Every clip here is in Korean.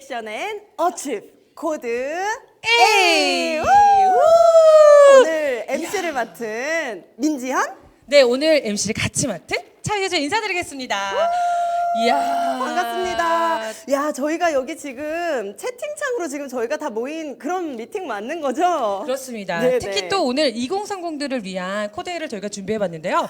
액션 앤 어치브 코드 A. 오늘 MC를 맡은 민지현. 네, 오늘 MC를 같이 맡은 차유주 인사드리겠습니다. 이야, 반갑습니다. 야, 저희가 여기 지금 채팅창으로 지금 저희가 다 모인 그런 미팅 맞는 거죠? 그렇습니다. 네네. 특히 또 오늘 2030들을 위한 코드를 저희가 준비해봤는데요.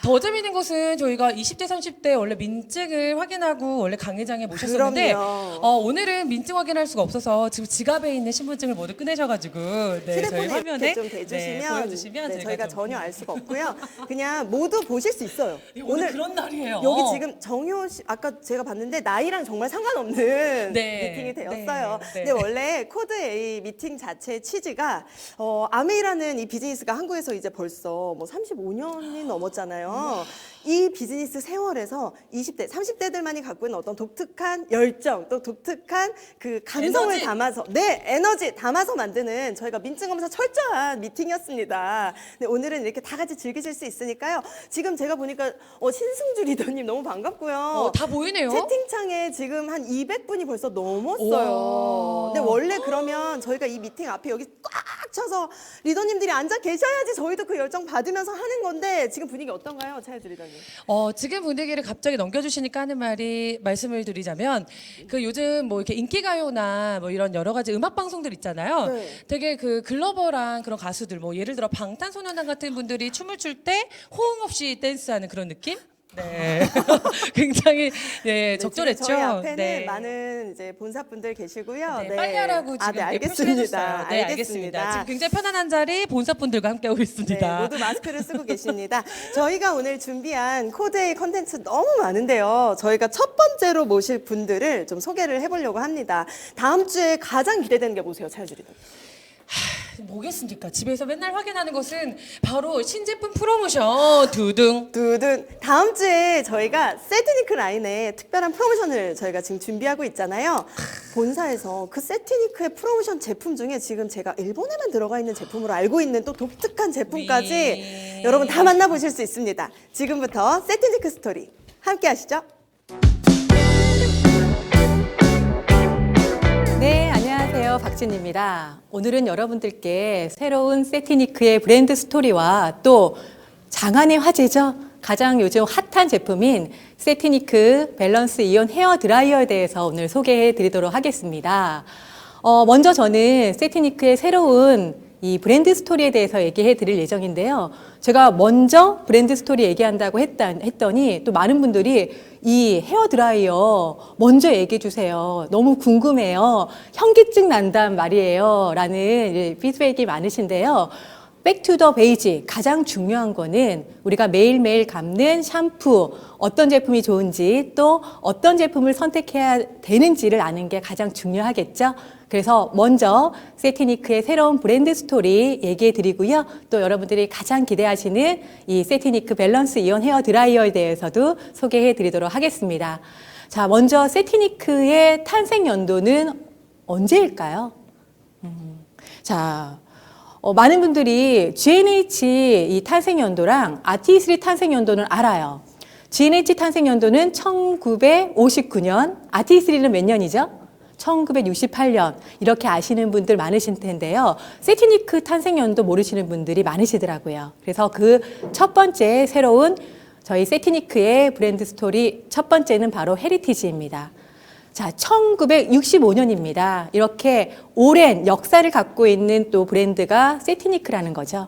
더 재밌는 것은 저희가 20대, 30대 원래 민증을 확인하고 원래 강의장에 모셨었는데 오늘은 민증 확인할 수가 없어서 지금 지갑에 있는 신분증을 모두 꺼내셔가지고 저희 휴대폰에 화면에 이렇게 좀 대주시면 보여주시면 저희가 좀 전혀 알 수가 없고요. 그냥 모두 보실 수 있어요. 오늘 그런 날이에요. 여기 지금 정효 씨 아까 제가 봤는데 나이랑 정말 상관없는 네. 미팅이 되었어요. 네. 근데 원래 코드 A 미팅 자체의 취지가 아메이라는 이 비즈니스가 한국에서 이제 벌써 뭐 35년이 넘었잖아요. 이 비즈니스 세월에서 20대, 30대들만이 갖고 있는 어떤 독특한 열정, 또 독특한 그 감성을 에너지. 담아서, 에너지 담아서 만드는 저희가 민증검사 철저한 미팅이었습니다. 근데 오늘은 이렇게 다 같이 즐기실 수 있으니까요. 지금 제가 보니까 신승주 리더님 너무 반갑고요. 다 보이네요. 채팅창에 지금 한 200분이 벌써 넘었어요. 우와. 근데 원래 그러면 저희가 이 미팅 앞에 여기 꽉 차서 리더님들이 앉아 계셔야지 저희도 그 열정 받으면서 하는 건데 지금 분위기 어떤가요, 차혜주 리더님? 지금 분위기를 갑자기 넘겨주시니까 하는 말씀을 드리자면 그 요즘 뭐 이렇게 인기가요나 뭐 이런 여러 가지 음악 방송들 있잖아요. 네. 되게 그 글로벌한 그런 가수들 뭐 예를 들어 방탄소년단 같은 분들이 춤을 출 때 호응 없이 댄스하는 그런 느낌? 네, 굉장히 네, 적절했죠. 지금 저희 앞에는 네. 많은 이제 본사분들 계시고요. 네, 빨리 하라고 지금 네, 이렇게 표시를 해줬어요. 알겠습니다. 네, 알겠습니다. 지금 굉장히 편안한 자리 본사분들과 함께하고 있습니다. 네, 모두 마스크를 쓰고 계십니다. 저희가 오늘 준비한 코드의 컨텐츠 너무 많은데요. 저희가 첫 번째로 모실 분들을 좀 소개를 해보려고 합니다. 다음 주에 가장 기대되는 게 뭐세요, 차유주 리더? 뭐겠습니까? 집에서 맨날 확인하는 것은 바로 신제품 프로모션 두둥. 다음 주에 저희가 세트니크 라인에 특별한 프로모션을 저희가 지금 준비하고 있잖아요. 본사에서 그 세트니크의 프로모션 제품 중에 지금 제가 일본에만 들어가 있는 제품으로 알고 있는 또 독특한 제품까지 여러분 다 만나보실 수 있습니다. 지금부터 세트니크 스토리 함께 하시죠. 네, 안녕하세요. 박진입니다. 오늘은 여러분들께 새로운 세티니크의 브랜드 스토리와 또 장안의 화제죠. 가장 요즘 핫한 제품인 세티니크 밸런스 이온 헤어 드라이어에 대해서 오늘 소개해 드리도록 하겠습니다. 먼저 저는 세티니크의 새로운 이 브랜드 스토리에 대해서 얘기해 드릴 예정인데요. 제가 먼저 브랜드 스토리 얘기한다고 했더니 또 많은 분들이 이 헤어 드라이어 먼저 얘기해 주세요. 너무 궁금해요. 현기증 난단 말이에요. 라는 피드백이 많으신데요. 백 투 더 베이직, 가장 중요한 거는 우리가 매일매일 감는 샴푸, 어떤 제품이 좋은지 또 어떤 제품을 선택해야 되는지를 아는 게 가장 중요하겠죠. 그래서 먼저 세티니크의 새로운 브랜드 스토리 얘기해 드리고요. 또 여러분들이 가장 기대하시는 이 세티니크 밸런스 이온 헤어 드라이어에 대해서도 소개해 드리도록 하겠습니다. 자, 먼저 세티니크의 탄생 연도는 언제일까요? 자, 많은 분들이 G&H 이 탄생 연도랑 RT3 탄생 연도는 알아요. G&H 탄생 연도는 1959년, RT3는 몇 년이죠? 1968년. 이렇게 아시는 분들 많으실 텐데요. 세티니크 탄생 연도 모르시는 분들이 많으시더라고요. 그래서 그 첫 번째 새로운 저희 세티니크의 브랜드 스토리 첫 번째는 바로 헤리티지입니다. 자, 1965년입니다. 이렇게 오랜 역사를 갖고 있는 또 브랜드가 세티니크라는 거죠.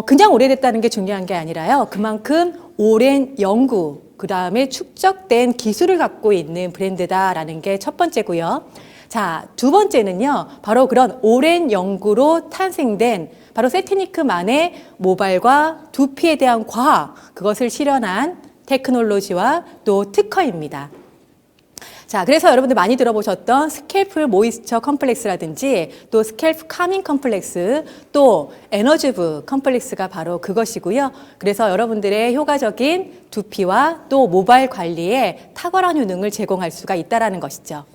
그냥 오래됐다는 게 중요한 게 아니라요. 그만큼 오랜 연구, 그 다음에 축적된 기술을 갖고 있는 브랜드다라는 게 첫 번째고요. 자, 두 번째는요. 바로 그런 오랜 연구로 탄생된 바로 세티니크만의 모발과 두피에 대한 과학, 그것을 실현한 테크놀로지와 또 특허입니다. 자, 그래서 여러분들 많이 들어보셨던 스캘프 모이스처 컴플렉스라든지 또 스캘프 카밍 컴플렉스 또 에너지브 컴플렉스가 바로 그것이고요. 그래서 여러분들의 효과적인 두피와 또 모발 관리에 탁월한 효능을 제공할 수가 있다는 것이죠.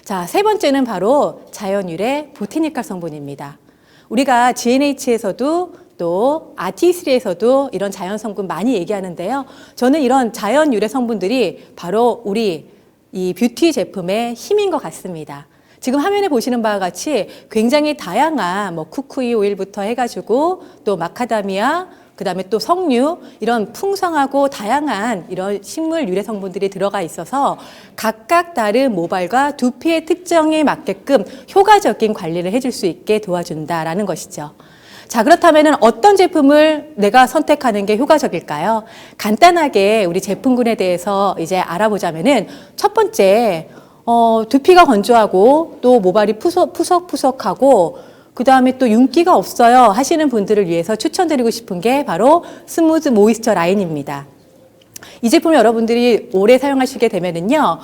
자, 세 번째는 바로 자연유래 보테니컬 성분입니다. 우리가 G&H에서도 또 RT3에서도 이런 자연 성분 많이 얘기하는데요. 저는 이런 자연 유래 성분들이 바로 우리 이 뷰티 제품의 힘인 것 같습니다. 지금 화면에 보시는 바와 같이 굉장히 다양한 뭐 쿠쿠이 오일부터 해가지고 또 마카다미아, 그 다음에 또 석류, 이런 풍성하고 다양한 이런 식물 유래 성분들이 들어가 있어서 각각 다른 모발과 두피의 특성에 맞게끔 효과적인 관리를 해줄 수 있게 도와준다라는 것이죠. 자, 그렇다면 어떤 제품을 내가 선택하는 게 효과적일까요? 간단하게 우리 제품군에 대해서 이제 알아보자면은 첫 번째, 두피가 건조하고 또 모발이 푸석푸석하고 그 다음에 또 윤기가 없어요 하시는 분들을 위해서 추천드리고 싶은 게 바로 스무드 모이스처 라인입니다. 이 제품을 여러분들이 오래 사용하시게 되면은요,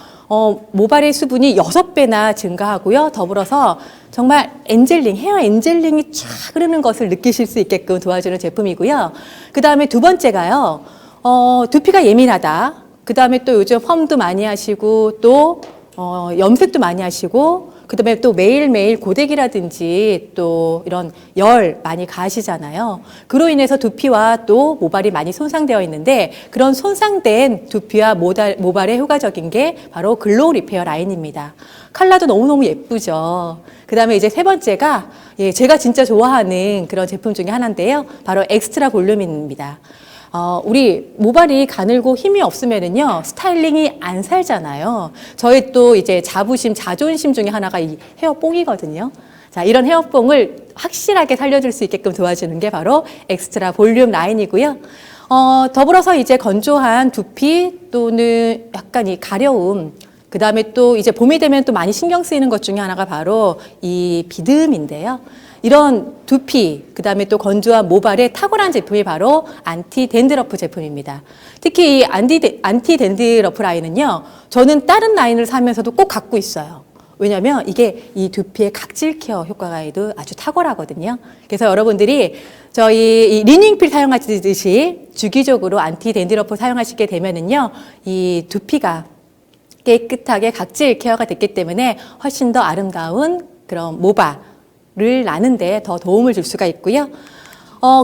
모발의 수분이 6배나 증가하고요. 더불어서 정말 헤어 엔젤링이 쫙 흐르는 것을 느끼실 수 있게끔 도와주는 제품이고요. 그 다음에 두 번째가요, 두피가 예민하다. 그 다음에 또 요즘 펌도 많이 하시고 또 염색도 많이 하시고 그 다음에 또 매일매일 고데기라든지 또 이런 열 많이 가하시잖아요. 그로 인해서 두피와 또 모발이 많이 손상되어 있는데 그런 손상된 두피와 모발에 효과적인 게 바로 글로우 리페어 라인입니다. 컬러도 너무너무 예쁘죠. 그 다음에 이제 세 번째가 제가 진짜 좋아하는 그런 제품 중에 하나인데요. 바로 엑스트라 볼륨입니다. 우리 모발이 가늘고 힘이 없으면은요, 스타일링이 안 살잖아요. 저희 또 이제 자존심 중에 하나가 이 헤어뽕이거든요. 자, 이런 헤어뽕을 확실하게 살려줄 수 있게끔 도와주는 게 바로 엑스트라 볼륨 라인이고요. 더불어서 이제 건조한 두피 또는 약간 이 가려움, 그 다음에 또 이제 봄이 되면 또 많이 신경 쓰이는 것 중에 하나가 바로 이 비듬인데요. 이런 두피, 그 다음에 또 건조한 모발에 탁월한 제품이 바로 안티 댄드러프 제품입니다. 특히 이 안티 댄드러프 라인은요, 저는 다른 라인을 사면서도 꼭 갖고 있어요. 왜냐면 이게 이 두피의 각질 케어 효과가에도 아주 탁월하거든요. 그래서 여러분들이 저희 이 리닝필 사용하시듯이 주기적으로 안티 댄드러프 사용하시게 되면은요, 이 두피가 깨끗하게 각질 케어가 됐기 때문에 훨씬 더 아름다운 그런 모발을 나는데 더 도움을 줄 수가 있고요.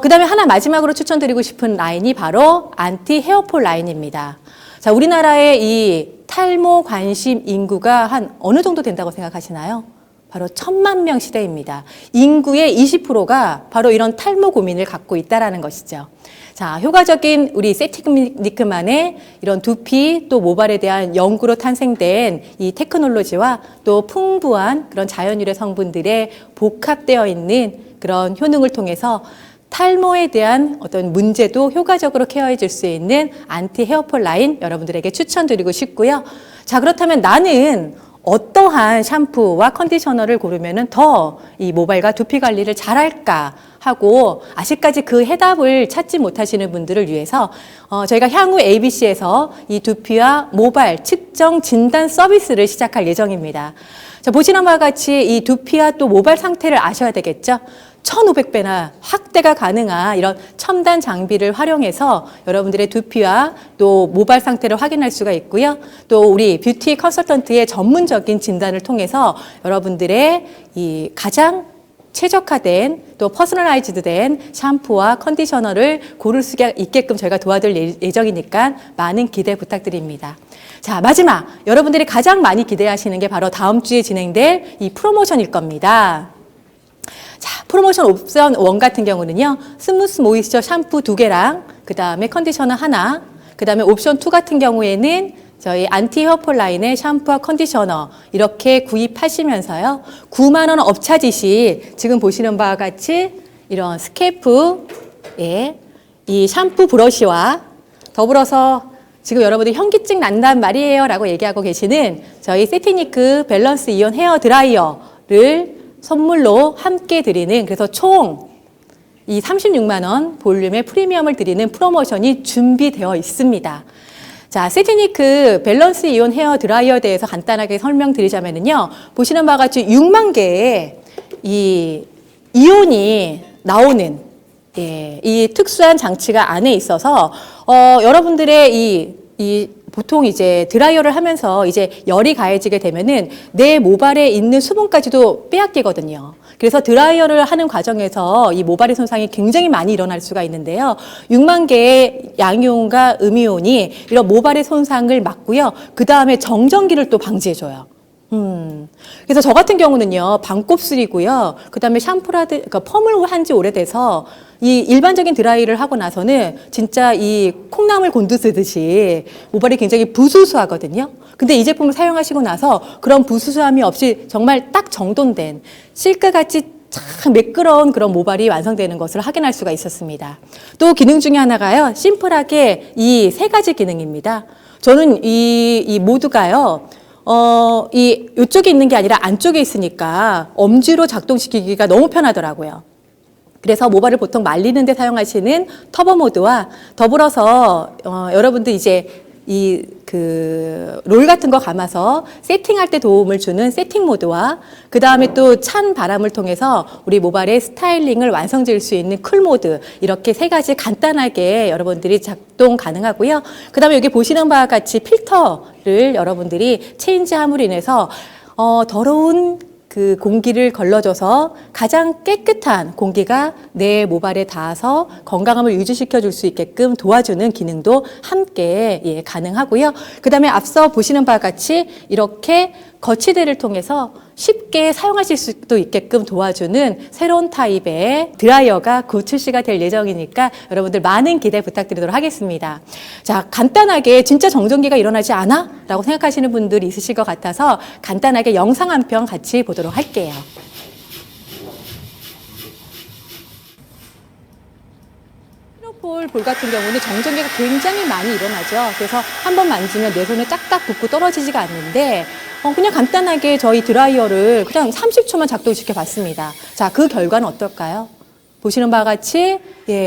그 다음에 하나 마지막으로 추천드리고 싶은 라인이 바로 안티 헤어폴 라인입니다. 자, 우리나라의 이 탈모 관심 인구가 한 어느 정도 된다고 생각하시나요? 바로 1000만 명 시대입니다. 인구의 20%가 바로 이런 탈모 고민을 갖고 있다라는 것이죠. 자, 효과적인 우리 세티닉만의 이런 두피 또 모발에 대한 연구로 탄생된 이 테크놀로지와 또 풍부한 그런 자연유래 성분들의 복합되어 있는 그런 효능을 통해서 탈모에 대한 어떤 문제도 효과적으로 케어해 줄 수 있는 안티 헤어폴 라인 여러분들에게 추천드리고 싶고요. 자, 그렇다면 나는 어떠한 샴푸와 컨디셔너를 고르면은 더 이 모발과 두피 관리를 잘할까 하고 아직까지 그 해답을 찾지 못하시는 분들을 위해서 저희가 향후 ABC에서 이 두피와 모발 측정 진단 서비스를 시작할 예정입니다. 자, 보시는 바와 같이 이 두피와 또 모발 상태를 아셔야 되겠죠. 1500배나 확대가 가능한 이런 첨단 장비를 활용해서 여러분들의 두피와 또 모발 상태를 확인할 수가 있고요. 또 우리 뷰티 컨설턴트의 전문적인 진단을 통해서 여러분들의 이 가장 최적화된 또 퍼스널라이즈드된 샴푸와 컨디셔너를 고를 수 있게끔 저희가 도와드릴 예정이니까 많은 기대 부탁드립니다. 자, 마지막 여러분들이 가장 많이 기대하시는 게 바로 다음 주에 진행될 이 프로모션일 겁니다. 자, 프로모션 옵션 1 같은 경우는요, 스무스 모이스처 샴푸 2개랑 그 다음에 컨디셔너 하나, 그 다음에 옵션 2 같은 경우에는 저희 안티 헤어폴 라인의 샴푸와 컨디셔너 이렇게 구입하시면서요, 9만 원 업차지 시 지금 보시는 바와 같이 이런 스케프에 이 샴푸 브러쉬와 더불어서 지금 여러분들 현기증 난단 말이에요 라고 얘기하고 계시는 저희 세티니크 밸런스 이온 헤어 드라이어를 선물로 함께 드리는, 그래서 총 이 36만 원 볼륨의 프리미엄을 드리는 프로모션이 준비되어 있습니다. 자, 세티니크 밸런스 이온 헤어 드라이어에 대해서 간단하게 설명드리자면요, 보시는 바와 같이 6만 개의 이 이온이 나오는 이 특수한 장치가 안에 있어서 여러분들의 이 보통 이제 드라이어를 하면서 이제 열이 가해지게 되면은 내 모발에 있는 수분까지도 빼앗기거든요. 그래서 드라이어를 하는 과정에서 이 모발의 손상이 굉장히 많이 일어날 수가 있는데요. 6만 개의 양이온과 음이온이 이런 모발의 손상을 막고요. 그 다음에 정전기를 또 방지해줘요. 그래서 저 같은 경우는요, 반곱슬이고요. 그 다음에 그러니까 펌을 한 지 오래돼서 이 일반적인 드라이를 하고 나서는 진짜 이 콩나물 곤두쓰듯이 모발이 굉장히 부수수하거든요. 근데 이 제품을 사용하시고 나서 그런 부수수함이 없이 정말 딱 정돈된 실크같이 참 매끄러운 그런 모발이 완성되는 것을 확인할 수가 있었습니다. 또 기능 중에 하나가요, 심플하게 이 세 가지 기능입니다. 저는 이 모두가요, 이쪽에 있는 게 아니라 안쪽에 있으니까 엄지로 작동시키기가 너무 편하더라고요. 그래서 모발을 보통 말리는 데 사용하시는 터보 모드와 더불어서, 여러분들 이제 롤 같은 거 감아서 세팅할 때 도움을 주는 세팅 모드와 그 다음에 또 찬 바람을 통해서 우리 모발의 스타일링을 완성 지을 수 있는 쿨 모드, 이렇게 세 가지 간단하게 여러분들이 작동 가능하고요. 그 다음에 여기 보시는 바와 같이 필터를 여러분들이 체인지함으로 인해서 더러운 그 공기를 걸러줘서 가장 깨끗한 공기가 내 모발에 닿아서 건강함을 유지시켜 줄 수 있게끔 도와주는 기능도 함께 가능하고요. 그 다음에 앞서 보시는 바와 같이 이렇게 거치대를 통해서 쉽게 사용하실 수도 있게끔 도와주는 새로운 타입의 드라이어가 곧 출시가 될 예정이니까 여러분들 많은 기대 부탁드리도록 하겠습니다. 자, 간단하게 진짜 정전기가 일어나지 않아? 라고 생각하시는 분들이 있으실 것 같아서 간단하게 영상 한 편 같이 보도록 할게요. 볼 같은 경우는 정전기가 굉장히 많이 일어나죠. 그래서 한번 만지면 내 손에 딱딱 붙고 떨어지지가 않는데 그냥 간단하게 저희 드라이어를 그냥 30초만 작동시켜 봤습니다. 자, 그 결과는 어떨까요? 보시는 바와 같이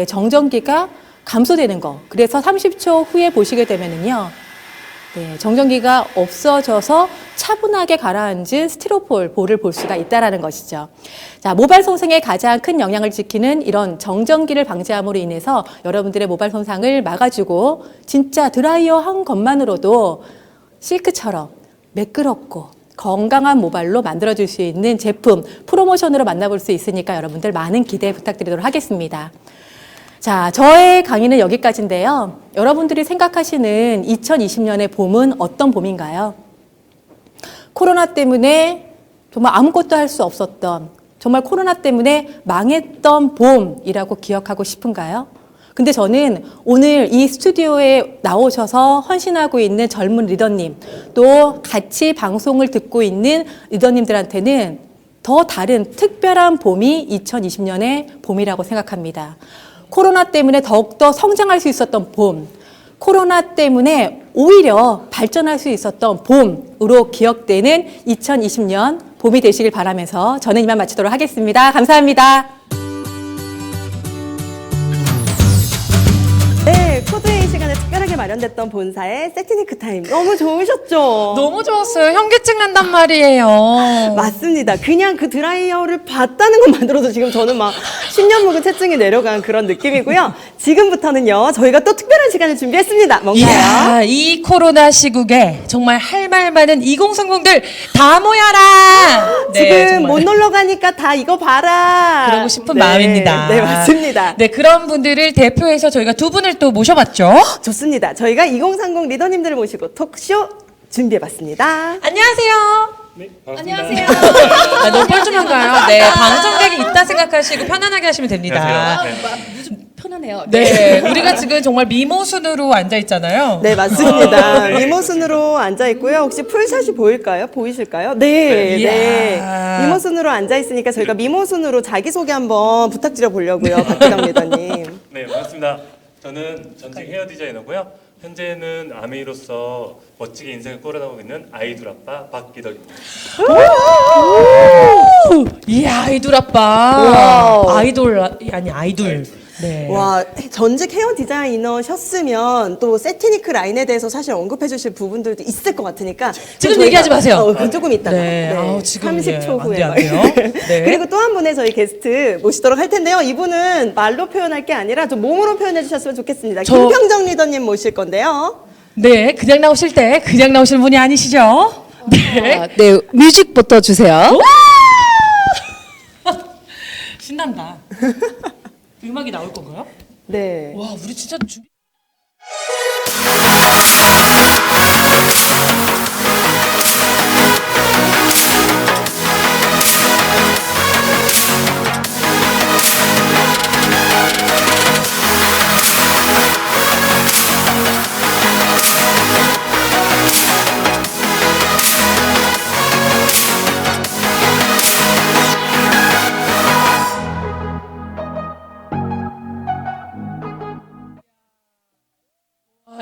정전기가 감소되는 거. 그래서 30초 후에 보시게 되면은요, 정전기가 없어져서 차분하게 가라앉은 스티로폴 볼을 볼 수가 있다는 것이죠. 자, 모발 손상에 가장 큰 영향을 지키는 이런 정전기를 방지함으로 인해서 여러분들의 모발 손상을 막아주고 진짜 드라이어 한 것만으로도 실크처럼 매끄럽고 건강한 모발로 만들어줄 수 있는 제품 프로모션으로 만나볼 수 있으니까 여러분들 많은 기대 부탁드리도록 하겠습니다. 자, 저의 강의는 여기까지인데요. 여러분들이 생각하시는 2020년의 봄은 어떤 봄인가요? 코로나 때문에 정말 아무것도 할 수 없었던, 정말 코로나 때문에 망했던 봄이라고 기억하고 싶은가요? 근데 저는 오늘 이 스튜디오에 나오셔서 헌신하고 있는 젊은 리더님, 또 같이 방송을 듣고 있는 리더님들한테는 더 다른 특별한 봄이 2020년의 봄이라고 생각합니다. 코로나 때문에 더욱더 성장할 수 있었던 봄, 코로나 때문에 오히려 발전할 수 있었던 봄으로 기억되는 2020년 봄이 되시길 바라면서 저는 이만 마치도록 하겠습니다. 감사합니다. 네, 코드웨이 시간에 특별하게 마련됐던 본사의 세티니크 타임 너무 좋으셨죠? 너무 좋았어요. 현기증 난단 말이에요. 맞습니다. 그냥 그 드라이어를 봤다는 것만으로도 지금 저는 막 10년 묵은 체증이 내려간 그런 느낌이고요. 지금부터는요, 저희가 또 특별한 시간을 준비했습니다. 뭔가요? 이야, 이 코로나 시국에 정말 할 말 많은 2030들 다 모여라! 지금 정말. 못 놀러 가니까 다 이거 봐라. 그러고 싶은 마음입니다. 네, 맞습니다. 네, 그런 분들을 대표해서 저희가 두 분을 또 모셔봤죠. 좋습니다. 저희가 2030 리더님들을 모시고 톡쇼 준비해봤습니다. 안녕하세요. 네, 반갑습니다. 아, 너무 뻘쭘한가요? 네, 방청객이 있다 생각하시고 편안하게 하시면 됩니다. 안녕하세요. 편하네요. 네, 우리가 지금 정말 미모순으로 앉아 있잖아요. 네, 맞습니다. 리모순으로 앉아있고요. 혹시 풀샷이 보일까요? 보이실까요? 네, 이야. 네. 리모순으로 앉아있으니까 저희가 미모순으로 자기소개 한번 부탁드려 보려고요. 박기덕 리더님. 네, 반갑습니다. 저는 전직 헤어 디자이너고요. 현재는 아메이로서 멋지게 인생을 끌어나가고 있는 아이돌 아빠 박기덕입니다. 이야, 아이돌 아빠. 와우. 아이돌. 네. 와, 전직 헤어 디자이너셨으면 또 세티니크 라인에 대해서 사실 언급해 주실 부분들도 있을 것 같으니까 지금 저희가- 얘기하지 마세요. 그건 조금 이따가. 네. 아우, 지금 30초 안 후에. 돼요, 안 막. 돼요. 네. 그리고 또 한 분의 저희 게스트 모시도록 할 텐데요. 이분은 말로 표현할 게 아니라 좀 몸으로 표현해 주셨으면 좋겠습니다. 저- 김평정 리더님 모실 건데요. 네, 그냥 나오실 때 그냥 나오실 분이 아니시죠? 네. 네, 뮤직부터 주세요. 신난다. 음악이 나올 건가요? 네. 와, 우리 진짜 준비.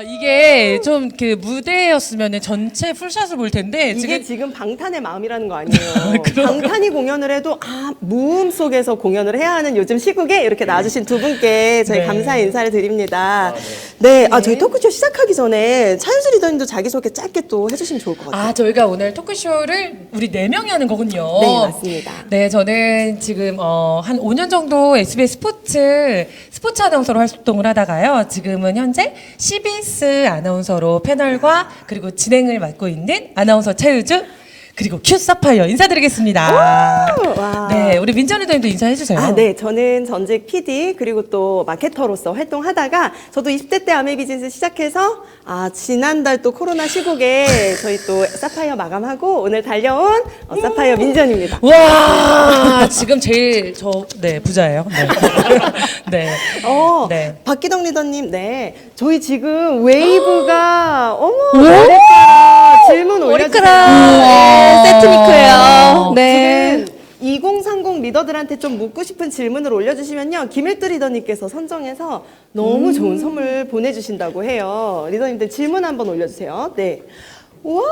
이게 좀 그 무대였으면 전체 풀샷을 볼 텐데 이게 지금 지금 방탄의 마음이라는 거 아니에요. 방탄이 공연을 해도 무음 속에서 공연을 해야 하는 요즘 시국에 이렇게 나와주신 두 분께 저희 네. 감사의 인사를 드립니다. 네, 저희 토크쇼 시작하기 전에 차윤수 리더님도 자기소개 짧게 또 해주시면 좋을 것 같아요. 저희가 오늘 토크쇼를 우리 4명이 하는 거군요. 네, 맞습니다. 네, 저는 지금 한 5년 정도 SBS 스포츠 아나운서로 활동을 하다가요. 지금은 현재 CBS 아나운서로 패널과 그리고 진행을 맡고 있는 아나운서 차유주 그리고 큐 사파이어 인사드리겠습니다. 와. 네, 우리 민정 리더님도 인사해 주세요. 네. 저는 전직 PD 그리고 또 마케터로서 활동하다가 저도 20대 때 아메 비즈니스 시작해서 지난달 또 코로나 시국에 저희 또 사파이어 마감하고 오늘 달려온 사파이어 민지연입니다. 와, 지금 제일 부자예요. 네. 네. 네. 박기덕 리더님, 네. 저희 지금 웨이브가, 머리카락 질문 올려주세요. 세트니크예요. 네. 지금 2030 리더들한테 좀 묻고 싶은 질문을 올려주시면요. 김일두 리더님께서 선정해서 너무 좋은 선물 보내주신다고 해요. 리더님들 질문 한번 올려주세요. 네. 와,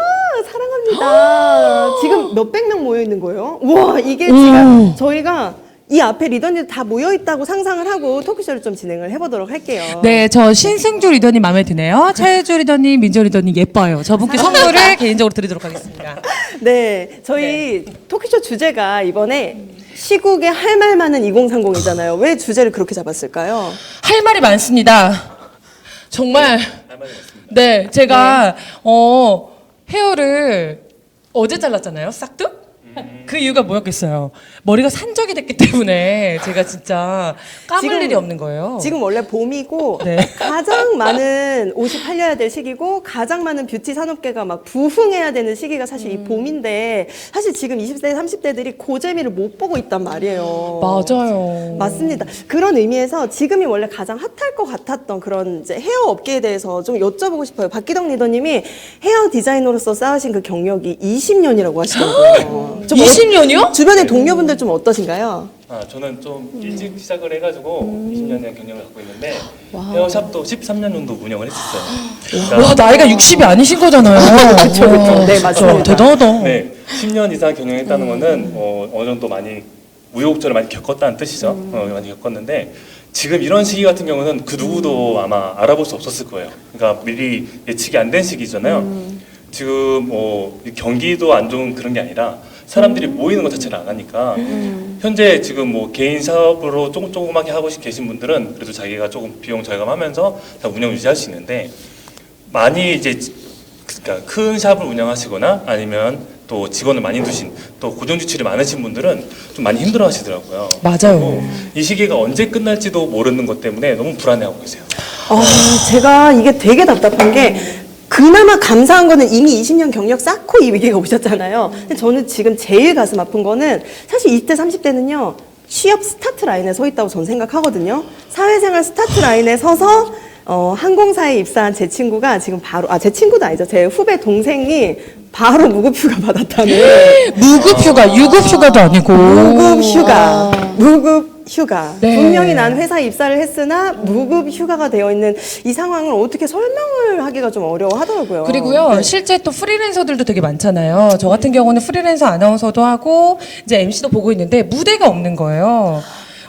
사랑합니다. 지금 몇백 명 모여 있는 거예요? 와, 이게 지금 저희가 이 앞에 리더님들 다 모여 있다고 상상을 하고 토크쇼를 좀 진행을 해보도록 할게요. 네, 저 신승주 리더님 마음에 드네요. 차혜주 리더님, 민정 리더님 예뻐요. 저분께 선물을 개인적으로 드리도록 하겠습니다. 네, 저희 토크쇼 주제가 이번에 시국에 할 말 많은 2030이잖아요. 왜 주제를 그렇게 잡았을까요? 할 말이 많습니다. 정말. 할 말이 많습니다. 네, 제가 헤어를 어제 잘랐잖아요. 싹둑? 그 이유가 뭐였겠어요? 머리가 산적이 됐기 때문에 제가 진짜 감을 지금- 일이 없는 거예요. 지금 원래 봄이고 네. 가장 많은 옷이 팔려야 될 시기고 가장 많은 뷰티 산업계가 막 부흥해야 되는 시기가 사실 이 봄인데 사실 지금 20대, 30대들이 그 재미를 못 보고 있단 말이에요. 맞아요. 맞습니다. 그런 의미에서 지금이 원래 가장 핫할 것 같았던 그런 이제 헤어 업계에 대해서 좀 여쭤보고 싶어요. 박기덕 리더님이 헤어 디자이너로서 쌓으신 그 경력이 20년이라고 하시더라고요. 좀 20년이요? 주변의 동료분들 좀 어떠신가요? 저는 좀 일찍 시작을 해가지고 20년의 경력을 갖고 있는데 헤어샵도 13년 정도 운영을 했었어요. 와, 나이가 60이 아니신 거잖아요. 그쵸, 그쵸. 네, 맞습니다. 대단하다. 네, 10년 이상 경영했다는 거는 어느 정도 많이 우여곡절을 많이 겪었다는 뜻이죠. 많이 겪었는데 지금 이런 시기 같은 경우는 그 누구도 아마 알아볼 수 없었을 거예요. 그러니까 미리 예측이 안 된 시기잖아요. 지금 이 경기도 안 좋은 그런 게 아니라 사람들이 모이는 것 자체를 안 하니까 현재 지금 개인 사업으로 조그맣게 하고 계신 분들은 그래도 자기가 조금 비용 절감하면서 다 운영 유지할 수 있는데 많이 이제 그러니까 큰 샵을 운영하시거나 아니면 또 직원을 많이 두신 또 고정 지출이 많으신 분들은 좀 많이 힘들어하시더라고요. 맞아요. 그리고 이 시기가 언제 끝날지도 모르는 것 때문에 너무 불안해하고 계세요. 제가 이게 되게 답답한 게 그나마 감사한 거는 이미 20년 경력 쌓고 이 위기가 오셨잖아요. 근데 저는 지금 제일 가슴 아픈 거는 사실 20대, 30대는요. 취업 스타트 라인에 서 있다고 저는 생각하거든요. 사회생활 스타트 라인에 서서 항공사에 입사한 제 친구가 지금 바로 제 친구도 아니죠. 제 후배 동생이 바로 무급휴가 받았다는 무급휴가, 유급휴가도 아니고. 무급휴가. 네. 분명히 난 회사에 입사를 했으나 무급휴가가 되어 있는 이 상황을 어떻게 설명을 하기가 좀 어려워하더라고요. 그리고요, 실제 또 프리랜서들도 되게 많잖아요. 저 같은 경우는 프리랜서 아나운서도 하고, 이제 MC도 보고 있는데, 무대가 없는 거예요.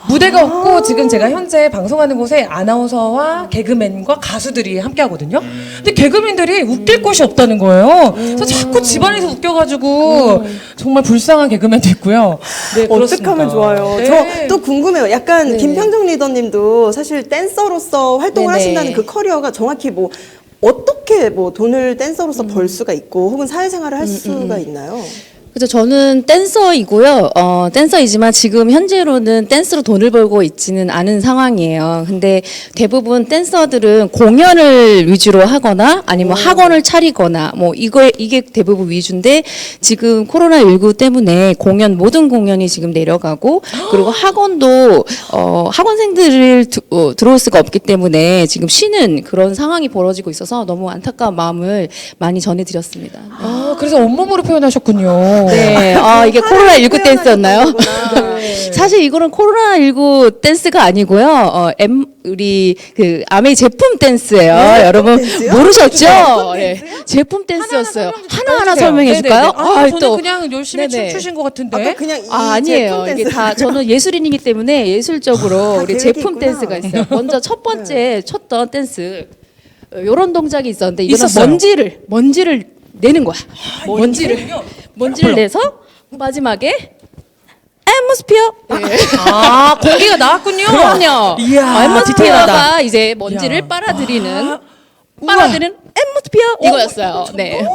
무대가 없고, 지금 제가 현재 방송하는 곳에 아나운서와 개그맨과 가수들이 함께 하거든요. 근데 개그맨들이 웃길 곳이 없다는 거예요. 그래서 자꾸 집안에서 웃겨가지고, 정말 불쌍한 개그맨도 있고요. 네, 어떻게 그렇습니다. 하면 좋아요? 네. 저 또 궁금해요. 약간 김평정 리더님도 사실 댄서로서 활동을 네네. 하신다는 그 커리어가 정확히 어떻게 뭐 돈을 댄서로서 벌 수가 있고 혹은 사회생활을 할 수가 있나요? 그래서 저는 댄서이고요. 댄서이지만 지금 현재로는 댄스로 돈을 벌고 있지는 않은 상황이에요. 근데 대부분 댄서들은 공연을 위주로 하거나 아니면 학원을 차리거나 뭐 이게 대부분 위주인데 지금 코로나19 때문에 모든 공연이 지금 내려가고 그리고 학원도 학원생들을 들어올 수가 없기 때문에 지금 쉬는 그런 상황이 벌어지고 있어서 너무 안타까운 마음을 많이 전해드렸습니다. 아, 그래서 온몸으로 표현하셨군요. 네, 이게 코로나19 댄스였나요? 네. 사실 이거는 코로나19 댄스가 아니고요. 우리 그 아메이 제품 댄스예요. 네, 여러분 댄스요? 모르셨죠? 제품 네, 댄스요? 제품 댄스였어요. 하나하나 해주세요. 설명해 줄까요? 네네네. 저는 그냥 열심히 네네. 춤추신 것 같은데. 아까 그냥 이 아니에요. 제품 이게 댄스. 다 저는 예술인이기 때문에 예술적으로 우리 계획이 제품 있구나. 댄스가 있어요. 먼저 첫 번째 췄던 댄스 요런 동작이 있었는데 이거는 있었어요. 먼지를 내는 거야. 먼지를 내서 마지막에 앰모스피어. 아, 공기가 나왔군요. 그럼요. 이야, 디테일하다. 앰모스피어가 이제 먼지를 이야. 빨아들이는 우와. 앰모스피어 이거였어요. 네.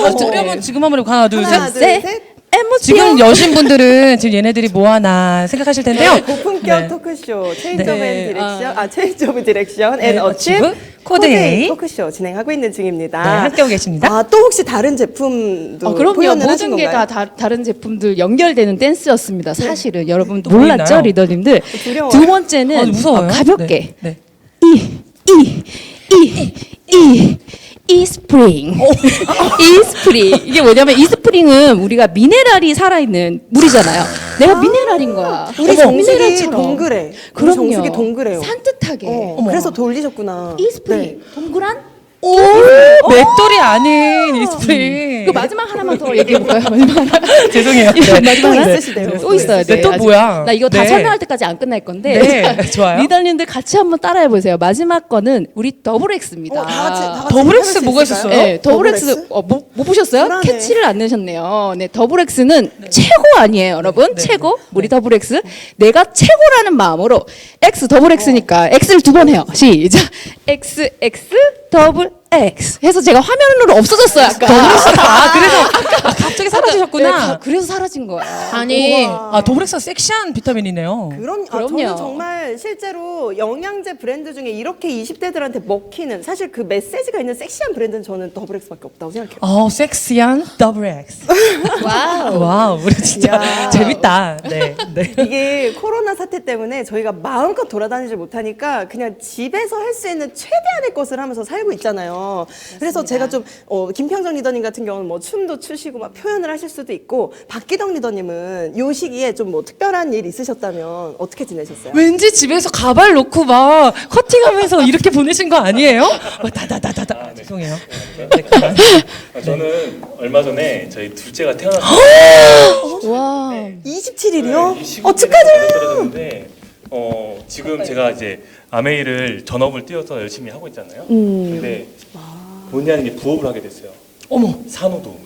다시 우리 한번 지금 한번 해볼까요? 하나, 둘, 하나, 셋. 둘, 셋. 셋. 앰모스피어. 지금 여신분들은 지금 얘네들이 뭐하나 생각하실 텐데요. 고품격 네. 토크쇼 체인지 네. 오브 디렉션, 체인지 오브 디렉션 네, 앤 어치브 어치브 코데이 토크쇼 진행하고 있는 중입니다. 네, 함께하고 계십니다. 또 혹시 다른 제품도 그럼요. 표현을 하신 모든 게 건가요? 다 다른 제품들 연결되는 댄스였습니다. 사실은 여러분 또 뭐 몰랐죠, 있나요? 리더님들. 두려워요. 두 번째는 아, 무서워요. 가볍게 네. 이스프링. 이스프링. 이게 뭐냐면 이스프링은 우리가 미네랄이 살아있는 물이잖아요. 내가 미네랄인 거야. 우리 정수기 미네랄처럼. 동그래. 우리 그럼요. 정수기 동그래요. 산뜻하게. 그래서 돌리셨구나. 이스프링. 동그란? 오, 맷돌이 아닌 이스프링. 그 마지막 하나만 더 얘기해볼까요? 마지막 하나. 죄송해요. 마지막 하나? 또 있으시대요. 또 있어야 돼. 네, 또 아직. 뭐야? 나 이거 다 네. 설명할 때까지 안 끝날 건데. 네, 좋아요. 리더님들 같이 한번 따라해보세요. 마지막 거는 우리 더블 X입니다. 다 같이 더블 해볼 X 수 뭐가 있을까요? 있었어요? 네, 더블 X 못 보셨어요? 불안해. 캐치를 안 내셨네요. 네, 더블 X는 최고 아니에요, 여러분? 네. 최고. 우리 더블 X. 내가 최고라는 마음으로 X 더블 X니까 X를 두 번 해요. 시작. X 더블 X 해서 제가 화면으로 없어졌어요, 아까. 그래서 갑자기 사라지셨구나. 네, 그래서 사라진 거예요. 아니, 우와. 더블엑스가 섹시한 비타민이네요. 그럼요. 그럼요. 저는 정말 실제로 영양제 브랜드 중에 이렇게 20대들한테 먹히는 사실 그 메시지가 있는 섹시한 브랜드는 저는 더블엑스밖에 없다고 생각해요. 섹시한 더블엑스. 와우. 와우, 우리 진짜 야. 재밌다. 네, 네. 이게 코로나 사태 때문에 저희가 마음껏 돌아다니지 못하니까 그냥 집에서 할 수 있는 최대한의 것을 하면서 살고 있잖아요. 그래서 제가 좀 김평정 리더님 같은 경우는 뭐 춤도 추시고 막 표현을 하실 수도 있고 박기덕 리더님은 요 시기에 좀 뭐 특별한 일 있으셨다면 어떻게 지내셨어요? 왠지 집에서 가발 놓고 막 커팅하면서 이렇게 보내신 거 아니에요? 다다다다다. 죄송해요. 네, 그만. 저는 얼마 전에 저희 둘째가 태어났어요. 와. 27일이요? 이 시국에 축하드려요. 떨어졌는데 지금 제가 이제 아메이를 전업을 띄워서 열심히 하고 있잖아요. 근데 본의 아니게 부업을 하게 됐어요. 어머. 산후도우미.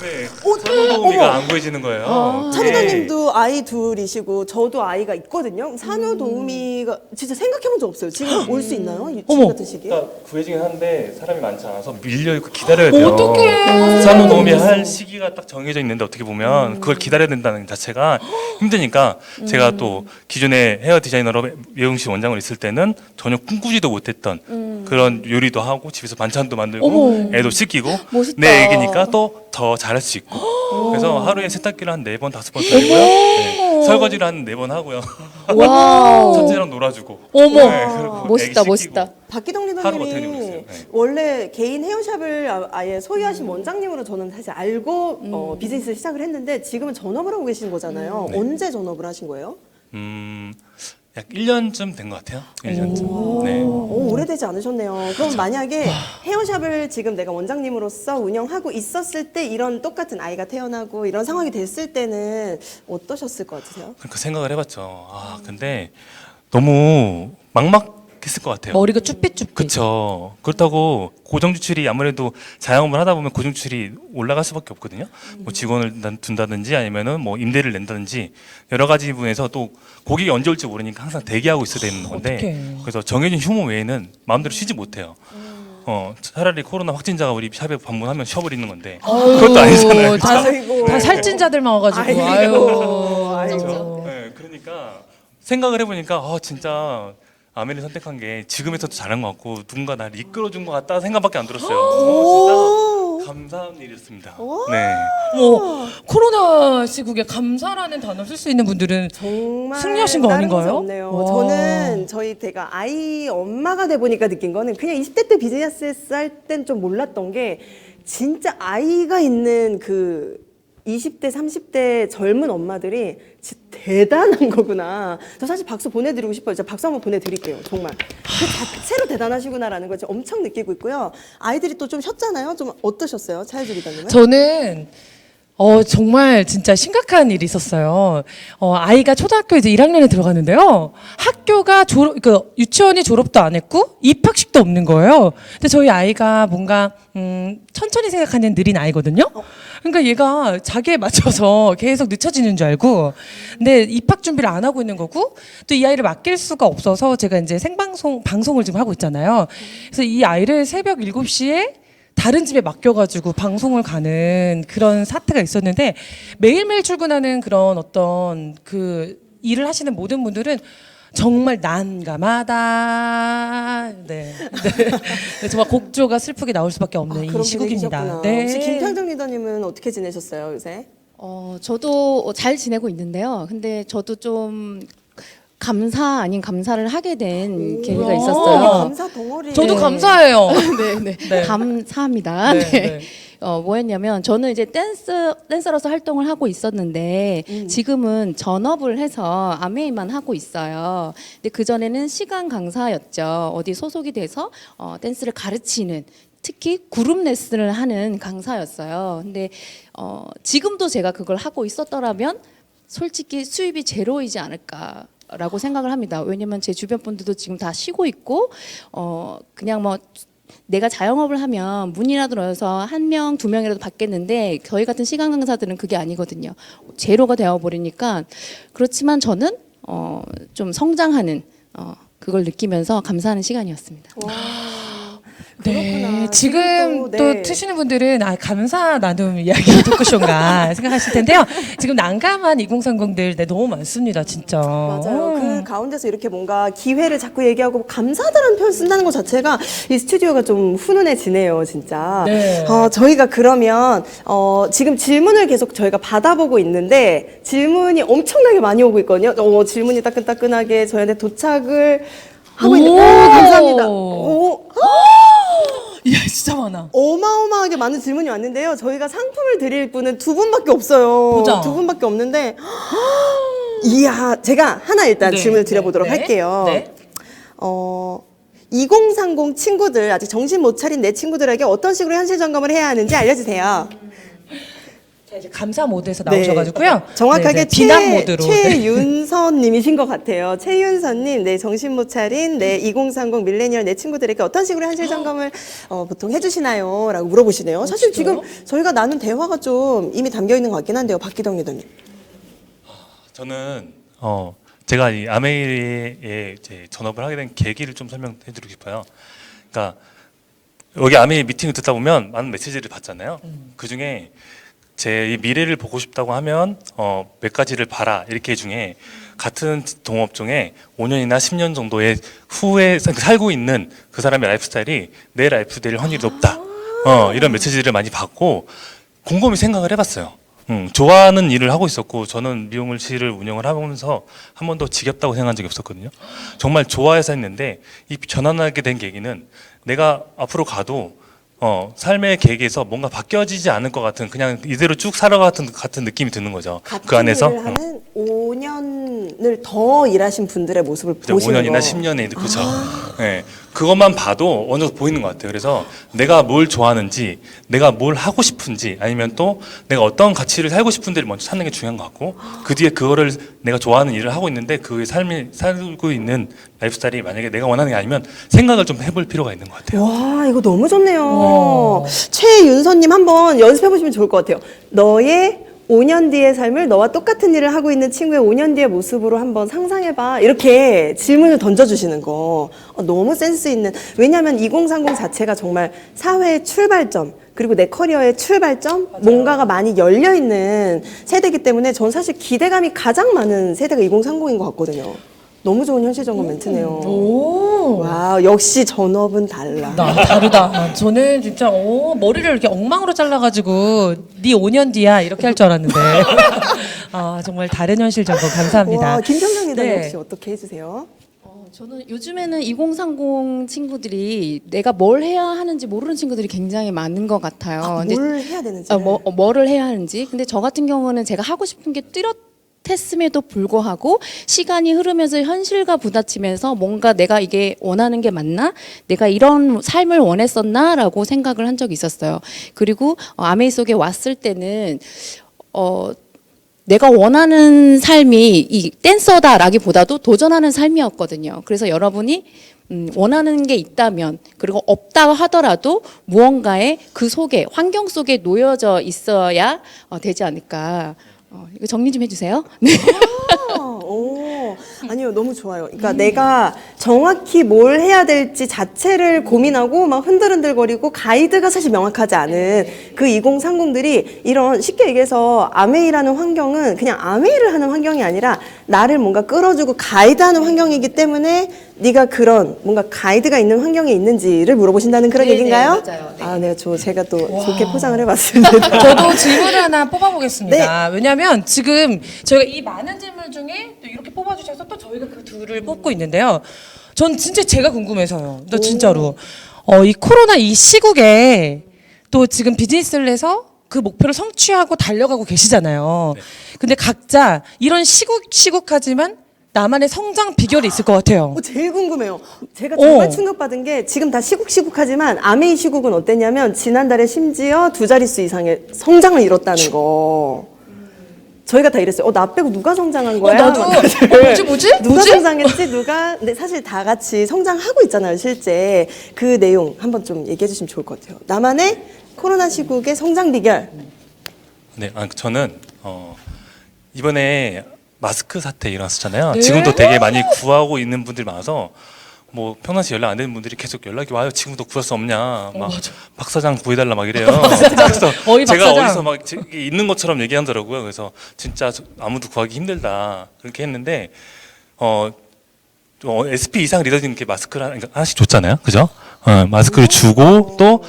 네, 산후도우미가 안 구해지는 거예요. 차 네. 리더님도 아이 둘이시고 저도 아이가 있거든요. 산후도우미가 진짜 생각해본 적 없어요. 지금 올 수 있나요? 지금 어머. 같은 시기에? 그러니까 구해지긴 한데 사람이 많지 않아서 밀려 있고 기다려야 돼요. 어떡해. 산후도우미 할 시기가 딱 정해져 있는데 어떻게 보면 그걸 기다려야 된다는 자체가 힘드니까 제가 또 기존에 헤어 디자이너로 미용실 원장으로 있을 때는 전혀 꿈꾸지도 못했던 그런 요리도 하고 집에서 반찬도 만들고 애도 씻기고 멋있다. 내 애기니까 또 더 잘할 수 있고 그래서 하루에 세탁기를 한 4번 5번 돌리고요. 네. 설거지를 한 4번 하고요. 와우. 첫째랑 놀아주고 어머. 그리고 멋있다, 애기 씻기고. 멋있다. 박기덕 하루 버티고 있어요. 리더님이 네. 원래 개인 헤어샵을 아예 소유하신 원장님으로 저는 사실 알고 비즈니스를 시작을 했는데 지금은 전업을 하고 계신 거잖아요. 네. 언제 전업을 하신 거예요? 약 1년쯤 된 것 같아요. 1년쯤. 네. 오래되지 않으셨네요. 그럼 만약에 헤어샵을 지금 내가 원장님으로서 운영하고 있었을 때 이런 똑같은 아이가 태어나고 이런 상황이 됐을 때는 어떠셨을 것 같으세요? 그러니까 생각을 해봤죠. 근데 너무 막막 했을 것 같아요. 머리가 쭈삣쭈삣. 그렇죠. 그렇다고 고정 지출이 아무래도 자영업을 하다 보면 고정 지출이 올라갈 수밖에 없거든요. 뭐 직원을 둔다든지 아니면은 뭐 임대를 낸다든지 여러 가지 부분에서 또 고객이 언제 올지 모르니까 항상 대기하고 있어야 되는 건데 어떡해. 그래서 정해진 휴무 외에는 마음대로 쉬지 못해요. 차라리 코로나 확진자가 우리 샵에 방문하면 쉬어버리는 건데 그것도 아니잖아요. 다 살찐자들만 와가지고. 아이고. 네, 그러니까 생각을 해보니까 진짜 아메를 선택한 게 지금에서도 잘한 것 같고 누군가 나를 이끌어준 것 같다 생각밖에 안 들었어요. 진짜 감사한 일이었습니다. 네. 뭐 코로나 시국에 감사라는 단어 쓸 수 있는 분들은 정말 승리하신 거 다른 아닌가요? 곳에 없네요. 와. 저는 저희 제가 아이 엄마가 돼 보니까 느낀 거는 그냥 20대 때 비즈니스 할 땐 좀 몰랐던 게 진짜 아이가 있는 그 20대, 30대 젊은 엄마들이 진짜 대단한 거구나. 저 사실 박수 보내드리고 싶어요. 제가 박수 한번 보내드릴게요. 정말. 그 자체로 대단하시구나라는 걸 제가 엄청 느끼고 있고요. 아이들이 또 좀 쉬었잖아요. 좀 어떠셨어요? 차일주 리더님은? 저는 정말 진짜 심각한 일이 있었어요. 아이가 초등학교 이제 1학년에 들어가는데요. 학교가 유치원이 졸업도 안 했고 입학식도 없는 거예요. 근데 저희 아이가 뭔가 천천히 생각하는 느린 아이거든요. 그러니까 얘가 자기에 맞춰서 계속 늦춰지는 줄 알고, 근데 입학 준비를 안 하고 있는 거고, 또 이 아이를 맡길 수가 없어서 제가 이제 방송을 지금 하고 있잖아요. 그래서 이 아이를 새벽 7시에 다른 집에 맡겨가지고 방송을 가는 그런 사태가 있었는데, 매일매일 출근하는 그런 어떤 그 일을 하시는 모든 분들은 정말 난감하다. 네. 정말 곡조가 슬프게 나올 수밖에 없는 이 그런 시국입니다. 분위기셨구나. 네. 혹시 김평정 리더님은 어떻게 지내셨어요 요새? 저도 잘 지내고 있는데요. 근데 저도 좀 감사 아닌 감사를 하게 된 계기가 있었어요. 감사 덩어리. 저도 네. 감사해요. 네. 네. 감사합니다. 네, 네. 네. 뭐였냐면 저는 이제 댄서로서 활동을 하고 있었는데 지금은 전업을 해서 아메이만 하고 있어요. 근데 그전에는 시간 강사였죠. 어디 소속이 돼서 댄스를 가르치는, 특히 그룹 레슨을 하는 강사였어요. 근데 지금도 제가 그걸 하고 있었더라면 솔직히 수입이 제로이지 않을까라고 생각을 합니다. 왜냐면 제 주변 분들도 지금 다 쉬고 있고 그냥 뭐 내가 자영업을 하면 문이라도 넣어서 1명, 2명이라도 받겠는데 저희 같은 시간 강사들은 그게 아니거든요. 제로가 되어버리니까. 그렇지만 저는 좀 성장하는 그걸 느끼면서 감사하는 시간이었습니다. 네, 그렇구나. 지금 또, 또 네. 트시는 분들은 감사 나눔 이야기 토크쇼인가 생각하실 텐데요. 지금 난감한 2030들 너무 많습니다, 진짜. 맞아요. 그 가운데서 이렇게 뭔가 기회를 자꾸 얘기하고 감사하다는 표현 쓴다는 것 자체가 이 스튜디오가 좀 훈훈해지네요, 진짜. 네. 저희가 그러면 지금 질문을 계속 저희가 받아보고 있는데 질문이 엄청나게 많이 오고 있거든요. 질문이 따끈따끈하게 저희한테 도착을 하고 있는데 감사합니다. 이야, 진짜 많아. 어마어마하게 많은 질문이 왔는데요. 저희가 상품을 드릴 분은 2분밖에 없어요. 보자. 2분밖에 없는데 이야, 제가 하나 일단 네, 질문을 드려보도록 네, 할게요. 네. 2030 친구들, 아직 정신 못 차린 내 친구들에게 어떤 식으로 현실 점검을 해야 하는지 알려주세요. 자, 이제 감사 모드에서 나오셔가지고요. 네. 정확하게 네, 비난 모드로. 네. 최윤선님이신 것 같아요. 최윤선님, 네, 정신 못 차린 네 2030 밀레니얼 내 친구들에게 어떤 식으로 현실 점검을 보통 해주시나요? 라고 물어보시네요. 사실 지금 저희가 나눈 대화가 좀 이미 담겨 있는 것 같긴 한데요, 박기덕 리더님. 저는 제가 이 아메이에 이제 전업을 하게 된 계기를 좀 설명해드리고 싶어요. 그러니까 여기 아메이 미팅을 듣다 보면 많은 메시지를 받잖아요. 그 중에 제 미래를 보고 싶다고 하면 몇 가지를 봐라 이렇게 중에 같은 동업종에 5년이나 10년 정도의 후에 살고 있는 그 사람의 라이프 스타일이 내 라이프 스타일 확률이 높다. 이런 메시지를 많이 받고 곰곰이 생각을 해봤어요. 좋아하는 일을 하고 있었고 저는 미용실을 운영을 하면서 한 번도 지겹다고 생각한 적이 없었거든요. 정말 좋아해서 했는데 이 전환하게 된 계기는 내가 앞으로 가도 삶의 계기에서 뭔가 바뀌어지지 않을 것 같은 그냥 이대로 쭉 살아가는 같은 느낌이 드는 거죠. 그 안에서 일을 하는 5년을 더 일하신 분들의 모습을 그죠, 보시는 5년이나 거. 10년에 그렇죠. 네. 그것만 봐도 어느 정도 보이는 것 같아요. 그래서 내가 뭘 좋아하는지, 내가 뭘 하고 싶은지, 아니면 또 내가 어떤 가치를 살고 싶은지를 먼저 찾는 게 중요한 것 같고, 그 뒤에 그거를 내가 좋아하는 일을 하고 있는데 그 삶이 살고 있는 라이프스타일이 만약에 내가 원하는 게 아니면 생각을 좀 해볼 필요가 있는 것 같아요. 와, 이거 너무 좋네요. 최윤서님 한번 연습해보시면 좋을 것 같아요. 너의 5년 뒤의 삶을 너와 똑같은 일을 하고 있는 친구의 5년 뒤의 모습으로 한번 상상해봐. 이렇게 질문을 던져주시는 거. 너무 센스 있는. 왜냐하면 2030 자체가 정말 사회의 출발점, 그리고 내 커리어의 출발점, 뭔가가 많이 열려있는 세대이기 때문에 전 사실 기대감이 가장 많은 세대가 2030인 것 같거든요. 너무 좋은 현실적인 멘트네요. 오. 와, 역시 전업은 달라. 다르다. 저는 진짜 머리를 이렇게 엉망으로 잘라가지고 네 5년 뒤야 이렇게 할 줄 알았는데 아 정말 다른 현실 정보 감사합니다. 와, 김평정님 네. 혹시 어떻게 해주세요? 저는 요즘에는 2030 친구들이 내가 뭘 해야 하는지 모르는 친구들이 굉장히 많은 것 같아요. 근데 뭘 해야 되는지. 뭐를 해야 하는지. 근데 저 같은 경우는 제가 하고 싶은 게 뚜렷했음에도 불구하고 시간이 흐르면서 현실과 부딪히면서 뭔가 내가 이게 원하는 게 맞나? 내가 이런 삶을 원했었나라고 생각을 한 적이 있었어요. 그리고 아메이 속에 왔을 때는 내가 원하는 삶이 이 댄서다라기보다도 도전하는 삶이었거든요. 그래서 여러분이 원하는 게 있다면 그리고 없다 하더라도 무언가의 그 속에 환경 속에 놓여져 있어야 되지 않을까. 이거 정리 좀 해주세요. 네. 오, 아니요, 너무 좋아요. 그러니까 내가 정확히 뭘 해야 될지 자체를 고민하고 막 흔들흔들거리고 가이드가 사실 명확하지 않은 그 2030들이 이런 쉽게 얘기해서 아메이라는 환경은 그냥 아메이를 하는 환경이 아니라 나를 뭔가 끌어주고 가이드하는 환경이기 때문에 네가 그런 뭔가 가이드가 있는 환경에 있는지를 물어보신다는 그런 네네, 얘기인가요? 맞아요. 네. 아, 네, 제가 또 좋게 포장을 해봤습니다. 저도 질문을 하나 뽑아보겠습니다. 왜냐하면 지금 저희가 이 많은 질문 중에 또 이렇게 뽑아주셔서 또 저희가 그 둘을 뽑고 있는데요. 전 진짜 제가 궁금해서요. 또 진짜로 이 코로나 이 시국에 또 지금 비즈니스를 해서 그 목표를 성취하고 달려가고 계시잖아요. 근데 각자 이런 시국하지만 나만의 성장 비결이 있을 것 같아요. 제일 궁금해요. 제가 정말 어. 충격받은 게 지금 다 시국하지만 아메이 시국은 어땠냐면 지난달에 심지어 2자릿수 이상의 성장을 이뤘다는 거. 저희가 다 이랬어요. 나 빼고 누가 성장한 거야? 나도 막 다들. 뭐지? 누가 뭐지? 성장했지? 누가? 근데 사실 다 같이 성장하고 있잖아요, 실제. 그 내용 한번 좀 얘기해 주시면 좋을 것 같아요. 나만의 코로나 시국의 성장 비결. 네, 저는 이번에 마스크 사태 일어났었잖아요. 네? 지금도 되게 많이 구하고 있는 분들이 많아서 뭐 평상시 연락 안 되는 분들이 계속 연락이 와요. 지금도 구할 수 없냐? 막 박 사장 구해달라 막 이래요. 그래서 어이, 박 제가 사장. 어디서 막 있는 것처럼 얘기하더라고요. 그래서 진짜 아무도 구하기 힘들다 그렇게 했는데 SP 이상 리더님께 마스크를 하나씩 줬잖아요. 그죠? 마스크를 주고 또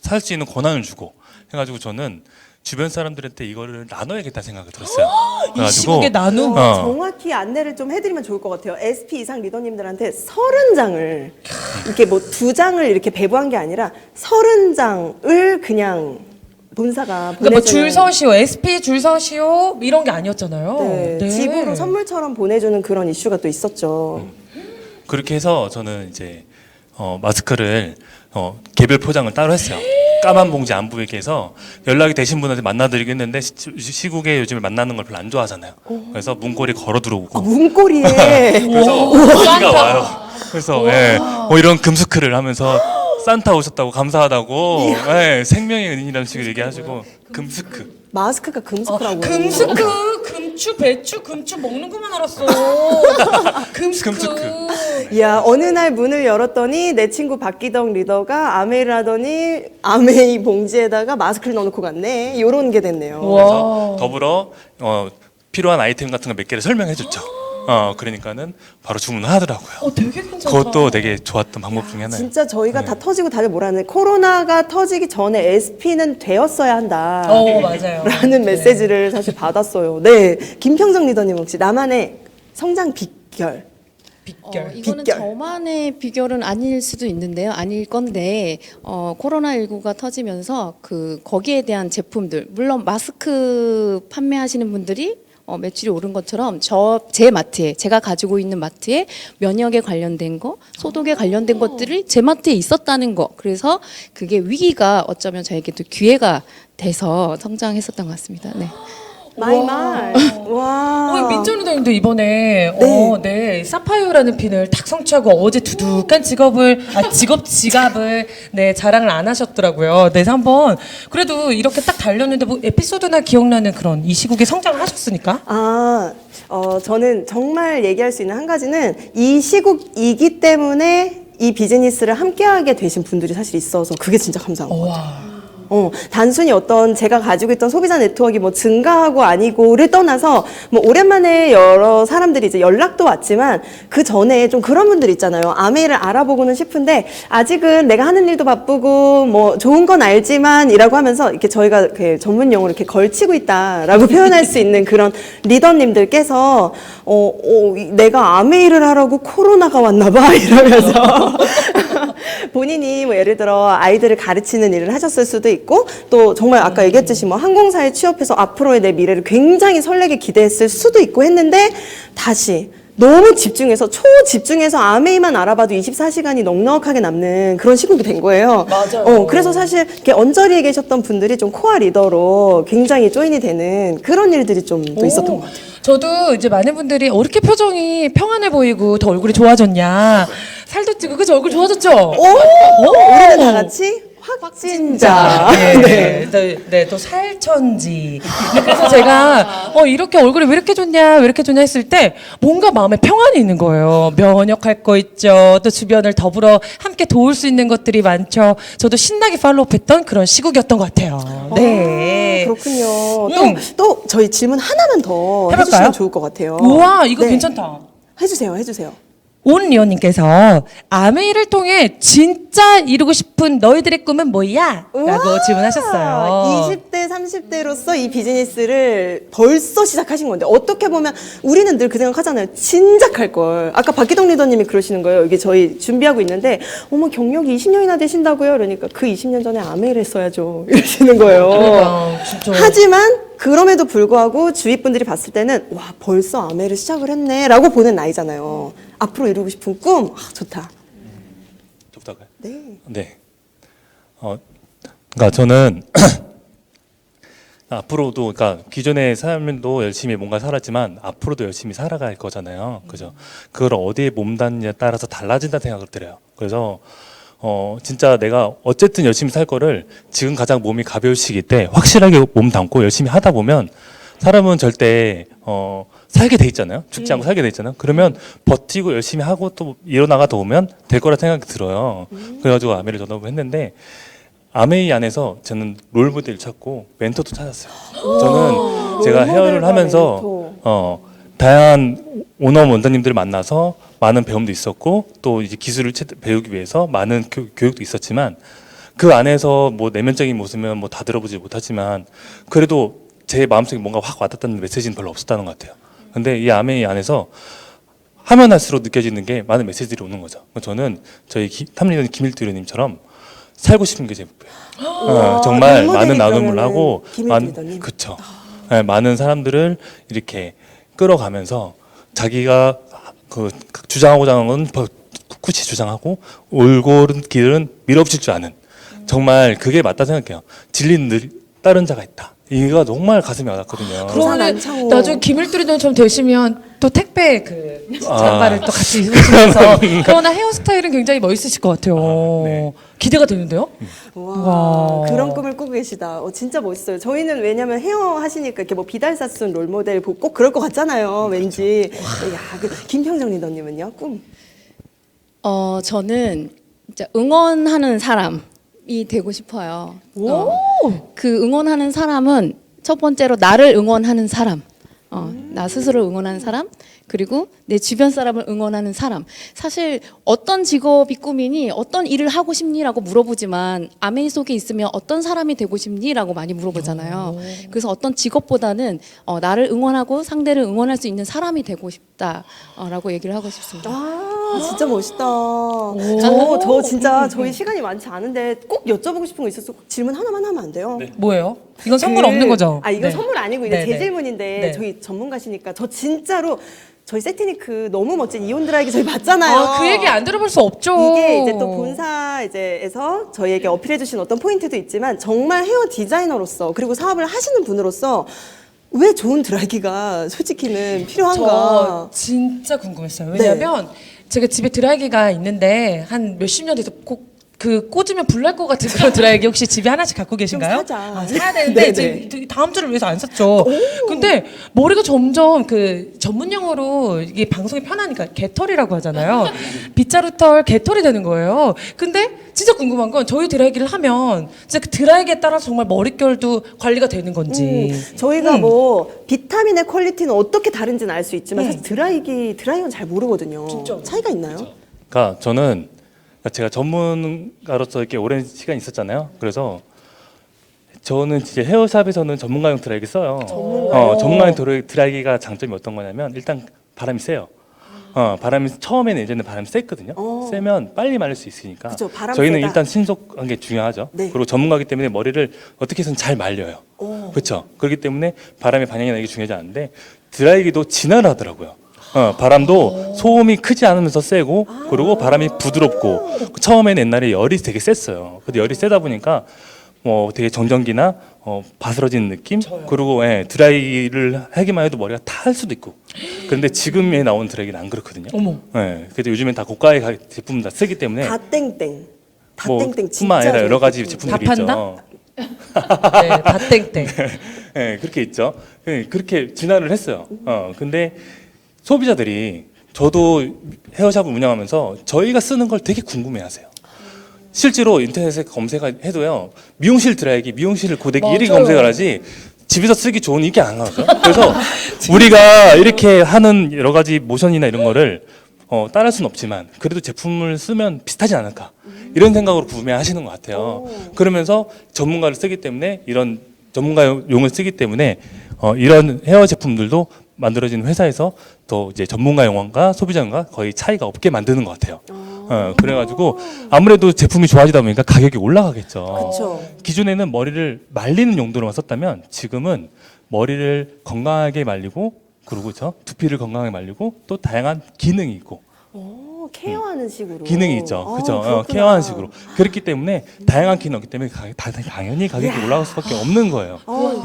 살 수 있는 권한을 주고 해가지고 저는 주변 사람들한테 이거를 나눠야겠다 생각이 들었어요. 이 시국에 나누? 정확히 안내를 좀 해드리면 좋을 것 같아요. SP 이상 리더님들한테 30장을 이렇게 뭐 2장을 이렇게 배부한 게 아니라 30장을 그냥 본사가 그러니까 뭐 보내주는 줄 서시오, SP 줄 서시오 이런 게 아니었잖아요. 네, 집으로 선물처럼 보내주는 그런 이슈가 또 있었죠. 그렇게 해서 저는 이제 마스크를 개별 포장을 따로 했어요. 까만 봉지 안 보이게 해서 연락이 되신 분한테 만나드리고 했는데 시국에 요즘에 만나는 걸 별로 안 좋아하잖아요. 그래서 문고리 걸어 들어오고 문고리에 그래서 비가 와요. 그래서 이런 금스크를 하면서 산타 오셨다고 감사하다고 생명의 은인이라는 식으로 얘기하시고 금스크. 마스크가 금스크라고. 금스크, 금추, 배추, 금추 먹는 것만 알았어. 금스크. 야, 어느 날 문을 열었더니 내 친구 박기덕 리더가 아메이를 하더니 아메이 봉지에다가 마스크를 넣어놓고 갔네. 이런 게 됐네요. 그래서 더불어 필요한 아이템 같은 거 몇 개를 설명해 줬죠. 그러니까는 바로 주문을 하더라고요. 되게 괜찮다. 그것도 되게 좋았던 방법 중에 하나예요. 진짜 저희가 다 터지고 다들 뭐라는 코로나가 터지기 전에 SP는 되었어야 한다. 맞아요. 라는 메시지를 사실 받았어요. 네, 김평정 리더님 혹시 나만의 성장 비결. 이거는 비결. 저만의 비결은 아닐 수도 있는데요. 아닐 건데 코로나19가 터지면서 거기에 대한 제품들 물론 마스크 판매하시는 분들이 매출이 오른 것처럼 제 마트에 제가 가지고 있는 마트에 면역에 관련된 거, 소독에 관련된 것들이 제 마트에 있었다는 거. 그래서 그게 위기가 어쩌면 저에게 또 기회가 돼서 성장했었던 것 같습니다. 네. 마이 말. 와. 민철 회장님도 이번에 네. 네 사파이어라는 핀을 딱 성취하고 어제 두둑한 지갑을 네 자랑을 안 하셨더라고요. 네, 그래서 한번 그래도 이렇게 딱 달렸는데 뭐 에피소드나 기억나는 그런 이 시국에 성장을 하셨으니까. 저는 정말 얘기할 수 있는 한 가지는 이 시국이기 때문에 이 비즈니스를 함께하게 되신 분들이 사실 있어서 그게 진짜 감사한 것 같아요. 단순히 어떤 제가 가지고 있던 소비자 네트워크가 뭐 증가하고 아니고를 떠나서 뭐 오랜만에 여러 사람들이 이제 연락도 왔지만 그 전에 좀 그런 분들 있잖아요. 아메이를 알아보고는 싶은데 아직은 내가 하는 일도 바쁘고 뭐 좋은 건 알지만 이라고 하면서 이렇게 저희가 그 전문 용어로 이렇게 걸치고 있다라고 표현할 수 있는 그런 리더님들께서 내가 아메이를 하라고 코로나가 왔나 봐 이러면서 본인이 뭐 예를 들어 아이들을 가르치는 일을 하셨을 수도 있고 또 정말 아까 얘기했듯이 뭐 항공사에 취업해서 앞으로의 내 미래를 굉장히 설레게 기대했을 수도 있고 했는데 다시 너무 집중해서 초집중해서 아메이만 알아봐도 24시간이 넉넉하게 남는 그런 시국이 된 거예요. 맞아요. 그래서 사실 이렇게 언저리에 계셨던 분들이 좀 코어 리더로 굉장히 조인이 되는 그런 일들이 좀 또 있었던 것 같아요. 저도 이제 많은 분들이 이렇게 표정이 평안해 보이고 더 얼굴이 좋아졌냐. 살도 찌고 그죠? 얼굴 좋아졌죠? 우리는 다 같이 확진자. 네, 또 살천지. 그래서 제가 이렇게 얼굴이 왜 이렇게 좋냐 했을 때 뭔가 마음에 평안이 있는 거예요. 면역할 거 있죠. 또 주변을 더불어 함께 도울 수 있는 것들이 많죠. 저도 신나게 팔로우했던 그런 시국이었던 것 같아요. 네. 그렇군요. 음. 또 저희 질문 하나만 더 해볼까요? 해주시면 좋을 것 같아요. 우와, 이거 네. 괜찮다. 해주세요. 온리언님께서 아메이를 통해 진짜 이루고 싶은 너희들의 꿈은 뭐야? 라고 질문하셨어요. 20대, 30대로서 이 비즈니스를 벌써 시작하신 건데 어떻게 보면 우리는 늘 그 생각하잖아요. 진작 할 걸. 아까 박기동 리더님이 그러시는 거예요. 이게 저희 준비하고 있는데 어머 경력이 20년이나 되신다고요? 그러니까 그 20년 전에 아메이를 했어야죠. 이러시는 거예요. 그러니까, 진짜. 하지만 그럼에도 불구하고 주위 분들이 봤을 때는 와 벌써 아메이를 시작을 했네라고 보는 나이잖아요. 앞으로 이루고 싶은 꿈 좋다. 저부터 할까요? 네. 네. 그러니까 저는 앞으로도 그러니까 기존의 삶도 열심히 뭔가 살았지만 앞으로도 열심히 살아갈 거잖아요. 그죠? 그걸 어디에 몸담느냐에 따라서 달라진다는 생각을 들어요. 그래서 진짜 내가 어쨌든 열심히 살 거를 지금 가장 몸이 가벼울 시기 때 확실하게 몸 담고 열심히 하다 보면 사람은 절대 살게 돼 있잖아요. 죽지 않고 살게 돼 있잖아요. 그러면 버티고 열심히 하고 또 일어나가다 보면 될 거라 생각이 들어요. 그래가지고 아메이를 전업했는데 아메이 안에서 저는 롤모델 찾고 멘토도 찾았어요. 저는 제가 헤어를 하면서 다양한 오너 원장님들을 만나서 많은 배움도 있었고 또 이제 기술을 배우기 위해서 많은 교육도 있었지만 그 안에서 뭐 내면적인 모습은 뭐 다 들어보지 못하지만 그래도 제 마음속에 뭔가 확 와닿았다는 메시지는 별로 없었다는 것 같아요. 근데 이 아메이 안에서 하면 할수록 느껴지는 게 많은 메시지들이 오는 거죠. 저는 저희 탐리더님 김일두 의원님처럼 살고 싶은 게 제 목표예요. 정말 많은 나눔을 하고 그쵸. 네, 많은 사람들을 이렇게 끌어가면서 자기가 그 주장하고자 하는 건 굳이 주장하고 옳고른 길은 밀어붙일 줄 아는 정말 그게 맞다 생각해요. 진리는 늘 따른 자가 있다. 이거 정말 가슴이 와닿거든요. 그러면 나중에 김일두리처럼 되시면 또 택배 그 잠바를 또 같이 입으시면서 그러나 헤어스타일은 굉장히 멋있으실 것 같아요. 네. 기대가 되는데요? 와, 그런 꿈을 꾸고 계시다. 진짜 멋있어요. 저희는 왜냐면 헤어 하시니까 이렇게 뭐 비달사 쓴 롤모델 보고 꼭 그럴 것 같잖아요. 왠지. 야, 김평정 리더님은요? 꿈? 저는 진짜 응원하는 사람이 되고 싶어요. 그 응원하는 사람은 첫 번째로 나를 응원하는 사람, 나 스스로 응원하는 사람, 그리고 내 주변 사람을 응원하는 사람. 사실 어떤 직업이 꿈이니, 어떤 일을 하고 싶니라고 물어보지만 아메이 속에 있으면 어떤 사람이 되고 싶니라고 많이 물어보잖아요. 그래서 어떤 직업보다는 나를 응원하고 상대를 응원할 수 있는 사람이 되고 싶다라고 얘기를 하고 싶습니다. 진짜 멋있다. 진짜 저희 시간이 많지 않은데 꼭 여쭤보고 싶은 거 있어서 꼭 질문 하나만 하면 안 돼요? 네. 뭐예요? 이건 선물 없는 거죠? 아, 이건 네. 선물 아니고 이제 네, 제 네. 질문인데 네. 저희 전문가시니까 저 진짜로 저희 세티니크 너무 멋진 이온 드라이기 저희 봤잖아요. 아, 그 얘기 안 들어볼 수 없죠. 이게 이제 또 본사 이제에서 저희에게 어필해 주신 어떤 포인트도 있지만 정말 헤어 디자이너로서 그리고 사업을 하시는 분으로서 왜 좋은 드라이기가 솔직히는 필요한가? 저 진짜 궁금했어요. 왜냐면 제가 집에 드라이기가 있는데 한 몇십 년 돼서 꼭 그 꽂으면 불날 것 같은 그런 드라이기 혹시 집에 하나씩 갖고 계신가요? 사자. 아, 사야 되는데 네네. 지금 다음 주를 위해서 안 샀죠. 근데 머리가 점점 그 전문 용어로 이게 방송이 편하니까 개털이라고 하잖아요. 빗자루털 개털이 되는 거예요. 근데 진짜 궁금한 건 저희 드라이기를 하면 진짜 그 드라이기에 따라서 정말 머릿결도 관리가 되는 건지. 저희가 뭐 비타민의 퀄리티는 어떻게 다른지는 알 수 있지만 사실 드라이기는 잘 모르거든요. 진짜. 차이가 있나요? 그러니까 저는 제가 전문가로서 이렇게 오랜 시간 있었잖아요. 그래서 저는 이제 헤어샵에서는 전문가용 드라이기 써요. 전문가용 드라이기가 장점이 어떤 거냐면 일단 바람이 세요. 바람이 처음에는 예전에 바람이 셌거든요. 세면 빨리 말릴 수 있으니까. 그쵸, 바람 저희는 세다. 일단 신속한 게 중요하죠. 네. 그리고 전문가이기 때문에 머리를 어떻게 해서는 잘 말려요. 그렇죠. 그렇기 때문에 바람의 방향이나 이게 중요하지 않은데 드라이기도 진화하더라고요. 바람도 소음이 크지 않으면서 세고 그리고 바람이 부드럽고 처음에는 옛날에 열이 되게 셌어요. 근데 열이 세다 보니까 뭐 되게 정전기나 바스러지는 느낌 그리고 드라이를 하기만 해도 머리가 탈 수도 있고 그런데 지금에 나온 드라이기는 안 그렇거든요. 어머. 그래서 요즘엔 다 고가의 제품 다 쓰기 때문에 다 땡땡. 다 뭐 땡땡 진짜. 뿐만 아니라 여러 가지 좋은 제품들이 다 있죠. 판다? 네, 다 땡땡. 그렇게 있죠. 그렇게 진화를 했어요. 근데 소비자들이 저도 헤어샵을 운영하면서 저희가 쓰는 걸 되게 궁금해하세요. 실제로 인터넷에 검색해도요. 미용실 드라이기, 미용실 고데기 맞아요. 1위 검색을 하지 집에서 쓰기 좋은 이게 안 나와요. 그래서 우리가 이렇게 하는 여러 가지 모션이나 이런 거를 따라할 수는 없지만 그래도 제품을 쓰면 비슷하지 않을까 이런 생각으로 구매하시는 것 같아요. 그러면서 전문가를 쓰기 때문에 이런 전문가용을 쓰기 때문에 이런 헤어 제품들도 만들어진 회사에서 더 이제 전문가용과 소비자용과 거의 차이가 없게 만드는 것 같아요. 그래가지고 아무래도 제품이 좋아지다 보니까 가격이 올라가겠죠. 그렇죠. 기존에는 머리를 말리는 용도로만 썼다면 지금은 머리를 건강하게 말리고 그리고 두피를 건강하게 말리고 또 다양한 기능이 있고 케어하는 식으로. 기능이 있죠. 그렇죠. 그렇구나. 케어하는 식으로. 그렇기 때문에 다양한 기능이 있기 때문에 당연히 가격이 올라갈 수밖에 없는 거예요.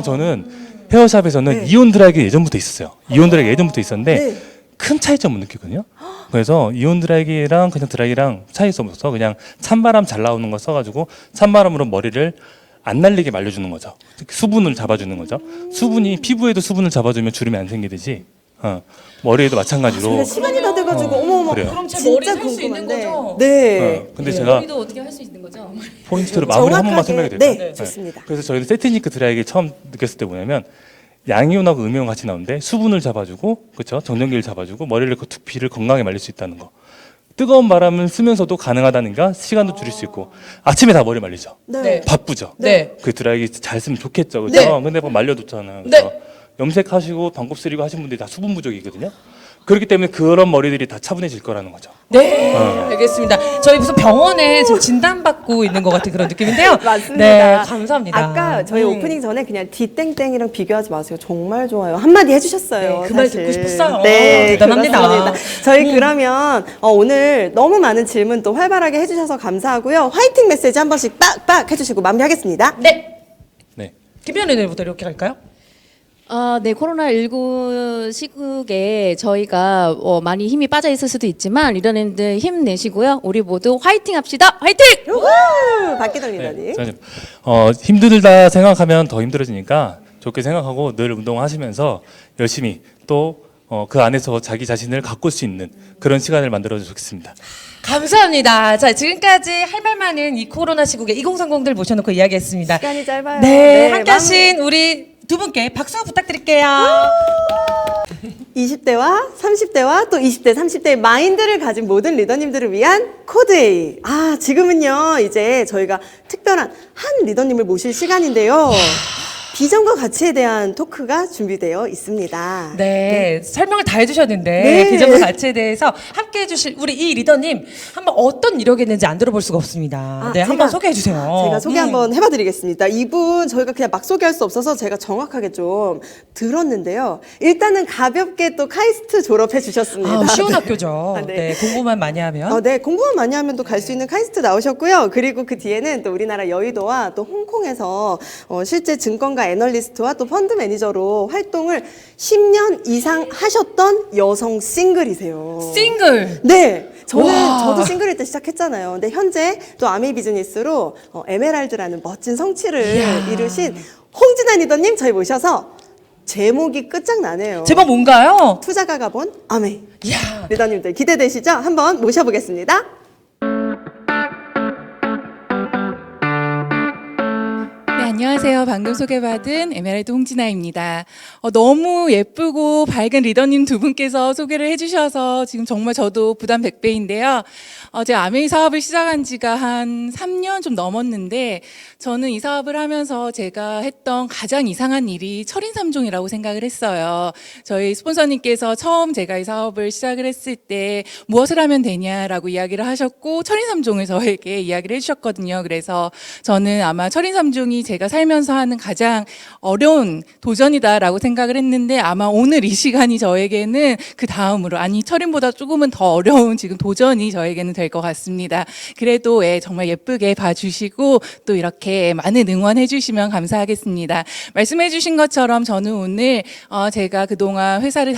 저는 헤어샵에서는 이온 드라이기 예전부터 있었어요. 이온 드라이기 예전부터 있었는데 네. 큰 차이점을 느끼거든요. 그래서 이온 드라이기랑 그냥 드라이기랑 차이점이 없어서 그냥 찬바람 잘 나오는 거 써가지고 찬바람으로 머리를 안 날리게 말려주는 거죠. 수분을 잡아주는 거죠. 수분이 피부에도 수분을 잡아주면 주름이 안 생기듯이 머리에도 마찬가지로. 저희가 시간이 다 돼가지고 어머어머. 그래요. 그럼 제 진짜 머리 살 수 있는 궁금한데. 거죠? 네. 근데 제가 우리도 어떻게 할 수 있는 거죠? 포인트로 마무리 한 번만 설명해 드릴까요? 네, 좋습니다. 그래서 저희는 세티니크 드라이기 처음 느꼈을 때 뭐냐면 양이온하고 음이온 같이 나오는데 수분을 잡아주고 그렇죠 정전기를 잡아주고 머리를 두피를 건강하게 말릴 수 있다는 거. 뜨거운 바람을 쓰면서도 가능하다니까 시간도 줄일 수 있고 아침에 다 머리 말리죠. 네. 바쁘죠. 네. 그 드라이기 잘 쓰면 좋겠죠. 그렇죠? 네. 근데 뭐 말려뒀잖아요. 그래서 네. 염색하시고 방곱 쓰리고 하신 분들이 다 수분 부족이거든요. 그렇기 때문에 그런 머리들이 다 차분해질 거라는 거죠. 네, 알겠습니다. 저희 무슨 병원에 지금 진단받고 있는 것 같은 그런 느낌인데요. 맞습니다. 네, 감사합니다. 아까 저희 오프닝 전에 그냥 디땡땡이랑 비교하지 마세요. 정말 좋아요. 한마디 해주셨어요. 네, 그 말 사실. 듣고 싶었어요. 네, 대단합니다. 그렇습니다. 저희 그러면 오늘 너무 많은 질문 또 활발하게 해주셔서 감사하고요. 화이팅 메시지 한 번씩 빡빡 해주시고 마무리하겠습니다. 네, 네. 김현우님부터 이렇게 갈까요? 네, 코로나19 시국에 저희가 많이 힘이 빠져 있을 수도 있지만 리더님들 힘내시고요. 우리 모두 화이팅 합시다. 화이팅! 유후! 박기덕 네, 리더님. 저는, 힘들다 생각하면 더 힘들어지니까 좋게 생각하고 늘 운동하시면서 열심히 또 그 안에서 자기 자신을 가꿀 수 있는 그런 시간을 만들어주면 좋겠습니다. 감사합니다. 자, 지금까지 할 말 많은 이 코로나 시국에 2030들 모셔놓고 이야기했습니다. 시간이 짧아요. 네, 함께 하신 우리 두 분께 박수 부탁드릴게요. 20대와 30대와 또 20대, 30대의 마인드를 가진 모든 리더님들을 위한 코드웨이. 지금은요, 이제 저희가 특별한 한 리더님을 모실 시간인데요. 비전과 가치에 대한 토크가 준비되어 있습니다. 네, 설명을 다 해주셨는데 네. 비전과 가치에 대해서 함께 해주실 우리 이 리더님 한번 어떤 이력이었는지 안 들어볼 수가 없습니다. 네, 한번 소개해 주세요. 제가 소개 한번 해봐드리겠습니다. 이분 저희가 그냥 막 소개할 수 없어서 제가 정확하게 좀 들었는데요. 일단은 가볍게 또 카이스트 졸업해 주셨습니다. 아, 쉬운 네. 학교죠. 아, 네. 공부만 많이 하면. 네, 공부만 많이 하면 또 갈 수 있는 카이스트 나오셨고요. 그리고 그 뒤에는 또 우리나라 여의도와 또 홍콩에서 실제 증권가 애널리스트와 또 펀드 매니저로 활동을 10년 이상 하셨던 여성 싱글이세요. 싱글. 네. 와. 저도 싱글일 때 시작했잖아요. 근데 현재 또 아미 비즈니스로 에메랄드라는 멋진 성취를 이야. 이루신 홍진아 리더님 저희 모셔서 제목이 끝장나네요. 제목 뭔가요? 투자가 가본 아메. 이야. 리더님들 기대되시죠? 한번 모셔보겠습니다. 네, 안녕하세요. 방금 소개받은 에메랄드 홍진아입니다. 너무 예쁘고 밝은 리더님 두 분께서 소개를 해주셔서 지금 정말 저도 부담 100배인데요. 제가 아메이 사업을 시작한 지가 한 3년 좀 넘었는데 저는 이 사업을 하면서 제가 했던 가장 이상한 일이 철인삼종이라고 생각을 했어요. 저희 스폰서님께서 처음 제가 이 사업을 시작을 했을 때 무엇을 하면 되냐라고 이야기를 하셨고 철인삼종을 저에게 이야기를 해주셨거든요. 그래서 저는 아마 철인삼종이 제가 살면서 하는 가장 어려운 도전이다라고 생각을 했는데 아마 오늘 이 시간이 저에게는 그 다음으로 아니 철인보다 조금은 더 어려운 지금 도전이 저에게는 될 것 같습니다. 그래도 정말 예쁘게 봐주시고 또 이렇게 많은 응원해 주시면 감사하겠습니다. 말씀해 주신 것처럼 저는 오늘 제가 그동안 회사를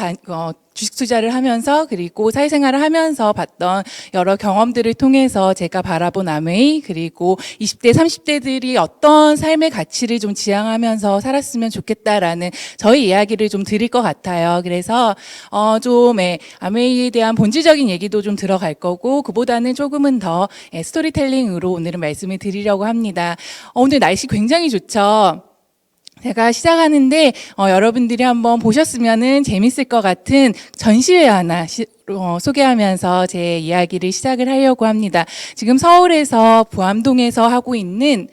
주식 투자를 하면서 그리고 사회생활을 하면서 봤던 여러 경험들을 통해서 제가 바라본 아메이 그리고 20대, 30대들이 어떤 삶의 가치를 좀 지향하면서 살았으면 좋겠다라는 저희 이야기를 좀 드릴 것 같아요. 그래서 아메이에 대한 본질적인 얘기도 좀 들어갈 거고 그보다는 조금은 더 스토리텔링으로 오늘은 말씀을 드리려고 합니다. 오늘 날씨 굉장히 좋죠. 제가 시작하는데 여러분들이 한번 보셨으면은 재밌을 것 같은 전시회 하나 소개하면서 제 이야기를 시작을 하려고 합니다. 지금 서울에서 부암동에서 하고 있는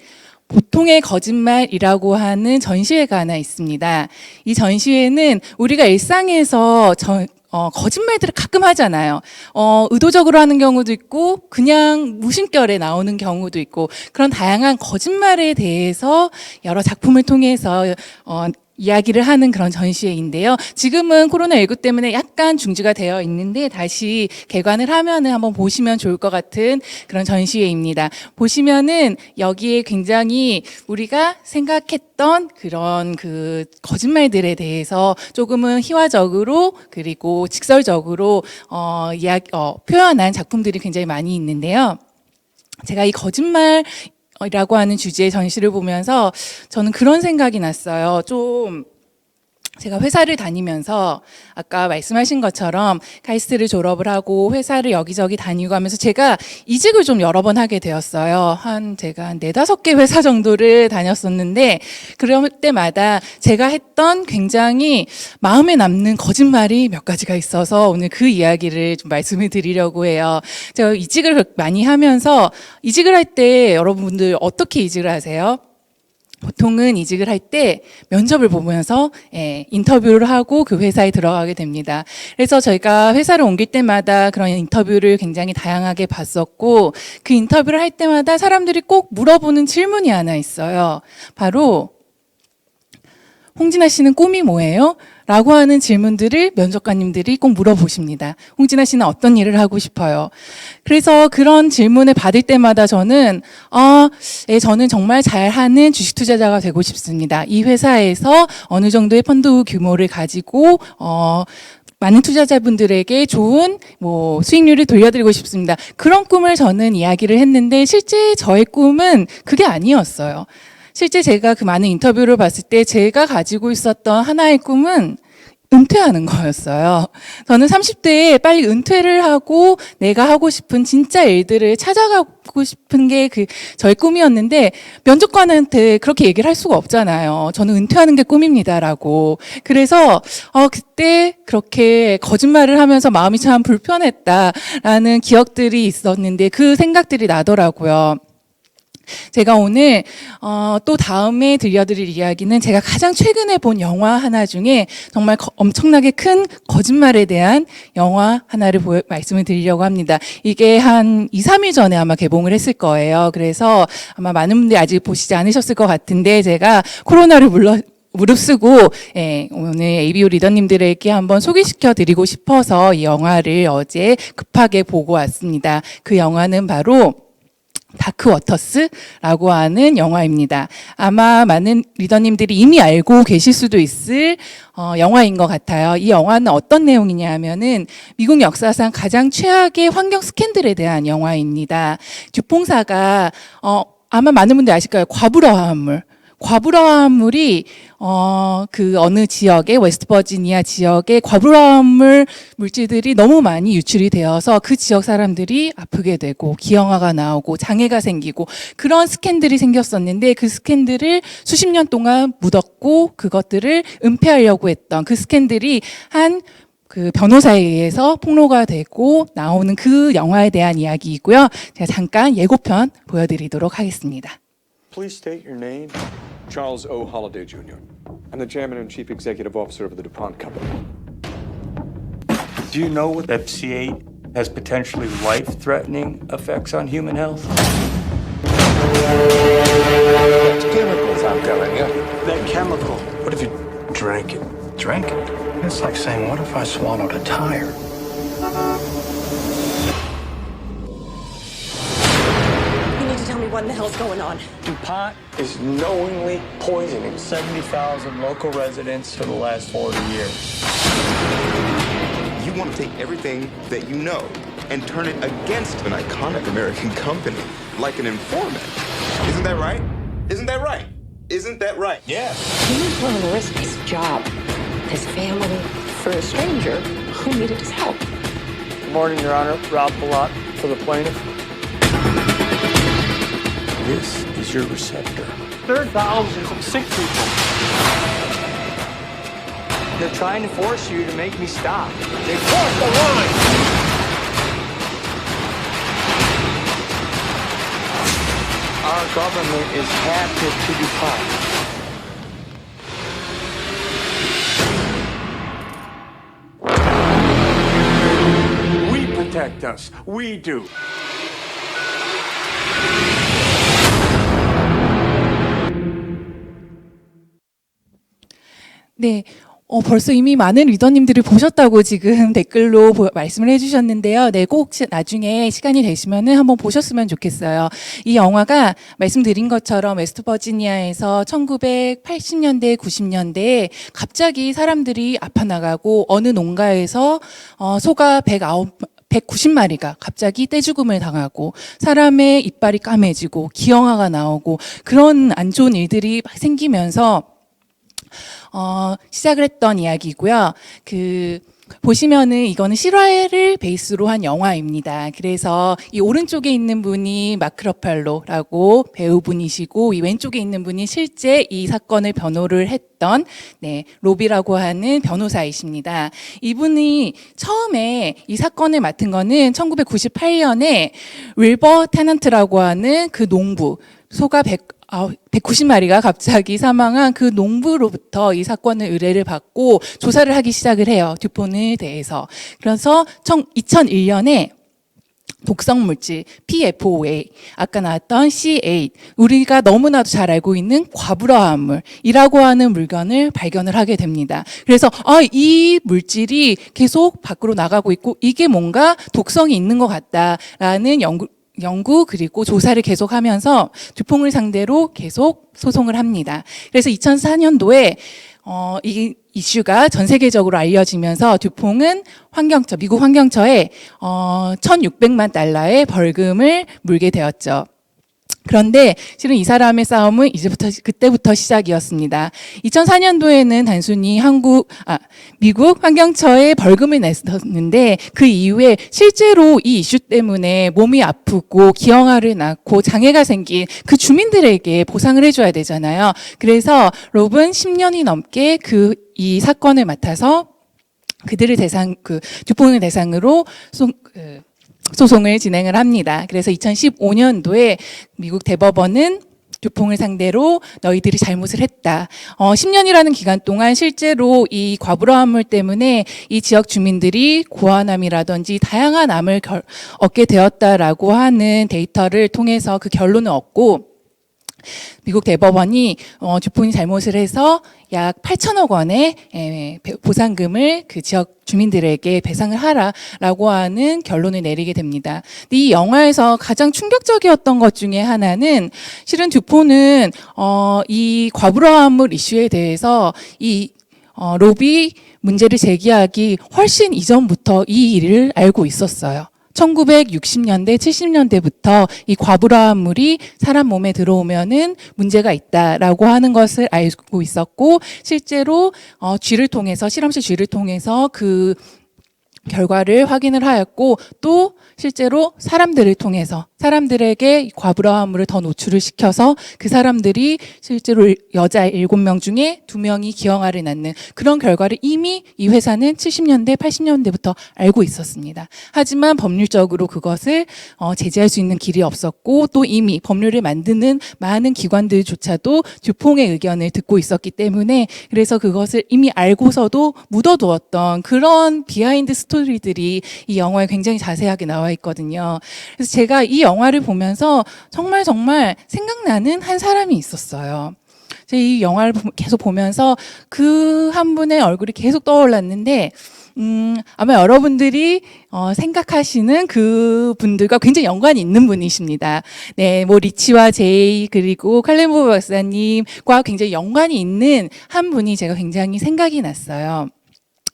보통의 거짓말이라고 하는 전시회가 하나 있습니다. 이 전시회는 우리가 일상에서 거짓말들을 가끔 하잖아요. 의도적으로 하는 경우도 있고 그냥 무심결에 나오는 경우도 있고 그런 다양한 거짓말에 대해서 여러 작품을 통해서 이야기를 하는 그런 전시회인데요. 지금은 코로나19 때문에 약간 중지가 되어 있는데 다시 개관을 하면은 한번 보시면 좋을 것 같은 그런 전시회입니다. 보시면은 여기에 굉장히 우리가 생각했던 그런 그 거짓말들에 대해서 조금은 희화적으로 그리고 직설적으로 표현한 작품들이 굉장히 많이 있는데요. 제가 이 거짓말 이라고 하는 주제의 전시를 보면서 저는 그런 생각이 났어요. 제가 회사를 다니면서 아까 말씀하신 것처럼 카이스트를 졸업을 하고 회사를 여기저기 다니고 하면서 제가 이직을 좀 여러 번 하게 되었어요. 제가 한 4-5개 회사 정도를 다녔었는데 그럴 때마다 제가 했던 굉장히 마음에 남는 거짓말이 몇 가지가 있어서 오늘 그 이야기를 좀 말씀을 드리려고 해요. 제가 이직을 많이 하면서 이직을 할 때 여러분들 어떻게 이직을 하세요? 보통은 이직을 할 때 면접을 보면서 인터뷰를 하고 그 회사에 들어가게 됩니다. 그래서 저희가 회사를 옮길 때마다 그런 인터뷰를 굉장히 다양하게 봤었고 그 인터뷰를 할 때마다 사람들이 꼭 물어보는 질문이 하나 있어요. 바로 홍진아 씨는 꿈이 뭐예요? 라고 하는 질문들을 면접관님들이 꼭 물어보십니다. 홍진아 씨는 어떤 일을 하고 싶어요? 그래서 그런 질문을 받을 때마다 저는 저는 정말 잘하는 주식 투자자가 되고 싶습니다. 이 회사에서 어느 정도의 펀드 규모를 가지고 많은 투자자분들에게 좋은 수익률을 돌려드리고 싶습니다. 그런 꿈을 저는 이야기를 했는데 실제 저의 꿈은 그게 아니었어요. 실제 제가 그 많은 인터뷰를 봤을 때 제가 가지고 있었던 하나의 꿈은 은퇴하는 거였어요. 저는 30대에 빨리 은퇴를 하고 내가 하고 싶은 진짜 일들을 찾아가고 싶은 게 저의 꿈이었는데 면접관한테 그렇게 얘기를 할 수가 없잖아요. 저는 은퇴하는 게 꿈입니다라고. 그래서 그때 그렇게 거짓말을 하면서 마음이 참 불편했다라는 기억들이 있었는데 그 생각들이 나더라고요. 제가 오늘 또 다음에 들려드릴 이야기는 제가 가장 최근에 본 영화 하나 중에 정말 엄청나게 큰 거짓말에 대한 영화 하나를 말씀을 드리려고 합니다. 이게 한 2, 3일 전에 아마 개봉을 했을 거예요. 그래서 아마 많은 분들이 아직 보시지 않으셨을 것 같은데 제가 코로나를 무릅쓰고 오늘 ABO 리더님들에게 한번 소개시켜 드리고 싶어서 이 영화를 어제 급하게 보고 왔습니다. 그 영화는 바로 다크 워터스라고 하는 영화입니다. 아마 많은 리더님들이 이미 알고 계실 수도 있을 영화인 것 같아요. 이 영화는 어떤 내용이냐 하면은 미국 역사상 가장 최악의 환경 스캔들에 대한 영화입니다. 듀퐁사가 아마 많은 분들이 아실 거예요. 과부라화합물이 그 어느 지역의 웨스트버지니아 지역의 과부라화합물 물질들이 너무 많이 유출이 되어서 그 지역 사람들이 아프게 되고 기형아가 나오고 장애가 생기고 그런 스캔들이 생겼었는데 그 스캔들을 수십 년 동안 묻었고 그것들을 은폐하려고 했던 그 스캔들이 한 그 변호사에 의해서 폭로가 되고 나오는 그 영화에 대한 이야기이고요. 제가 잠깐 예고편 보여드리도록 하겠습니다. Please state your name. Charles O. Holliday Jr. I'm the chairman and chief executive officer of the DuPont Company. Do you know that C8 has potentially life-threatening effects on human health? It's chemicals, I'm telling you. That chemical. What if you drank it? Drink it? It's like saying, what if I swallowed a tire? You need to tell me what the hell's going on. DuPont is knowingly poisoning 70,000 local residents for the last 40 years. You want to take everything that you know and turn it against an iconic American company, like an informant. Isn't that right? Isn't that right? Isn't that right? Yes. He was willing to risk his job, his family, for a stranger who needed his help. Good morning, Your Honor. Rob Palat for the plaintiff. This is your receptor. There are thousands of sick people. They're trying to force you to make me stop. They crossed the line! Our government is captive to DuPont. We protect us. We do. 네. 벌써 이미 많은 리더님들이 보셨다고 지금 댓글로 말씀을 해주셨는데요. 네, 꼭 나중에 시간이 되시면은 한번 보셨으면 좋겠어요. 이 영화가 말씀드린 것처럼 웨스트버지니아에서 1980년대, 90년대에 갑자기 사람들이 아파나가고 어느 농가에서 소가 190마리가 갑자기 떼죽음을 당하고 사람의 이빨이 까매지고 기형아가 나오고 그런 안 좋은 일들이 막 생기면서 시작을 했던 이야기고요. 보시면은 이거는 실화를 베이스로 한 영화입니다. 그래서 이 오른쪽에 있는 분이 마크 러팔로라고 배우분이시고 이 왼쪽에 있는 분이 실제 이 사건을 변호를 했던 로비라고 하는 변호사이십니다. 이분이 처음에 이 사건을 맡은 거는 1998년에 윌버 테넌트라고 하는 그 농부 소가 190마리가 갑자기 사망한 그 농부로부터 이 사건을 의뢰를 받고 조사를 하기 시작을 해요. 듀폰에 대해서. 그래서 2001년에 독성물질 PFOA, 아까 나왔던 C8, 우리가 너무나도 잘 알고 있는 과부라화합물이라고 하는 물건을 발견을 하게 됩니다. 그래서 이 물질이 계속 밖으로 나가고 있고 이게 뭔가 독성이 있는 것 같다라는 연구 그리고 조사를 계속하면서 듀퐁을 상대로 계속 소송을 합니다. 그래서 2004년도에 이 이슈가 전 세계적으로 알려지면서 듀퐁은 미국 환경처에 1,600만 달러의 벌금을 물게 되었죠. 그런데 실은 이 사람의 싸움은 그때부터 시작이었습니다. 2004년도에는 단순히 미국 환경처에 벌금을 냈었는데 그 이후에 실제로 이 이슈 때문에 몸이 아프고 기형아를 낳고 장애가 생긴 그 주민들에게 보상을 해줘야 되잖아요. 그래서 롭은 10년이 넘게 이 사건을 맡아서 그들을 듀폰을 대상으로 소송을 진행을 합니다. 그래서 2015년도에 미국 대법원은 듀퐁을 상대로 너희들이 잘못을 했다. 10년이라는 기간 동안 실제로 이 과부하물 때문에 이 지역 주민들이 고아남이라든지 다양한 암을 얻게 되었다라고 하는 데이터를 통해서 그 결론을 얻고 미국 대법원이 듀폰이 잘못을 해서 약 8천억 원의 보상금을 그 지역 주민들에게 배상을 하라라고 하는 결론을 내리게 됩니다. 근데 이 영화에서 가장 충격적이었던 것 중에 하나는 실은 듀폰은 이 과부하물 이슈에 대해서 이 로비 문제를 제기하기 훨씬 이전부터 이 일을 알고 있었어요. 1960년대, 70년대부터 이 과부하물이 사람 몸에 들어오면은 문제가 있다라고 하는 것을 알고 있었고, 실제로 쥐를 통해서, 실험실 쥐를 통해서 그 결과를 확인을 하였고, 또 실제로 사람들을 통해서 사람들에게 과부하물을 더 노출을 시켜서 그 사람들이 실제로 여자 7명 중에 2명이 기형아를 낳는 그런 결과를 이미 이 회사는 70년대, 80년대부터 알고 있었습니다. 하지만 법률적으로 그것을 제재할 수 있는 길이 없었고, 또 이미 법률을 만드는 많은 기관들조차도 듀퐁의 의견을 듣고 있었기 때문에, 그래서 그것을 이미 알고서도 묻어두었던 그런 비하인드 스토리들이 이 영화에 굉장히 자세하게 나와 있거든요. 그래서 제가 이 영화를 보면서 정말 생각나는 한 사람이 있었어요. 제가 이 영화를 계속 보면서 그 한 분의 얼굴이 계속 떠올랐는데, 아마 여러분들이 생각하시는 그 분들과 굉장히 연관이 있는 분이십니다. 네, 뭐 리치와 제이 그리고 칼렌보 박사님과 굉장히 연관이 있는 한 분이 제가 굉장히 생각이 났어요.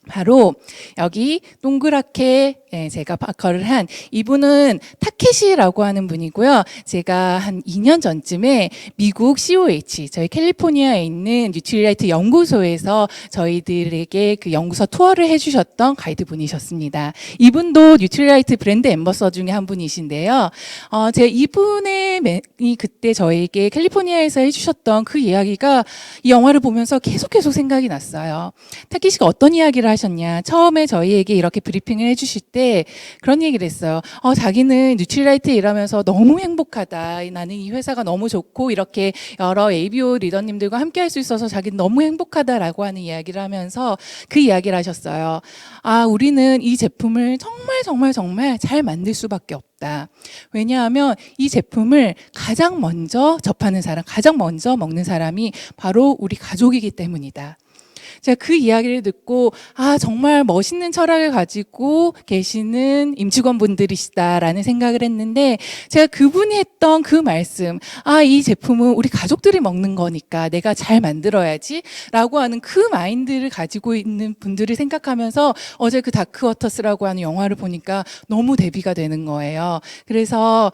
바로 여기 동그랗게 제가 마커를 한 이분은 타케시라고 하는 분이고요. 제가 한 2년 전쯤에 미국 COH, 저희 캘리포니아에 있는 뉴트리라이트 연구소에서 저희들에게 그 연구소 투어를 해주셨던 가이드 분이셨습니다. 이분도 뉴트리라이트 브랜드 앰버서 중에 한 분이신데요. 제가 이분이 그때 저에게 캘리포니아에서 해주셨던 그 이야기가 이 영화를 보면서 계속 생각이 났어요. 타케시가 어떤 이야기를 하셨냐. 처음에 저희에게 이렇게 브리핑을 해주실 때 그런 얘기를 했어요. 자기는 뉴트리라이트 일하면서 너무 행복하다. 나는 이 회사가 너무 좋고 이렇게 여러 ABO 리더님들과 함께 할 수 있어서 자기는 너무 행복하다라고 하는 이야기를 하면서 그 이야기를 하셨어요. 우리는 이 제품을 정말 잘 만들 수밖에 없다. 왜냐하면 이 제품을 가장 먼저 접하는 사람, 가장 먼저 먹는 사람이 바로 우리 가족이기 때문이다. 제가 그 이야기를 듣고 정말 멋있는 철학을 가지고 계시는 임직원분들이시다라는 생각을 했는데, 제가 그분이 했던 그 말씀, 이 제품은 우리 가족들이 먹는 거니까 내가 잘 만들어야지 라고 하는 그 마인드를 가지고 있는 분들을 생각하면서 어제 그 다크워터스라고 하는 영화를 보니까 너무 대비가 되는 거예요. 그래서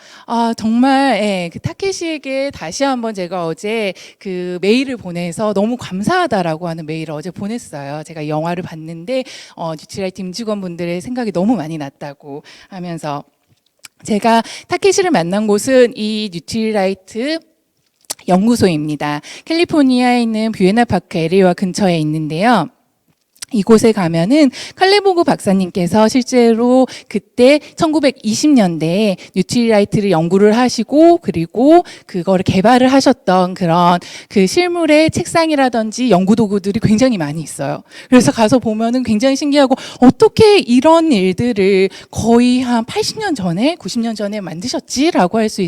정말 그 타케시에게 다시 한번 제가 어제 그 메일을 보내서 너무 감사하다라고 하는 메일을 어제 보냈어요. 제가 영화를 봤는데 뉴트리라이트 임직원분들의 생각이 너무 많이 났다고 하면서, 제가 타케시를 만난 곳은 이 뉴트리라이트 연구소입니다. 캘리포니아에 있는 뷰에나 파크 에리와 근처에 있는데요. 이곳에 가면은 칼레보그 박사님께서 실제로 그때 1920년대에 뉴트리라이트를 연구를 하시고, 그리고 그거를 개발을 하셨던 그런 그 실물의 책상이라든지 연구도구들이 굉장히 많이 있어요. 그래서 가서 보면은 굉장히 신기하고, 어떻게 이런 일들을 거의 한 80년 전에, 90년 전에 만드셨지라고 할 수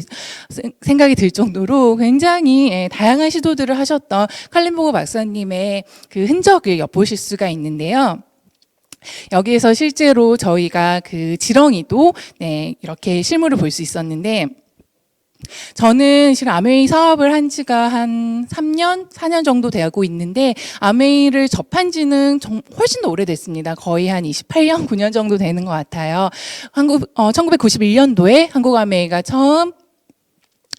생각이 들 정도로 굉장히 다양한 시도들을 하셨던 칼레보그 박사님의 그 흔적을 엿보실 수가 있는 데요. 여기에서 실제로 저희가 그 지렁이도 이렇게 실물을 볼 수 있었는데, 저는 실은 아메이 사업을 한 지가 한 3년, 4년 정도 되고 있는데, 아메이를 접한 지는 훨씬 더 오래됐습니다. 거의 한 28년, 9년 정도 되는 것 같아요. 1991년도에 한국 아메이가 처음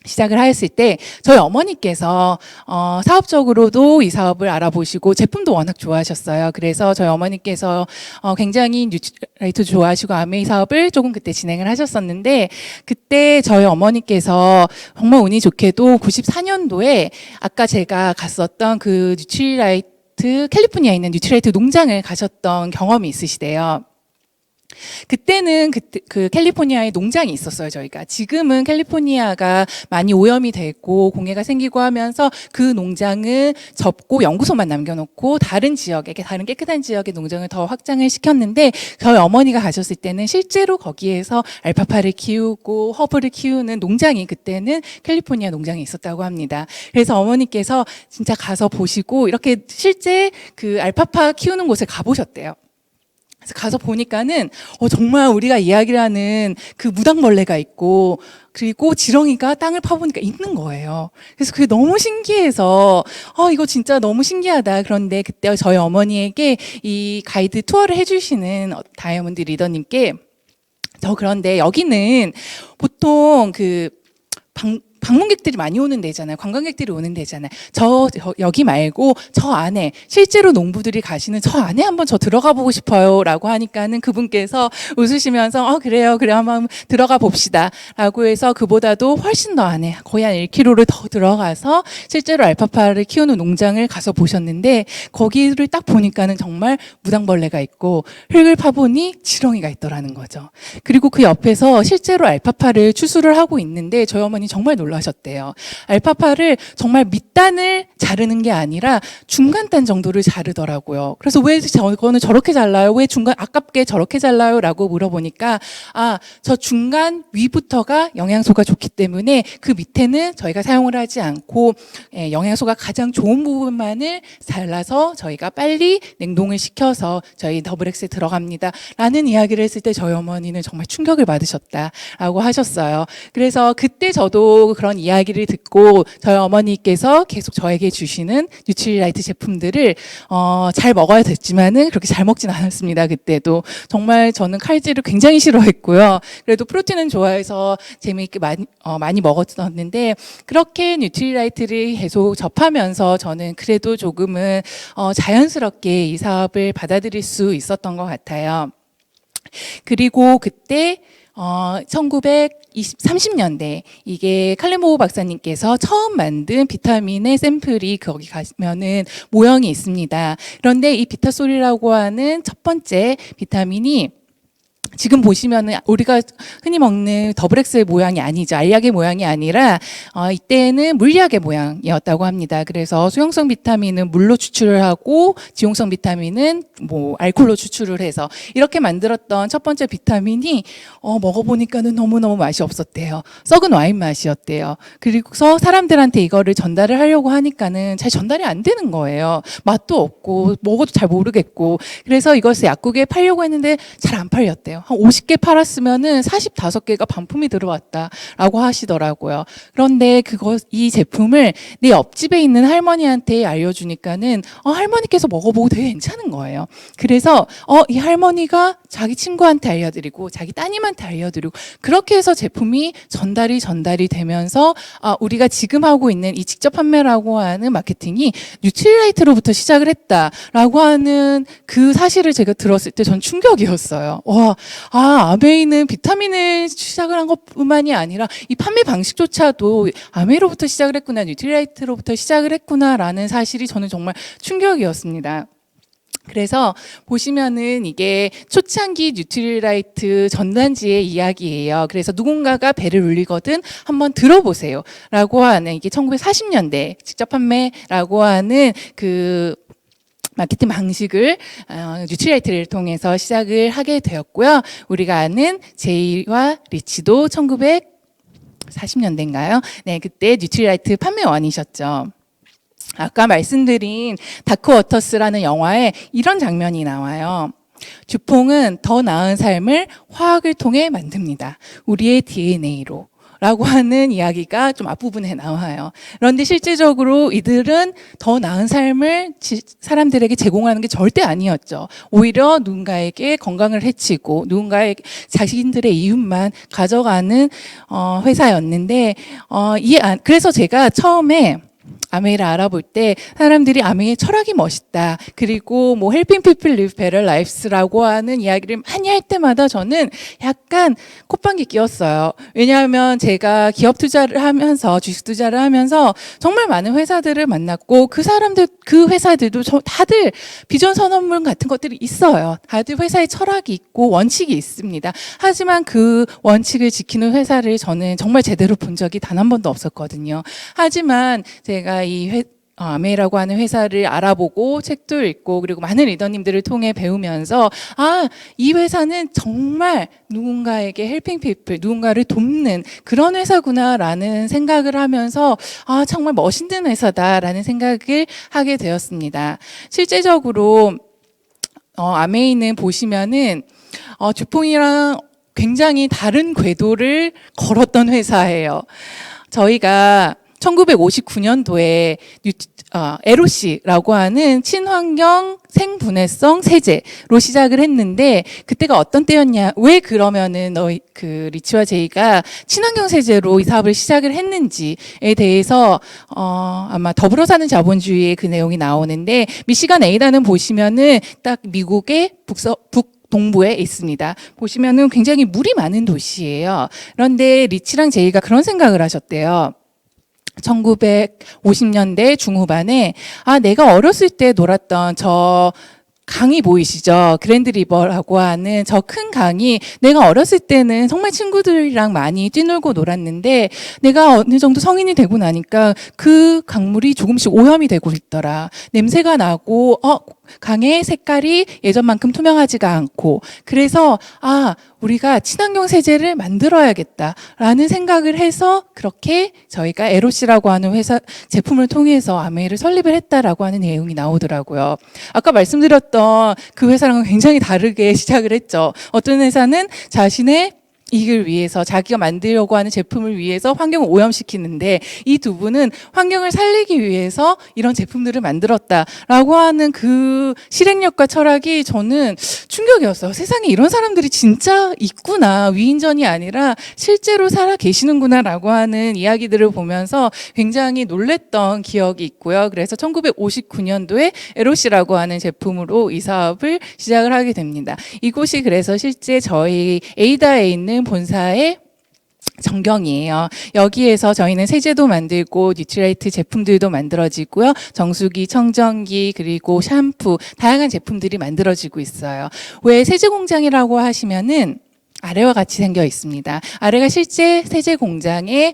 시작을 하였을 때 저희 어머니께서 사업적으로도 이 사업을 알아보시고 제품도 워낙 좋아하셨어요. 그래서 저희 어머니께서 굉장히 뉴트리라이트 좋아하시고 아메이 사업을 조금 그때 진행을 하셨었는데, 그때 저희 어머니께서 정말 운이 좋게도 94년도에 아까 제가 갔었던 그 뉴트리라이트 캘리포니아에 있는 뉴트리라이트 농장을 가셨던 경험이 있으시대요. 그때는 그 캘리포니아에 농장이 있었어요, 저희가. 지금은 캘리포니아가 많이 오염이 되고 공해가 생기고 하면서 그 농장을 접고 연구소만 남겨놓고 다른 지역에, 다른 깨끗한 지역의 농장을 더 확장을 시켰는데 저희 어머니가 가셨을 때는 실제로 거기에서 알파파를 키우고 허브를 키우는 농장이 그때는 캘리포니아 농장에 있었다고 합니다. 그래서 어머니께서 진짜 가서 보시고 이렇게 실제 그 알파파 키우는 곳에 가보셨대요. 그래서 가서 보니까는 정말 우리가 이야기를 하는 그 무당벌레가 있고 그리고 지렁이가 땅을 파보니까 있는 거예요. 그래서 그게 너무 신기해서 이거 진짜 너무 신기하다. 그런데 그때 저희 어머니에게 이 가이드 투어를 해주시는 다이아몬드 리더님께 그런데 여기는 보통 그 방문객들이 많이 오는 데잖아요. 관광객들이 오는 데잖아요. 여기 말고 저 안에 실제로 농부들이 가시는 저 안에 한번 저 들어가 보고 싶어요 라고 하니까는 그분께서 웃으시면서 그래요 한번 들어가 봅시다 라고 해서 그보다도 훨씬 더 안에 거의 한 1km를 더 들어가서 실제로 알파파를 키우는 농장을 가서 보셨는데 거기를 딱 보니까는 정말 무당벌레가 있고 흙을 파보니 지렁이가 있더라는 거죠. 그리고 그 옆에서 실제로 알파파를 추수를 하고 있는데 저희 어머니 정말 놀라셨대요. 알파파를 정말 밑단을 자르는 게 아니라 중간단 정도를 자르더라고요. 그래서 왜 저거는 저렇게 잘라요? 왜 중간 아깝게 저렇게 잘라요? 라고 물어보니까 저 중간 위부터가 영양소가 좋기 때문에 그 밑에는 저희가 사용을 하지 않고 영양소가 가장 좋은 부분만을 잘라서 저희가 빨리 냉동을 시켜서 저희 더블엑스에 들어갑니다. 라는 이야기를 했을 때 저희 어머니는 정말 충격을 받으셨다라고 하셨어요. 그래서 그때 저도 그런 이야기를 듣고 저희 어머니께서 계속 저에게 주시는 뉴트리라이트 제품들을 잘 먹어야 됐지만은 그렇게 잘 먹진 않았습니다. 그때도 정말 저는 칼질을 굉장히 싫어했고요. 그래도 프로틴은 좋아해서 재미있게 많이 먹었었는데 그렇게 뉴트리라이트를 계속 접하면서 저는 그래도 조금은 자연스럽게 이 사업을 받아들일 수 있었던 것 같아요. 그리고 그때 1930년대 이게 칼렌보우 박사님께서 처음 만든 비타민의 샘플이 거기 가면은 모형이 있습니다. 그런데 이 비타솔이라고 하는 첫 번째 비타민이 지금 보시면은 우리가 흔히 먹는 더블엑스의 모양이 아니죠. 알약의 모양이 아니라 이때는 물약의 모양이었다고 합니다. 그래서 수용성 비타민은 물로 추출을 하고 지용성 비타민은 알코올로 추출을 해서 이렇게 만들었던 첫 번째 비타민이 먹어보니까는 너무너무 맛이 없었대요. 썩은 와인 맛이었대요. 그리고서 사람들한테 이거를 전달을 하려고 하니까는 잘 전달이 안 되는 거예요. 맛도 없고 먹어도 잘 모르겠고 그래서 이것을 약국에 팔려고 했는데 잘 안 팔렸대요. 한 50개 팔았으면은 45개가 반품이 들어왔다라고 하시더라고요. 그런데 이 제품을 내 옆집에 있는 할머니한테 알려주니까는 할머니께서 먹어보고 되게 괜찮은 거예요. 그래서 이 할머니가 자기 친구한테 알려드리고 자기 따님한테 알려드리고 그렇게 해서 제품이 전달이 되면서 우리가 지금 하고 있는 이 직접 판매라고 하는 마케팅이 뉴트리라이트로부터 시작을 했다라고 하는 그 사실을 제가 들었을 때 전 충격이었어요. 아메이는 비타민을 시작을 한 것뿐만이 아니라 이 판매 방식조차도 아메이로부터 시작을 했구나, 뉴트리라이트로부터 시작을 했구나라는 사실이 저는 정말 충격이었습니다. 그래서 보시면은 이게 초창기 뉴트리라이트 전단지의 이야기예요. 그래서 누군가가 배를 울리거든 한번 들어보세요 라고 하는 이게 1940년대 직접 판매라고 하는 그 마케팅 방식을 뉴트리라이트를 통해서 시작을 하게 되었고요. 우리가 아는 제이와 리치도 1940년대인가요? 네, 그때 뉴트리라이트 판매원이셨죠. 아까 말씀드린 다크워터스라는 영화에 이런 장면이 나와요. 듀퐁은 더 나은 삶을 화학을 통해 만듭니다. 우리의 DNA로. 라고 하는 이야기가 좀 앞부분에 나와요. 그런데 실제적으로 이들은 더 나은 삶을 사람들에게 제공하는 게 절대 아니었죠. 오히려 누군가에게 건강을 해치고 누군가의 자신들의 이윤만 가져가는 회사였는데 그래서 제가 처음에 아메이를 알아볼 때 사람들이 아메이의 철학이 멋있다. 그리고 뭐 helping people live better lives라고 하는 이야기를 많이 할 때마다 저는 약간 콧방귀 뀌었어요. 왜냐하면 제가 기업 투자를 하면서 주식 투자를 하면서 정말 많은 회사들을 만났고 그 사람들 그 회사들도 다들 비전 선언문 같은 것들이 있어요. 다들 회사의 철학이 있고 원칙이 있습니다. 하지만 그 원칙을 지키는 회사를 저는 정말 제대로 본 적이 단 한 번도 없었거든요. 하지만 제가 아메이라고 하는 회사를 알아보고 책도 읽고 그리고 많은 리더님들을 통해 배우면서 이 회사는 정말 누군가에게 헬핑 피플, 누군가를 돕는 그런 회사구나라는 생각을 하면서 정말 멋있는 회사다라는 생각을 하게 되었습니다. 실제적으로 아메이는 보시면은 주퐁이랑 굉장히 다른 궤도를 걸었던 회사예요. 저희가 1959년도에 LOC라고 하는 친환경 생분해성 세제로 시작을 했는데 그때가 어떤 때였냐? 왜 그러면은 리치와 제이가 친환경 세제로 이 사업을 시작을 했는지에 대해서 아마 더불어 사는 자본주의의 그 내용이 나오는데 미시간 A다는 보시면은 딱 미국의 동부에 있습니다. 보시면은 굉장히 물이 많은 도시예요. 그런데 리치랑 제이가 그런 생각을 하셨대요. 1950년대 중후반에 내가 어렸을 때 놀았던 저 강이 보이시죠? 그랜드 리버라고 하는 저 큰 강이 내가 어렸을 때는 정말 친구들이랑 많이 뛰놀고 놀았는데 내가 어느 정도 성인이 되고 나니까 그 강물이 조금씩 오염이 되고 있더라. 냄새가 나고 강의 색깔이 예전만큼 투명하지가 않고 그래서 우리가 친환경 세제를 만들어야겠다라는 생각을 해서 그렇게 저희가 LOC라고 하는 회사 제품을 통해서 아메이를 설립을 했다라고 하는 내용이 나오더라고요. 아까 말씀드렸던 그 회사랑은 굉장히 다르게 시작을 했죠. 어떤 회사는 자신의 이익을 위해서 자기가 만들려고 하는 제품을 위해서 환경을 오염시키는데 이 두 분은 환경을 살리기 위해서 이런 제품들을 만들었다라고 하는 그 실행력과 철학이 저는 충격이었어요. 세상에 이런 사람들이 진짜 있구나. 위인전이 아니라 실제로 살아 계시는구나라고 하는 이야기들을 보면서 굉장히 놀랬던 기억이 있고요. 그래서 1959년도에 LOC라고 하는 제품으로 이 사업을 시작을 하게 됩니다. 이곳이 그래서 실제 저희 에이다에 있는 본사의 전경이에요. 여기에서 저희는 세제도 만들고 뉴트라이트 제품들도 만들어지고요. 정수기, 청정기, 그리고 샴푸, 다양한 제품들이 만들어지고 있어요. 왜 세제 공장이라고 하시면은 아래와 같이 생겨 있습니다. 아래가 실제 세제 공장의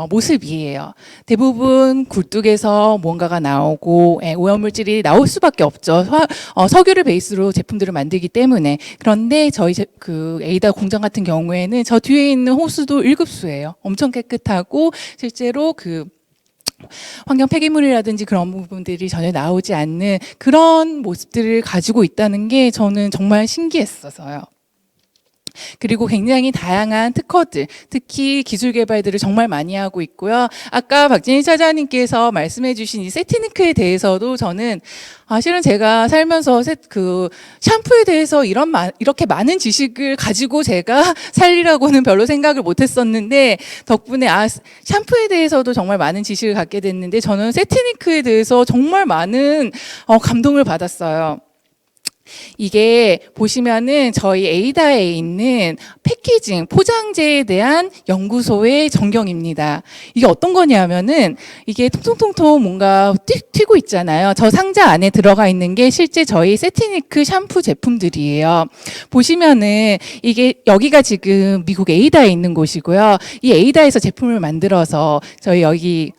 모습이에요. 대부분 굴뚝에서 뭔가가 나오고 오염물질이 나올 수밖에 없죠. 석유를 베이스로 제품들을 만들기 때문에. 그런데 저희 그 에이다 공장 같은 경우에는 저 뒤에 있는 호수도 1급수예요. 엄청 깨끗하고 실제로 그 환경 폐기물이라든지 그런 부분들이 전혀 나오지 않는 그런 모습들을 가지고 있다는 게 저는 정말 신기했어서요. 그리고 굉장히 다양한 특허들, 특히 기술 개발들을 정말 많이 하고 있고요. 아까 박진희 차장님께서 말씀해 주신 이 세티니크에 대해서도 저는 실은 제가 살면서 그 샴푸에 대해서 이렇게 많은 지식을 가지고 제가 살리라고는 별로 생각을 못 했었는데 덕분에 샴푸에 대해서도 정말 많은 지식을 갖게 됐는데 저는 세티니크에 대해서 정말 많은 감동을 받았어요. 이게 보시면은 저희 에이다에 있는 패키징, 포장재에 대한 연구소의 전경입니다. 이게 어떤 거냐면은 이게 통통통통 뭔가 튀고 있잖아요. 저 상자 안에 들어가 있는 게 실제 저희 세티니크 샴푸 제품들이에요. 보시면은 이게 여기가 지금 미국 에이다에 있는 곳이고요. 이 에이다에서 제품을 만들어서 저희 여기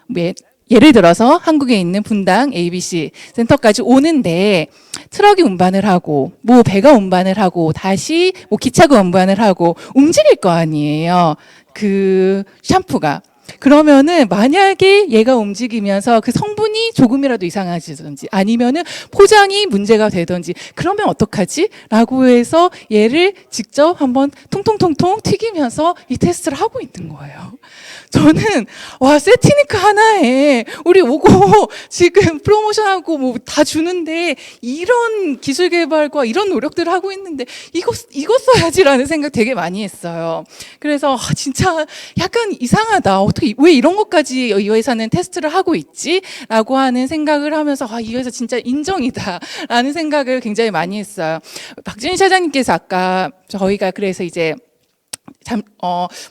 예를 들어서 한국에 있는 분당 ABC 센터까지 오는데 트럭이 운반을 하고 배가 운반을 하고 다시 기차가 운반을 하고 움직일 거 아니에요. 그 샴푸가. 그러면은 만약에 얘가 움직이면서 그 성분이 조금이라도 이상하지든지 아니면은 포장이 문제가 되든지 그러면 어떡하지? 라고 해서 얘를 직접 한번 통통통통 튀기면서 이 테스트를 하고 있는 거예요. 저는 세티니크 하나에 우리 오고 지금 프로모션하고 다 주는데 이런 기술 개발과 이런 노력들을 하고 있는데 이거 써야지라는 생각 되게 많이 했어요. 그래서 진짜 약간 이상하다. 어떻게 왜 이런 것까지 이 회사는 테스트를 하고 있지라고 하는 생각을 하면서 이 회사 진짜 인정이다라는 생각을 굉장히 많이 했어요. 박준희 차장님께서 아까 저희가 그래서 이제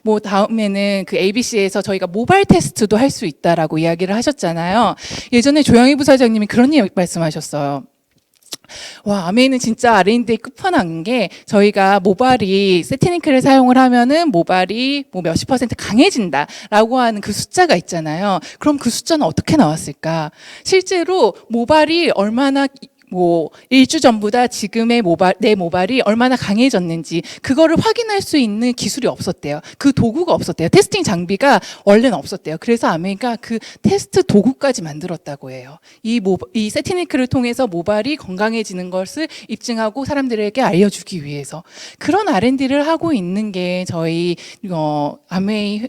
뭐 다음에는 그 ABC에서 저희가 모바일 테스트도 할 수 있다라고 이야기를 하셨잖아요. 예전에 조영희 부사장님이 그런 말씀하셨어요. 와, 아메이는 진짜 R&D의 끝판왕인 게 저희가 모발이 세티니크를 사용을 하면은 모발이 뭐 몇십 % 강해진다라고 하는 그 숫자가 있잖아요. 그럼 그 숫자는 어떻게 나왔을까? 실제로 모발이 얼마나 뭐 일주 전보다 지금의 내 모발이 얼마나 강해졌는지 그거를 확인할 수 있는 기술이 없었대요. 그 도구가 없었대요. 테스팅 장비가 원래는 없었대요. 그래서 아메이가 그 테스트 도구까지 만들었다고 해요. 이 세티니크를 통해서 모발이 건강해지는 것을 입증하고 사람들에게 알려주기 위해서 그런 R&D를 하고 있는 게 저희 아메이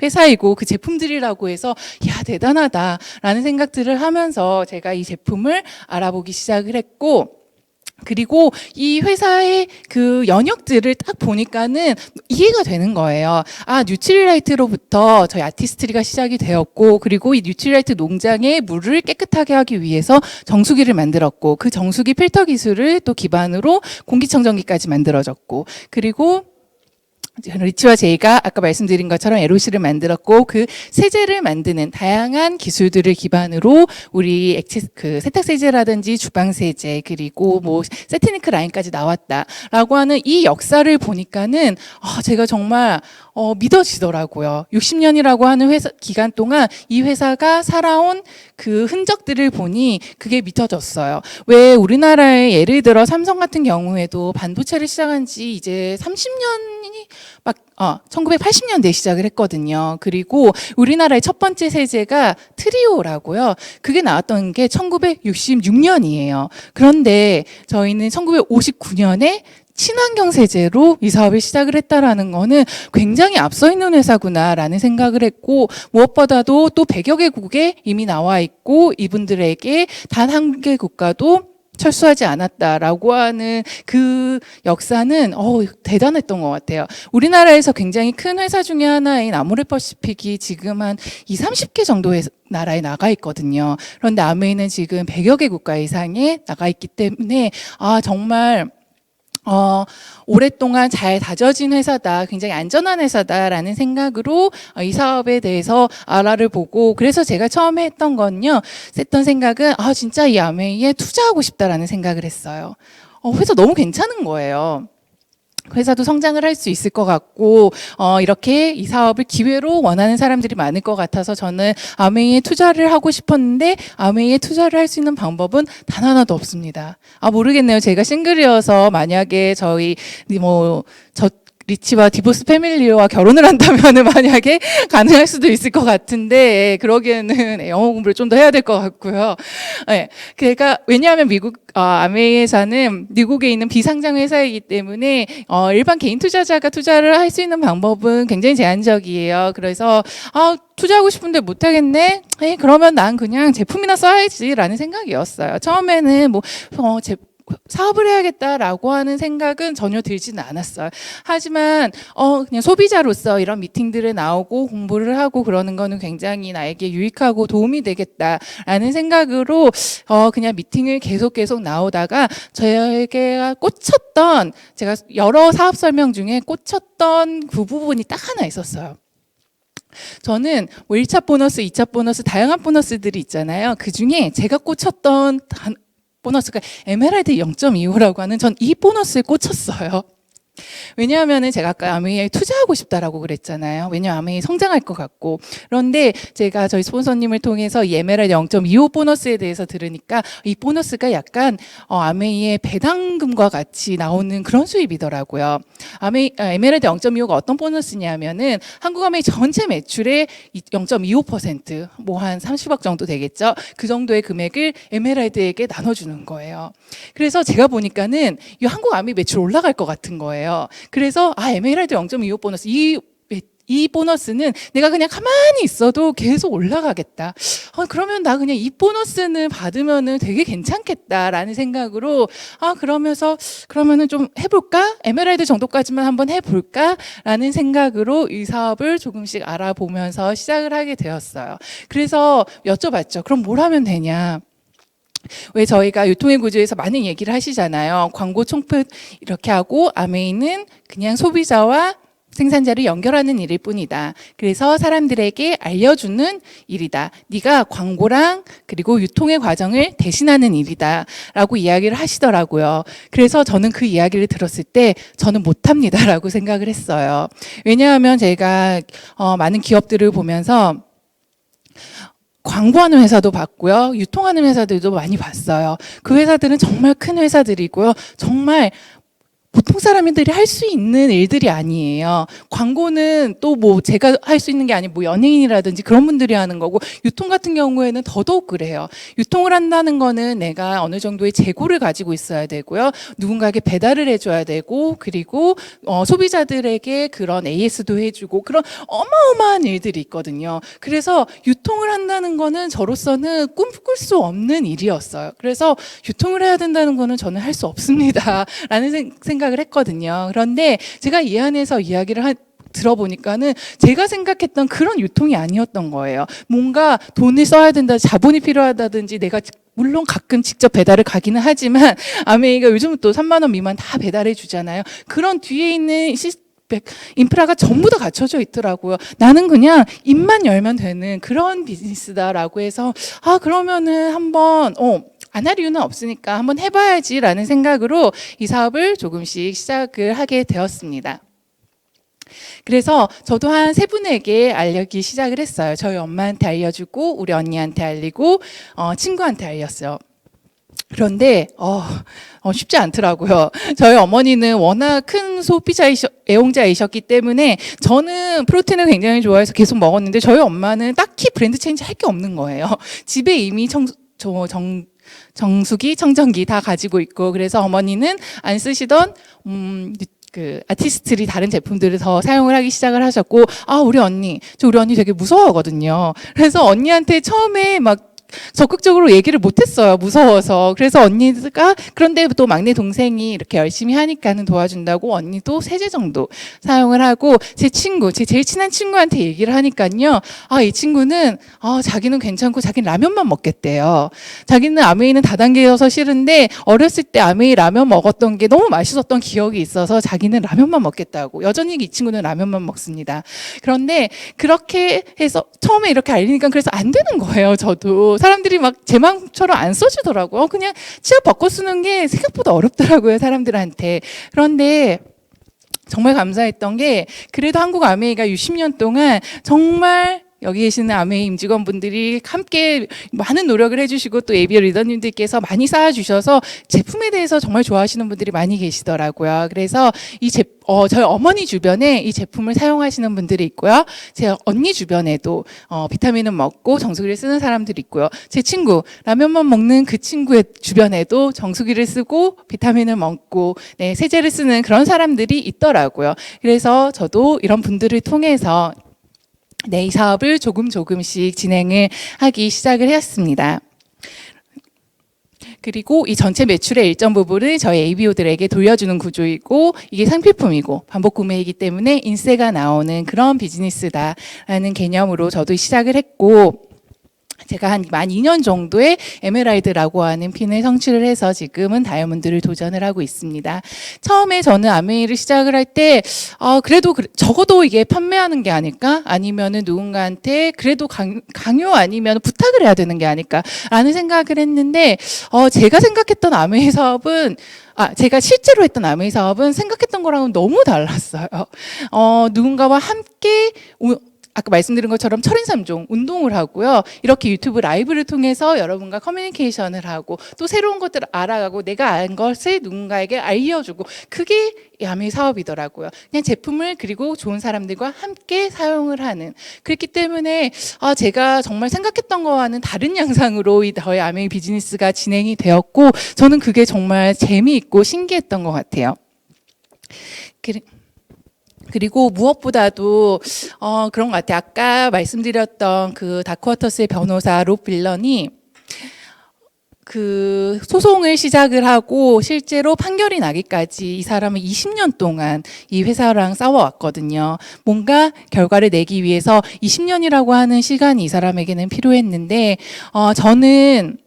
회사이고 그 제품들이라고 해서 야 대단하다라는 생각들을 하면서 제가 이 제품을 알아보기 시작을 했고 그리고 이 회사의 그 영역들을 딱 보니까는 이해가 되는 거예요. 뉴트리라이트로부터 저희 아티스트리가 시작이 되었고 그리고 이 뉴트리라이트 농장의 물을 깨끗하게 하기 위해서 정수기를 만들었고 그 정수기 필터 기술을 또 기반으로 공기청정기까지 만들어졌고 그리고 리치와 제이가 아까 말씀드린 것처럼 LOC를 만들었고 그 세제를 만드는 다양한 기술들을 기반으로 우리 그 세탁 세제라든지 주방 세제 그리고 뭐 세티니크 라인까지 나왔다라고 하는 이 역사를 보니까는 제가 정말 믿어지더라고요. 60년이라고 하는 기간 동안 이 회사가 살아온 그 흔적들을 보니 그게 믿어졌어요. 왜 우리나라에 예를 들어 삼성 같은 경우에도 반도체를 시작한 지 이제 30년이 1980년대에 시작을 했거든요. 그리고 우리나라의 첫 번째 세제가 트리오라고요. 그게 나왔던 게 1966년이에요. 그런데 저희는 1959년에 친환경 세제로 이 사업을 시작을 했다라는 거는 굉장히 앞서 있는 회사구나라는 생각을 했고 무엇보다도 또 100여 개국에 이미 나와 있고 이분들에게 단 한 개 국가도 철수하지 않았다라고 하는 그 역사는 대단했던 것 같아요. 우리나라에서 굉장히 큰 회사 중에 하나인 아모레퍼시픽이 지금 한 20-30개 정도의 나라에 나가 있거든요. 그런데 아메이는 지금 100여 개 국가 이상에 나가 있기 때문에 정말 오랫동안 잘 다져진 회사다, 굉장히 안전한 회사다라는 생각으로 이 사업에 대해서 알아를 보고 그래서 제가 처음에 했던 생각은 진짜 이 아메이에 투자하고 싶다라는 생각을 했어요. 회사 너무 괜찮은 거예요. 회사도 성장을 할 수 있을 것 같고 이렇게 이 사업을 기회로 원하는 사람들이 많을 것 같아서 저는 아메이에 투자를 하고 싶었는데 아메이에 투자를 할 수 있는 방법은 단 하나도 없습니다. 모르겠네요. 제가 싱글이어서 만약에 리치와 디보스 패밀리와 결혼을 한다면은 만약에 가능할 수도 있을 것 같은데 그러기에는 영어 공부를 좀 더 해야 될 것 같고요. 그러니까 왜냐하면 아메이 회사는 미국에 있는 비상장 회사이기 때문에 일반 개인 투자자가 투자를 할 수 있는 방법은 굉장히 제한적이에요. 그래서 투자하고 싶은데 못 하겠네. 그러면 난 그냥 제품이나 써야지라는 생각이었어요. 처음에는 사업을 해야겠다라고 하는 생각은 전혀 들지는 않았어요. 하지만 그냥 소비자로서 이런 미팅들에 나오고 공부를 하고 그러는 거는 굉장히 나에게 유익하고 도움이 되겠다라는 생각으로 그냥 미팅을 계속 나오다가 저에게 꽂혔던 제가 여러 사업 설명 중에 꽂혔던 그 부분이 딱 하나 있었어요. 저는 1차 보너스, 2차 보너스 다양한 보너스들이 있잖아요. 그중에 제가 꽂혔던 보너스가 에메랄드 0.25라고 하는 전 이 보너스에 꽂혔어요. 왜냐하면은 제가 아까 아메이에 투자하고 싶다라고 그랬잖아요. 왜냐하면 아메이 성장할 것 같고. 그런데 제가 저희 스폰서님을 통해서 이 에메랄드 0.25 보너스에 대해서 들으니까 이 보너스가 약간 아메이의 배당금과 같이 나오는 그런 수입이더라고요. 에메랄드 0.25가 어떤 보너스냐면은 한국 아메이 전체 매출의 0.25% 뭐 한 30억 정도 되겠죠. 그 정도의 금액을 에메랄드에게 나눠주는 거예요. 그래서 제가 보니까는 이 한국 아메이 매출 올라갈 것 같은 거예요. 그래서 에메랄드 0.25 보너스 이 보너스는 내가 그냥 가만히 있어도 계속 올라가겠다. 그러면 나 그냥 이 보너스는 받으면은 되게 괜찮겠다라는 생각으로 그러면은 좀 해볼까? 에메랄드 정도까지만 한번 해볼까라는 생각으로 이 사업을 조금씩 알아보면서 시작을 하게 되었어요. 그래서 여쭤봤죠. 그럼 뭘 하면 되냐? 왜 저희가 유통의 구조에서 많은 얘기를 하시잖아요. 광고 총표 이렇게 하고 아메이는 그냥 소비자와 생산자를 연결하는 일일 뿐이다. 그래서 사람들에게 알려주는 일이다. 네가 광고랑 그리고 유통의 과정을 대신하는 일이다. 라고 이야기를 하시더라고요. 그래서 저는 그 이야기를 들었을 때 저는 못합니다. 라고 생각을 했어요. 왜냐하면 제가 많은 기업들을 보면서 광고하는 회사도 봤고요. 유통하는 회사들도 많이 봤어요. 그 회사들은 정말 큰 회사들이고요. 정말 보통 사람들이 할 수 있는 일들이 아니에요. 광고는 또 뭐 제가 할 수 있는 게 아니고 뭐 연예인이라든지 그런 분들이 하는 거고, 유통 같은 경우에는 더더욱 그래요. 유통을 한다는 거는 내가 어느 정도의 재고를 가지고 있어야 되고요. 누군가에게 배달을 해줘야 되고, 그리고 소비자들에게 그런 AS도 해주고, 그런 어마어마한 일들이 있거든요. 그래서 유통을 한다는 거는 저로서는 꿈꿀 수 없는 일이었어요. 그래서 유통을 해야 된다는 거는 저는 할 수 없습니다. 라는 생각을 했거든요. 그런데 제가 이 안에서 이야기를 들어보니까는 제가 생각했던 그런 유통이 아니었던 거예요. 뭔가 돈을 써야 된다, 자본이 필요하다든지, 내가 물론 가끔 직접 배달을 가기는 하지만 아메이가 요즘 또 3만 원 미만 다 배달해 주잖아요. 그런 뒤에 있는 인프라가 전부 다 갖춰져 있더라고요. 나는 그냥 입만 열면 되는 그런 비즈니스다라고 해서 그러면은 한번 안 할 이유는 없으니까 한번 해봐야지라는 생각으로 이 사업을 조금씩 시작을 하게 되었습니다. 그래서 저도 한 3분에게 알리기 시작을 했어요. 저희 엄마한테 알려주고, 우리 언니한테 알리고, 친구한테 알렸어요. 그런데 쉽지 않더라고요. 저희 어머니는 워낙 큰 애용자이셨기 때문에, 저는 프로틴을 굉장히 좋아해서 계속 먹었는데 저희 엄마는 딱히 브랜드 체인지 할 게 없는 거예요. 집에 이미 정수기, 청정기 다 가지고 있고, 그래서 어머니는 안 쓰시던 그 아티스트리 다른 제품들을 더 사용을 하기 시작을 하셨고, 우리 언니 되게 무서워하거든요. 그래서 언니한테 처음에 막 적극적으로 얘기를 못했어요. 무서워서. 그래서 언니가, 그런데 또 막내 동생이 이렇게 열심히 하니까는 도와준다고 언니도 3제 정도 사용을 하고, 제 제일 친한 친구한테 얘기를 하니까요. 이 친구는 자기는 괜찮고 자기는 라면만 먹겠대요. 자기는 아메이는 다단계여서 싫은데 어렸을 때 아메이 라면 먹었던 게 너무 맛있었던 기억이 있어서 자기는 라면만 먹겠다고. 여전히 이 친구는 라면만 먹습니다. 그런데 그렇게 해서 처음에 이렇게 알리니까 그래서 안 되는 거예요. 저도. 사람들이 막 제 마음처럼 안 써주더라고요. 그냥 취업 바꿔 쓰는 게 생각보다 어렵더라고요, 사람들한테. 그런데 정말 감사했던 게, 그래도 한국 아메이가 60년 동안 정말 여기 계시는 아메이 임직원분들이 함께 많은 노력을 해주시고, 또 ABO 리더님들께서 많이 쌓아주셔서 제품에 대해서 정말 좋아하시는 분들이 많이 계시더라고요. 그래서 저희 어머니 주변에 이 제품을 사용하시는 분들이 있고요. 제 언니 주변에도 비타민을 먹고 정수기를 쓰는 사람들이 있고요. 제 친구, 라면만 먹는 그 친구의 주변에도 정수기를 쓰고 비타민을 먹고 세제를 쓰는 그런 사람들이 있더라고요. 그래서 저도 이런 분들을 통해서 이 사업을 조금씩 진행을 하기 시작을 했습니다. 그리고 이 전체 매출의 일정 부분을 저희 ABO들에게 돌려주는 구조이고, 이게 상필품이고 반복 구매이기 때문에 인세가 나오는 그런 비즈니스다라는 개념으로 저도 시작을 했고, 제가 한 만 2년 정도의 에메랄드라고 하는 핀을 성취를 해서 지금은 다이아몬드를 도전을 하고 있습니다. 처음에 저는 아메이를 시작을 할 때 그래도 적어도 이게 판매하는 게 아닐까? 아니면은 누군가한테 그래도 강요 아니면 부탁을 해야 되는 게 아닐까라는 생각을 했는데, 제가 생각했던 아메이 사업은 제가 실제로 했던 아메이 사업은 생각했던 거랑은 너무 달랐어요. 누군가와 함께 아까 말씀드린 것처럼 철인 3종 운동을 하고요. 이렇게 유튜브 라이브를 통해서 여러분과 커뮤니케이션을 하고, 또 새로운 것들을 알아가고, 내가 안 것을 누군가에게 알려주고, 그게 이 아메이 사업이더라고요. 그냥 제품을, 그리고 좋은 사람들과 함께 사용을 하는. 그렇기 때문에 제가 정말 생각했던 거와는 다른 양상으로 저희 아메이 비즈니스가 진행이 되었고, 저는 그게 정말 재미있고 신기했던 것 같아요. 그리고 무엇보다도 그런 것 같아요. 아까 말씀드렸던 그 다크워터스의 변호사 롭 빌런이 그 소송을 시작을 하고 실제로 판결이 나기까지 이 사람은 20년 동안 이 회사랑 싸워왔거든요. 뭔가 결과를 내기 위해서 20년이라고 하는 시간이 이 사람에게는 필요했는데 저는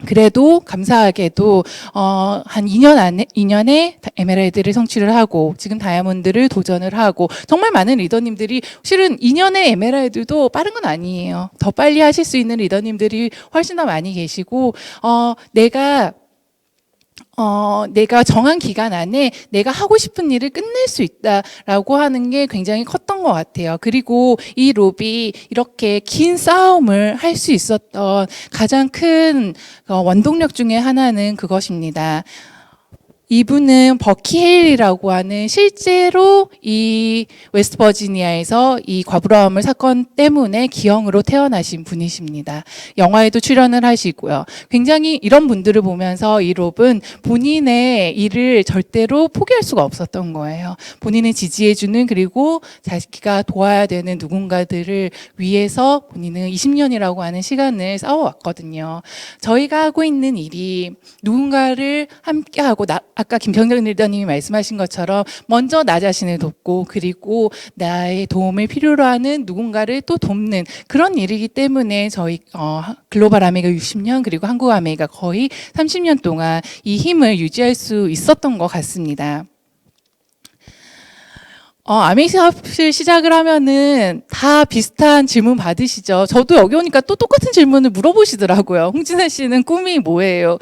그래도 감사하게도 한 2년에 에메랄드를 성취를 하고 지금 다이아몬드를 도전을 하고 정말 많은 리더님들이 실은 2년의 에메랄드도 빠른 건 아니에요. 더 빨리 하실 수 있는 리더님들이 훨씬 더 많이 계시고 내가 정한 기간 안에 내가 하고 싶은 일을 끝낼 수 있다라고 하는 게 굉장히 컸던 것 같아요. 그리고 이 롭이 이렇게 긴 싸움을 할 수 있었던 가장 큰 원동력 중에 하나는 그것입니다. 이분은 버키 헤일이라고 하는 실제로 이 웨스트버지니아에서 이 과부라움을 사건 때문에 기형으로 태어나신 분이십니다. 영화에도 출연을 하시고요. 굉장히 이런 분들을 보면서 이 롭은 본인의 일을 절대로 포기할 수가 없었던 거예요. 본인을 지지해주는 그리고 자기가 도와야 되는 누군가들을 위해서 본인은 20년이라고 하는 시간을 싸워왔거든요. 저희가 하고 있는 일이 누군가를 함께하고 아까 김평정 리더님이 말씀하신 것처럼 먼저 나 자신을 돕고 그리고 나의 도움을 필요로 하는 누군가를 또 돕는 그런 일이기 때문에 저희 글로벌 아메이가 60년 그리고 한국 아메이가 거의 30년 동안 이 힘을 유지할 수 있었던 것 같습니다. 아메이 사업실 시작을 하면은 다 비슷한 질문 받으시죠. 저도 여기 오니까 또 똑같은 질문을 물어보시더라고요. 홍진아 씨는 꿈이 뭐예요?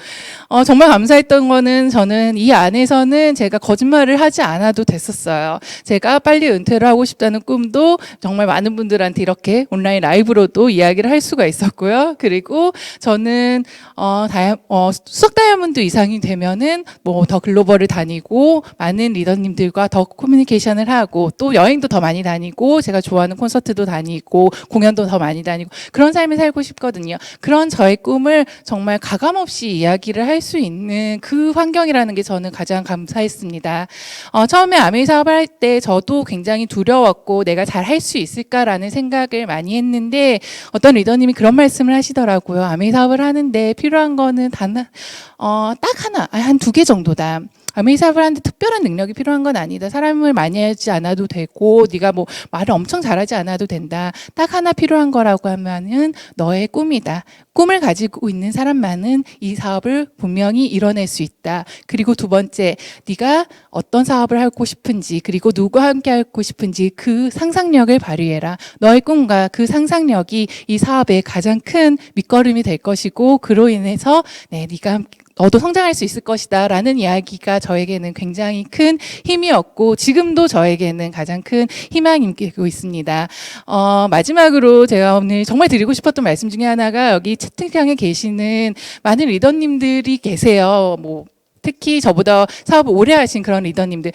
정말 감사했던 거는 저는 이 안에서는 제가 거짓말을 하지 않아도 됐었어요. 제가 빨리 은퇴를 하고 싶다는 꿈도 정말 많은 분들한테 이렇게 온라인 라이브로도 이야기를 할 수가 있었고요. 그리고 저는 수석 다이아몬드 이상이 되면은 뭐 더 글로벌을 다니고 많은 리더님들과 더 커뮤니케이션을 하고 또 여행도 더 많이 다니고 제가 좋아하는 콘서트도 다니고 공연도 더 많이 다니고 그런 삶을 살고 싶거든요. 그런 저의 꿈을 정말 가감없이 이야기를 할 수 있는 그 환경이라는 게 저는 가장 감사했습니다. 처음에 아메이 사업을 할 때 저도 굉장히 두려웠고 내가 잘 할 수 있을까라는 생각을 많이 했는데 어떤 리더님이 그런 말씀을 하시더라고요. 아메이 사업을 하는데 필요한 거는 딱 하나, 한 2개 정도다. 아메이 사업을 하는데 특별한 능력이 필요한 건 아니다. 사람을 많이 하지 않아도 되고 네가 뭐 말을 엄청 잘하지 않아도 된다. 딱 하나 필요한 거라고 하면은 너의 꿈이다. 꿈을 가지고 있는 사람만은 이 사업을 분명히 이뤄낼 수 있다. 그리고 2번째, 네가 어떤 사업을 하고 싶은지 그리고 누구와 함께 하고 싶은지 그 상상력을 발휘해라. 너의 꿈과 그 상상력이 이 사업의 가장 큰 밑거름이 될 것이고 그로 인해서 네가 너도 성장할 수 있을 것이다 라는 이야기가 저에게는 굉장히 큰 힘이었고 지금도 저에게는 가장 큰 희망이 되고 있습니다. 마지막으로 제가 오늘 정말 드리고 싶었던 말씀 중에 하나가 여기 채팅창에 계시는 많은 리더님들이 계세요. 특히 저보다 사업을 오래 하신 그런 리더님들.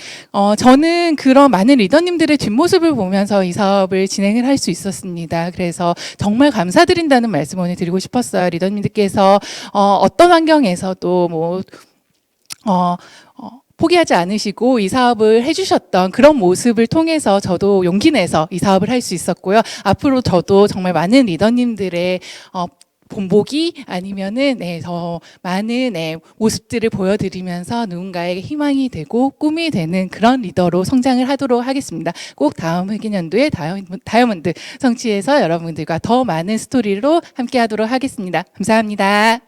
저는 그런 많은 리더님들의 뒷모습을 보면서 이 사업을 진행을 할 수 있었습니다. 그래서 정말 감사드린다는 말씀 오늘 드리고 싶었어요. 리더님들께서 어떤 환경에서도 포기하지 않으시고 이 사업을 해주셨던 그런 모습을 통해서 저도 용기 내서 이 사업을 할 수 있었고요. 앞으로 저도 정말 많은 리더님들의 본보기 아니면은 더 많은 모습들을 보여드리면서 누군가에게 희망이 되고 꿈이 되는 그런 리더로 성장을 하도록 하겠습니다. 꼭 다음 회계년도에 다이아몬드 성취해서 여러분들과 더 많은 스토리로 함께하도록 하겠습니다. 감사합니다.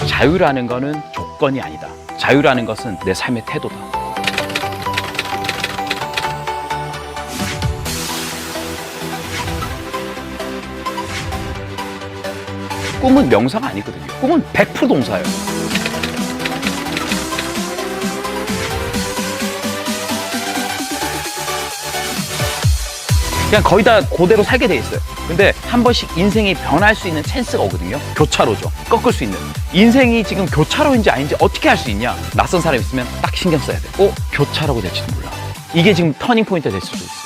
자유라는 거는 조건이 아니다. 자유라는 것은 내 삶의 태도다. 꿈은 명사가 아니거든요. 꿈은 100% 동사예요. 그냥 거의 다 그대로 살게 돼 있어요. 근데 한 번씩 인생이 변할 수 있는 찬스가 오거든요. 교차로죠. 꺾을 수 있는. 인생이 지금 교차로인지 아닌지 어떻게 할 수 있냐? 낯선 사람 있으면 딱 신경 써야 돼. 교차로가 될지도 몰라. 이게 지금 터닝 포인트가 될 수도 있어요.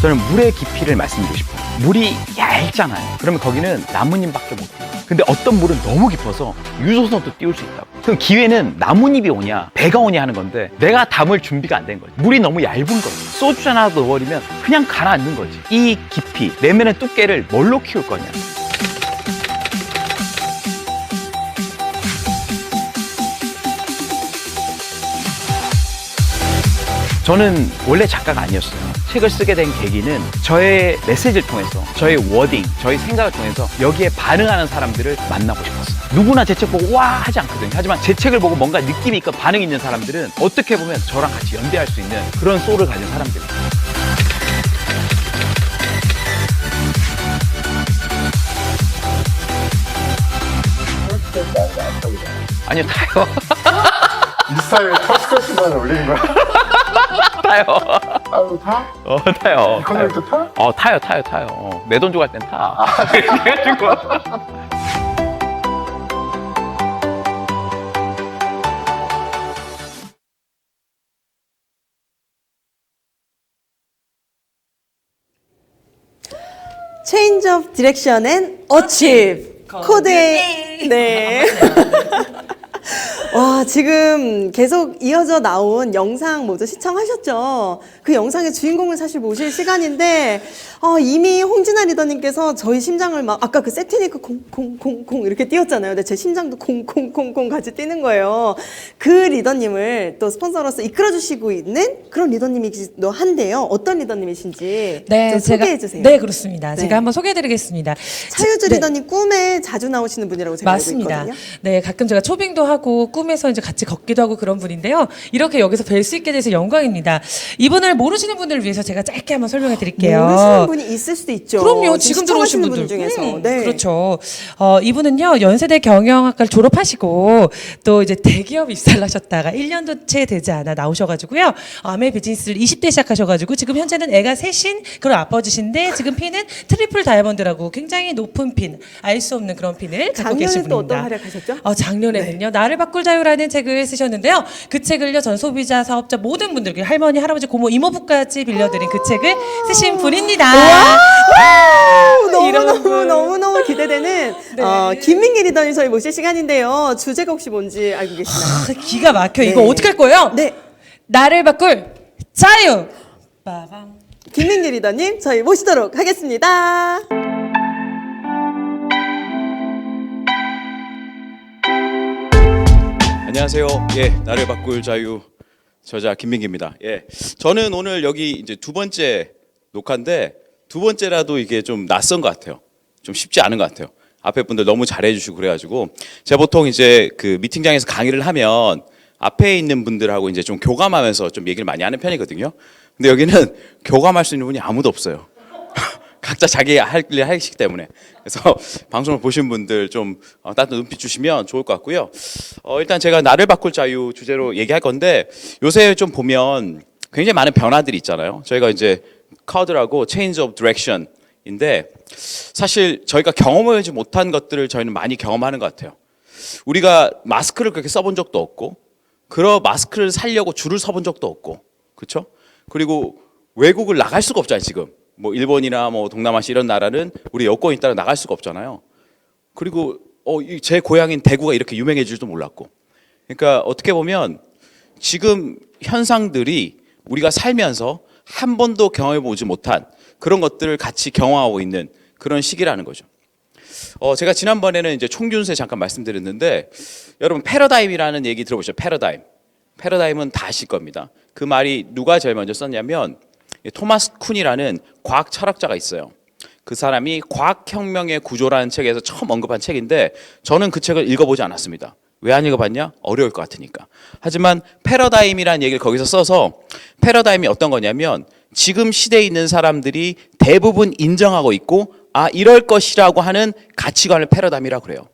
저는 물의 깊이를 말씀드리고 싶어요. 물이 얇잖아요. 그러면 거기는 나뭇잎밖에 못 해요. 근데 어떤 물은 너무 깊어서 유조선도 띄울 수 있다고. 그럼 기회는 나뭇잎이 오냐 배가 오냐 하는 건데 내가 담을 준비가 안 된 거지. 물이 너무 얇은 거지. 소주 하나 넣어버리면 그냥 가라앉는 거지. 이 깊이, 내면의 두께를 뭘로 키울 거냐. 저는 원래 작가가 아니었어요. 책을 쓰게 된 계기는 저의 메시지를 통해서, 저의 워딩, 저의 생각을 통해서 여기에 반응하는 사람들을 만나고 싶었어요. 누구나 제 책 보고 와 하지 않거든요. 하지만 제 책을 보고 뭔가 느낌이 있고 반응이 있는 사람들은 어떻게 보면 저랑 같이 연대할 수 있는 그런 소울을 가진 사람들이에요. 아니요, 타요. 인스타에 터스커시만 올리는 거야? 타요. 아유, 타? 타요. 이코노미도 타? 타요. 내 돈 주고 할 땐 타. Change of direction and achieve. 코드의 네. 와, 지금 계속 이어져 나온 영상 모두 시청하셨죠? 그 영상의 주인공을 사실 모실 시간인데, 이미 홍진아 리더님께서 저희 심장을 막, 아까 그 세트니크 콩콩콩콩 이렇게 뛰었잖아요. 근데 제 심장도 콩콩콩콩 같이 뛰는 거예요. 그 리더님을 또 스폰서로서 이끌어주시고 있는 그런 리더님이기도 한데요. 어떤 리더님이신지 좀 소개해주세요. 네, 그렇습니다. 네. 제가 한번 소개해드리겠습니다. 차유주 네. 리더님 꿈에 자주 나오시는 분이라고 제가 맞습니다. 알고 있거든요. 네, 가끔 제가 초빙도 하고 꿈에서 이제 같이 걷기도 하고 그런 분인데요. 이렇게 여기서 뵐 수 있게 돼서 영광입니다. 이분을 모르시는 분들을 위해서 제가 짧게 한번 설명해 드릴게요. 모르시는 분이 있을 수도 있죠. 그럼요. 지금 들어오신 시청하시는 분들 중에서. 네. 그렇죠. 이분은요, 연세대 경영학과를 졸업하시고 또 이제 대기업 입사를 하셨다가 1년도 채 되지 않아 나오셔가지고요. 아메 비즈니스를 20대 시작하셔가지고 지금 현재는 애가 셋인 그런 아버지신데 지금 핀은 트리플 다이아몬드라고 굉장히 높은 핀, 알 수 없는 그런 핀을 갖고 계신 작년에 또 분입니다. 어떤 활약하셨죠? 작년에는요, 나를 바꿀 자유라는 책을 쓰셨는데요. 그 책을요, 전 소비자, 사업자 모든 분들께 할머니, 할아버지, 고모, 이모부까지 빌려드린 그 책을 쓰신 분입니다. 이런 분. 너무너무 기대되는 김민기 리더님 저희 모실 시간인데요. 주제가 혹시 뭔지 알고 계시나요? 기가 막혀. 네. 이거 어떻게 할 거예요? 네. 나를 바꿀 자유. 빠밤. 김민기 리더님 저희 모시도록 하겠습니다. 안녕하세요. 나를 바꿀 자유 저자 김민기입니다. 저는 오늘 여기 이제 두 번째 녹화인데 두 번째라도 이게 좀 낯선 것 같아요. 좀 쉽지 않은 것 같아요. 앞에 분들 너무 잘해주시고 그래가지고 제가 보통 이제 그 미팅장에서 강의를 하면 앞에 있는 분들하고 이제 좀 교감하면서 좀 얘기를 많이 하는 편이거든요. 근데 여기는 교감할 수 있는 분이 아무도 없어요. 각자 자기 할 일 하시기 때문에. 그래서 방송을 보신 분들 좀 따뜻한 눈빛 주시면 좋을 것 같고요. 일단 제가 나를 바꿀 자유 주제로 얘기할 건데 요새 좀 보면 굉장히 많은 변화들이 있잖아요. 저희가 이제 카드라고 Change of Direction인데 사실 저희가 경험하지 못한 것들을 저희는 많이 경험하는 것 같아요. 우리가 마스크를 그렇게 써본 적도 없고 그런 마스크를 사려고 줄을 서본 적도 없고 그렇죠? 그리고 외국을 나갈 수가 없잖아요 지금. 뭐 일본이나 뭐 동남아시아 이런 나라는 우리 여권이 따라 나갈 수가 없잖아요. 그리고 제 고향인 대구가 이렇게 유명해질 줄도 몰랐고. 그러니까 어떻게 보면 지금 현상들이 우리가 살면서 한 번도 경험해보지 못한 그런 것들을 같이 경험하고 있는 그런 시기라는 거죠. 제가 지난번에는 이제 총균세 잠깐 말씀드렸는데 여러분 패러다임이라는 얘기 들어보셨죠? 패러다임. 패러다임은 다 아실 겁니다. 그 말이 누가 제일 먼저 썼냐면 토마스 쿤이라는 과학 철학자가 있어요. 그 사람이 과학혁명의 구조라는 책에서 처음 언급한 책인데 저는 그 책을 읽어보지 않았습니다. 왜 안 읽어봤냐? 어려울 것 같으니까. 하지만 패러다임이라는 얘기를 거기서 써서 패러다임이 어떤 거냐면 지금 시대에 있는 사람들이 대부분 인정하고 있고 이럴 것이라고 하는 가치관을 패러다임이라고 그래요.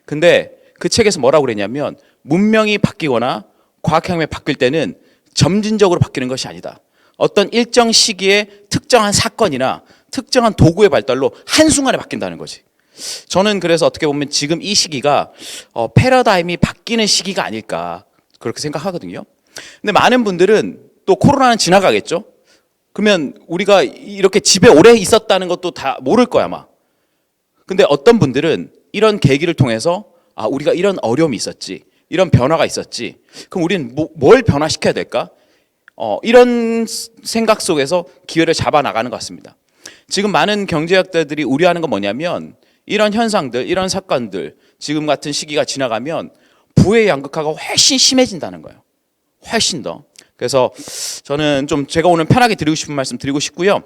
근데 그 책에서 뭐라고 그랬냐면 문명이 바뀌거나 과학혁명이 바뀔 때는 점진적으로 바뀌는 것이 아니다. 어떤 일정 시기에 특정한 사건이나 특정한 도구의 발달로 한순간에 바뀐다는 거지. 저는 그래서 어떻게 보면 지금 이 시기가 패러다임이 바뀌는 시기가 아닐까 그렇게 생각하거든요. 근데 많은 분들은 또 코로나는 지나가겠죠. 그러면 우리가 이렇게 집에 오래 있었다는 것도 다 모를 거야 아마. 근데 어떤 분들은 이런 계기를 통해서 아 우리가 이런 어려움이 있었지, 이런 변화가 있었지. 그럼 우리는 뭘 변화시켜야 될까? 이런 생각 속에서 기회를 잡아 나가는 것 같습니다. 지금 많은 경제학자들이 우려하는 건 뭐냐면 이런 현상들, 이런 사건들, 지금 같은 시기가 지나가면 부의 양극화가 훨씬 심해진다는 거예요. 훨씬 더. 그래서 저는 좀 제가 오늘 편하게 드리고 싶은 말씀 드리고 싶고요.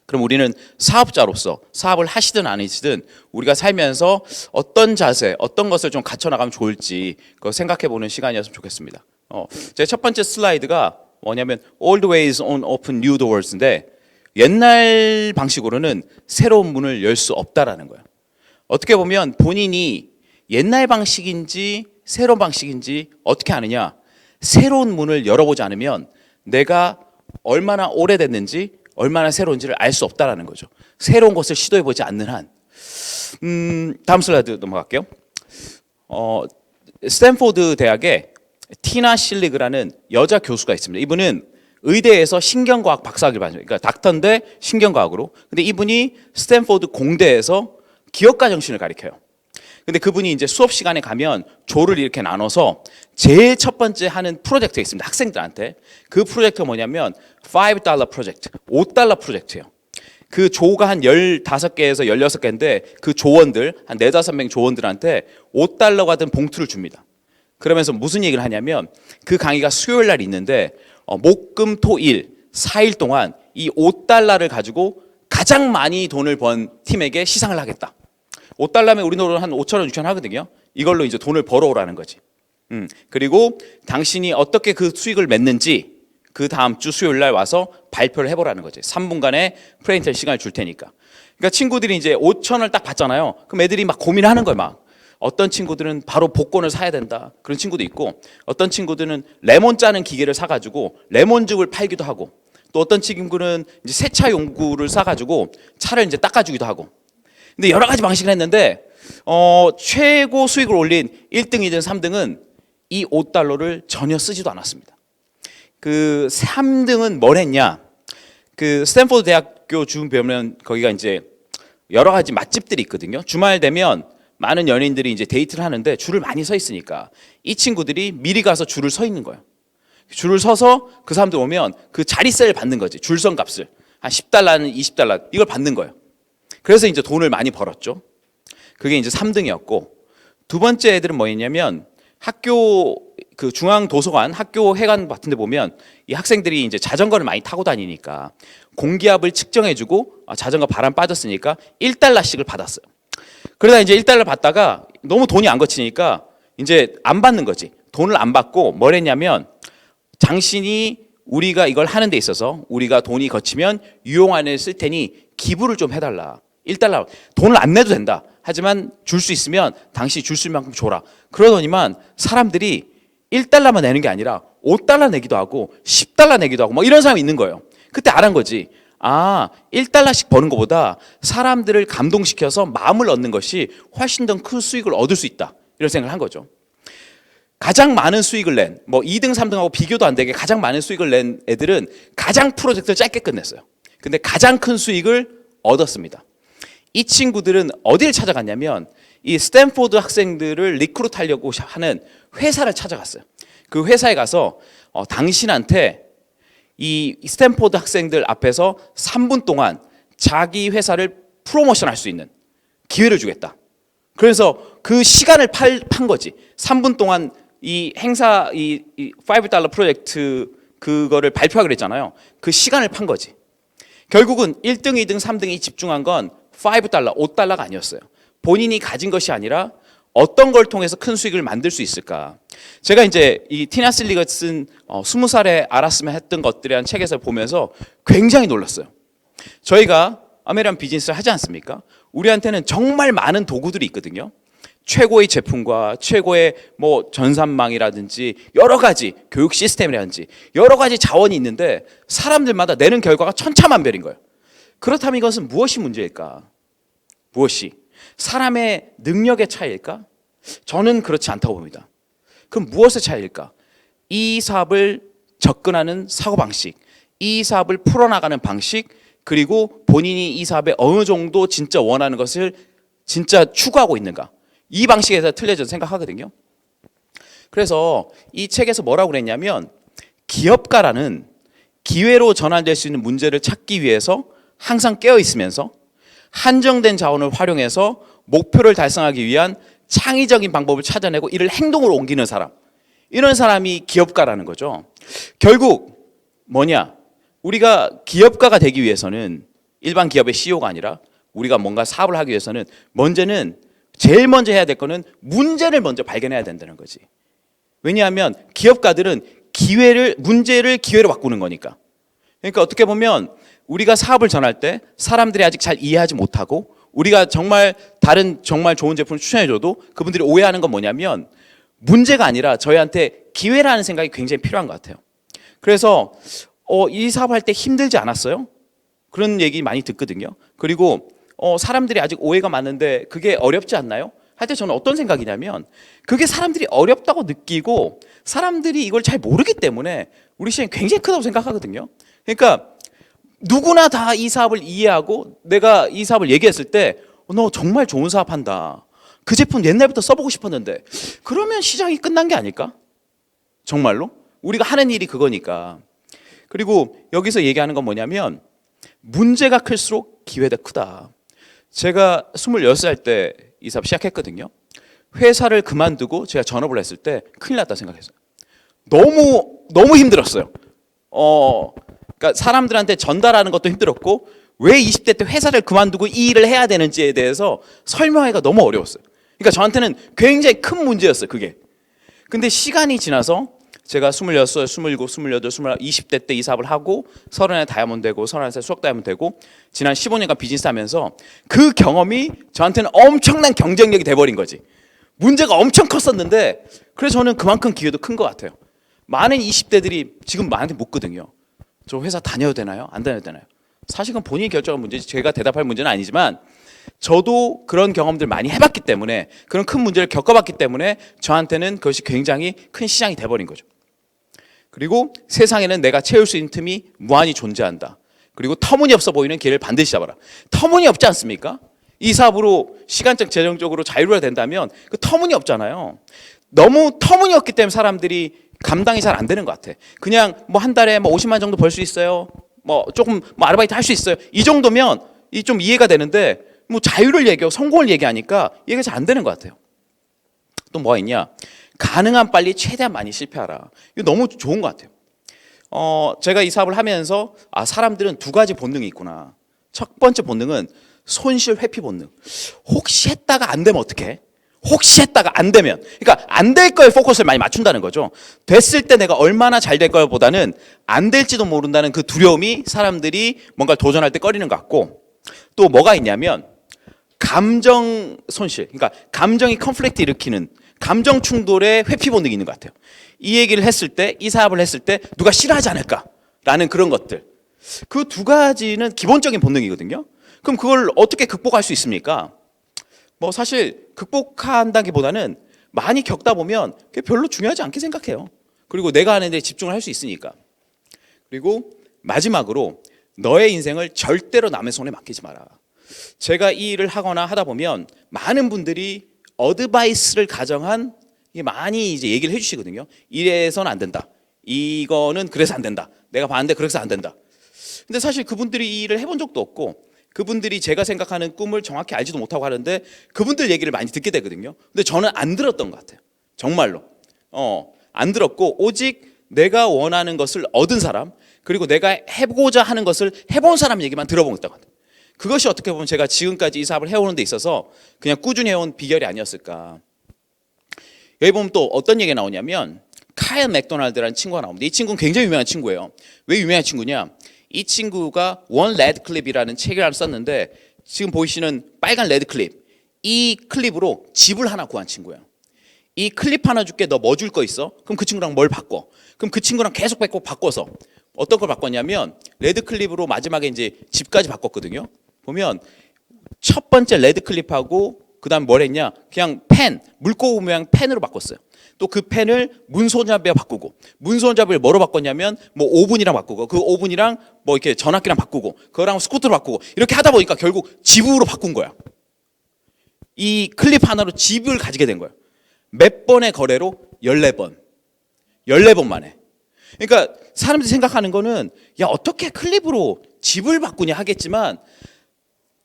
그럼 우리는 사업자로서 사업을 하시든 아니시든 우리가 살면서 어떤 자세, 어떤 것을 좀 갖춰 나가면 좋을지 그거 생각해 보는 시간이었으면 좋겠습니다. 제 첫 번째 슬라이드가 뭐냐면 old ways on open new doors인데 옛날 방식으로는 새로운 문을 열 수 없다라는 거예요. 어떻게 보면 본인이 옛날 방식인지 새로운 방식인지 어떻게 아느냐? 새로운 문을 열어보지 않으면 내가 얼마나 오래됐는지 얼마나 새로운지를 알 수 없다라는 거죠. 새로운 것을 시도해보지 않는 한. 다음 슬라이드 넘어갈게요. 스탠포드 대학에 티나 실리그라는 여자 교수가 있습니다. 이분은 의대에서 신경과학 박사학위를 받은, 그러니까 닥터인데 신경과학으로. 근데 이분이 스탠포드 공대에서 기업가 정신을 가르쳐요. 근데 그분이 이제 수업 시간에 가면 조를 이렇게 나눠서 제일 첫 번째 하는 프로젝트가 있습니다. 학생들한테. 그 프로젝트가 뭐냐면 $5 프로젝트, $5 프로젝트예요. 그 조가 한 15개에서 16개인데 그 조원들, 한 4, 5명 조원들한테 $5 같은 봉투를 줍니다. 그러면서 무슨 얘기를 하냐면 그 강의가 수요일 날 있는데 목, 금, 토, 일 4일 동안 이 $5를 가지고 가장 많이 돈을 번 팀에게 시상을 하겠다. $5면 우리 돈으로 한 5,000원, 6,000원 하거든요. 이걸로 이제 돈을 벌어오라는 거지. 그리고 당신이 어떻게 그 수익을 맺는지 그 다음 주 수요일 날 와서 발표를 해보라는 거지. 3분간의 프레젠테이션 시간을 줄 테니까. 그러니까 친구들이 이제 5,000원을 딱 받잖아요. 그럼 애들이 막 고민하는 거예요, 막. 어떤 친구들은 바로 복권을 사야 된다. 그런 친구도 있고, 어떤 친구들은 레몬 짜는 기계를 사가지고 레몬즙을 팔기도 하고, 또 어떤 친구는 이제 세차 용구를 사가지고 차를 이제 닦아주기도 하고. 근데 여러 가지 방식을 했는데 최고 수익을 올린 1등, 2등, 3등은 이 $5를 전혀 쓰지도 않았습니다. 그 3등은 뭘 했냐? 그 스탠포드 대학교 주변면 거기가 이제 여러 가지 맛집들이 있거든요. 주말 되면 많은 연예인들이 이제 데이트를 하는데 줄을 많이 서 있으니까 이 친구들이 미리 가서 줄을 서 있는 거예요. 줄을 서서 그 사람들 오면 그 자리세를 받는 거지. 줄선 값을. 한 $10는 $20 이걸 받는 거예요. 그래서 이제 돈을 많이 벌었죠. 그게 이제 3등이었고, 두 번째 애들은 뭐였냐면 학교 그 중앙 도서관, 학교 회관 같은 데 보면 이 학생들이 이제 자전거를 많이 타고 다니니까 공기압을 측정해주고 자전거 바람 빠졌으니까 $1씩을 받았어요. 그러다 이제 $1 받다가 너무 돈이 안 거치니까 이제 안 받는 거지. 돈을 안 받고 뭘 했냐면 당신이 우리가 이걸 하는 데 있어서 우리가 돈이 거치면 유용안을 쓸 테니 기부를 좀 해달라. $1 돈을 안 내도 된다. 하지만 줄 수 있으면 당신이 줄 수 있는 만큼 줘라. 그러더니만 사람들이 $1만 내는 게 아니라 $5 내기도 하고 $10 내기도 하고 막 이런 사람이 있는 거예요. 그때 알은 거지. 아, $1씩 버는 것보다 사람들을 감동시켜서 마음을 얻는 것이 훨씬 더 큰 수익을 얻을 수 있다. 이런 생각을 한 거죠. 가장 많은 수익을 낸, 뭐 2등, 3등하고 비교도 안 되게 가장 많은 수익을 낸 애들은 가장 프로젝트를 짧게 끝냈어요. 근데 가장 큰 수익을 얻었습니다. 이 친구들은 어디를 찾아갔냐면 이 스탠포드 학생들을 리크루트하려고 하는 회사를 찾아갔어요. 그 회사에 가서 당신한테 이 스탠포드 학생들 앞에서 3분 동안 자기 회사를 프로모션할 수 있는 기회를 주겠다. 그래서 그 시간을 판 거지. 3분 동안 이 행사 이 $5 프로젝트 그거를 발표하기로 했잖아요. 그 시간을 판 거지. 결국은 1등, 2등, 3등이 집중한 건 $5, $5가 아니었어요. 본인이 가진 것이 아니라 어떤 걸 통해서 큰 수익을 만들 수 있을까. 제가 이제 이 티나 실리가 쓴 20살에 알았으면 했던 것들에 대한 책에서 보면서 굉장히 놀랐어요. 저희가 아메리칸 비즈니스를 하지 않습니까? 우리한테는 정말 많은 도구들이 있거든요. 최고의 제품과 최고의 뭐 전산망이라든지 여러 가지 교육 시스템이라든지 여러 가지 자원이 있는데 사람들마다 내는 결과가 천차만별인 거예요. 그렇다면 이것은 무엇이 문제일까? 무엇이? 사람의 능력의 차이일까? 저는 그렇지 않다고 봅니다. 그럼 무엇의 차이일까? 이 사업을 접근하는 사고방식, 이 사업을 풀어나가는 방식, 그리고 본인이 이 사업에 어느 정도 진짜 원하는 것을 진짜 추구하고 있는가. 이 방식에서 틀려져서 생각하거든요. 그래서 이 책에서 뭐라고 그랬냐면 기업가라는 기회로 전환될 수 있는 문제를 찾기 위해서 항상 깨어 있으면서 한정된 자원을 활용해서 목표를 달성하기 위한 창의적인 방법을 찾아내고 이를 행동으로 옮기는 사람, 이런 사람이 기업가라는 거죠. 결국 뭐냐, 우리가 기업가가 되기 위해서는 일반 기업의 CEO가 아니라 우리가 뭔가 사업을 하기 위해서는 제일 먼저 해야 될 거는 문제를 먼저 발견해야 된다는 거지. 왜냐하면 기업가들은 문제를 기회로 바꾸는 거니까. 그러니까 어떻게 보면 우리가 사업을 전할 때 사람들이 아직 잘 이해하지 못하고 우리가 정말 좋은 제품을 추천해줘도 그분들이 오해하는 건 뭐냐면 문제가 아니라 저희한테 기회라는 생각이 굉장히 필요한 것 같아요. 그래서 이 사업할 때 힘들지 않았어요? 그런 얘기 많이 듣거든요. 그리고 사람들이 아직 오해가 많은데 그게 어렵지 않나요? 할 때 저는 어떤 생각이냐면 그게 사람들이 어렵다고 느끼고 사람들이 이걸 잘 모르기 때문에 우리 시장이 굉장히 크다고 생각하거든요. 그러니까 누구나 다 이 사업을 이해하고 내가 이 사업을 얘기했을 때 너 정말 좋은 사업 한다. 그 제품 옛날부터 써보고 싶었는데 그러면 시장이 끝난 게 아닐까? 정말로? 우리가 하는 일이 그거니까. 그리고 여기서 얘기하는 건 뭐냐면 문제가 클수록 기회가 크다. 제가 26살 때 이 사업 시작했거든요. 회사를 그만두고 제가 전업을 했을 때 큰일 났다 생각했어요. 너무 힘들었어요. 그러니까 사람들한테 전달하는 것도 힘들었고 왜 20대 때 회사를 그만두고 이 일을 해야 되는지에 대해서 설명하기가 너무 어려웠어요. 그러니까 저한테는 굉장히 큰 문제였어요, 그게. 근데 시간이 지나서 제가 26, 27, 28, 20대 때 이 사업을 하고 30에 다이아몬드 되고 31살 수석 다이아몬드 되고 지난 15년간 비즈니스 하면서 그 경험이 저한테는 엄청난 경쟁력이 돼버린 거지. 문제가 엄청 컸었는데 그래서 저는 그만큼 기회도 큰 것 같아요. 많은 20대들이 지금 나한테 묻거든요. 저 회사 다녀도 되나요? 안 다녀도 되나요? 사실 그건 본인이 결정한 문제지 제가 대답할 문제는 아니지만 저도 그런 경험들 많이 해봤기 때문에 그런 큰 문제를 겪어봤기 때문에 저한테는 그것이 굉장히 큰 시장이 돼버린 거죠. 그리고 세상에는 내가 채울 수 있는 틈이 무한히 존재한다. 그리고 터무니없어 보이는 길을 반드시 잡아라. 터무니없지 않습니까? 이 사업으로 시간적 재정적으로 자유로워야 된다면 그 터무니없잖아요. 너무 터무니없기 때문에 사람들이 감당이 잘 안 되는 것 같아. 그냥 뭐 한 달에 뭐 50만 정도 벌 수 있어요. 뭐 조금 뭐 아르바이트 할 수 있어요. 이 정도면 좀 이해가 되는데 뭐 자유를 얘기하고 성공을 얘기하니까 이해가 잘 안 되는 것 같아요. 또 뭐가 있냐? 가능한 빨리 최대한 많이 실패하라. 이거 너무 좋은 것 같아요. 제가 이 사업을 하면서 사람들은 두 가지 본능이 있구나. 첫 번째 본능은 손실 회피 본능. 혹시 했다가 안 되면 어떡해? 혹시 했다가 안 되면. 그러니까 안 될 거에 포커스를 많이 맞춘다는 거죠. 됐을 때 내가 얼마나 잘 될 거보다는 안 될지도 모른다는 그 두려움이 사람들이 뭔가 도전할 때 꺼리는 것 같고 또 뭐가 있냐면 감정 손실. 그러니까 감정이 컨플릭트 일으키는 감정 충돌의 회피 본능이 있는 것 같아요. 이 얘기를 했을 때, 이 사업을 했을 때 누가 싫어하지 않을까라는 그런 것들. 그 두 가지는 기본적인 본능이거든요. 그럼 그걸 어떻게 극복할 수 있습니까? 뭐 사실 극복한다기보다는 많이 겪다 보면 그게 별로 중요하지 않게 생각해요. 그리고 내가 하는 데 집중을 할 수 있으니까. 그리고 마지막으로 너의 인생을 절대로 남의 손에 맡기지 마라. 제가 이 일을 하거나 하다 보면 많은 분들이 어드바이스를 가정한 많이 이제 얘기를 해주시거든요. 이래서는 안 된다. 이거는 그래서 안 된다. 내가 봤는데 그래서 안 된다. 근데 사실 그분들이 이 일을 해본 적도 없고 그분들이 제가 생각하는 꿈을 정확히 알지도 못하고 하는데 그분들 얘기를 많이 듣게 되거든요. 근데 저는 안 들었던 것 같아요. 정말로. 안 들었고 오직 내가 원하는 것을 얻은 사람 그리고 내가 해보고자 하는 것을 해본 사람 얘기만 들어본 것 같아요. 그것이 어떻게 보면 제가 지금까지 이 사업을 해오는 데 있어서 그냥 꾸준히 해온 비결이 아니었을까. 여기 보면 또 어떤 얘기가 나오냐면 카일 맥도날드라는 친구가 나옵니다. 이 친구는 굉장히 유명한 친구예요. 왜 유명한 친구냐? 이 친구가 원 레드 클립이라는 책을 하나 썼는데 지금 보이시는 빨간 레드 클립 이 클립으로 집을 하나 구한 친구예요. 이 클립 하나 줄게 너 뭐 줄 거 있어? 그럼 그 친구랑 뭘 바꿔? 그럼 그 친구랑 계속 바꿔서 어떤 걸 바꿨냐면 레드 클립으로 마지막에 이제 집까지 바꿨거든요. 보면 첫 번째 레드 클립하고 그다음 뭘 했냐? 그냥 펜, 물고기 모양 펜으로 바꿨어요. 또 그 펜을 문손잡이와 바꾸고, 문손잡이를 뭐로 바꿨냐면 뭐 오븐이랑 바꾸고, 그 오븐이랑 뭐 이렇게 전화기랑 바꾸고, 그거랑 스쿠터로 바꾸고, 이렇게 하다 보니까 결국 집으로 바꾼 거야. 이 클립 하나로 집을 가지게 된 거야. 몇 번의 거래로 14번. 14번 만에. 그러니까 사람들이 생각하는 거는 야 어떻게 클립으로 집을 바꾸냐 하겠지만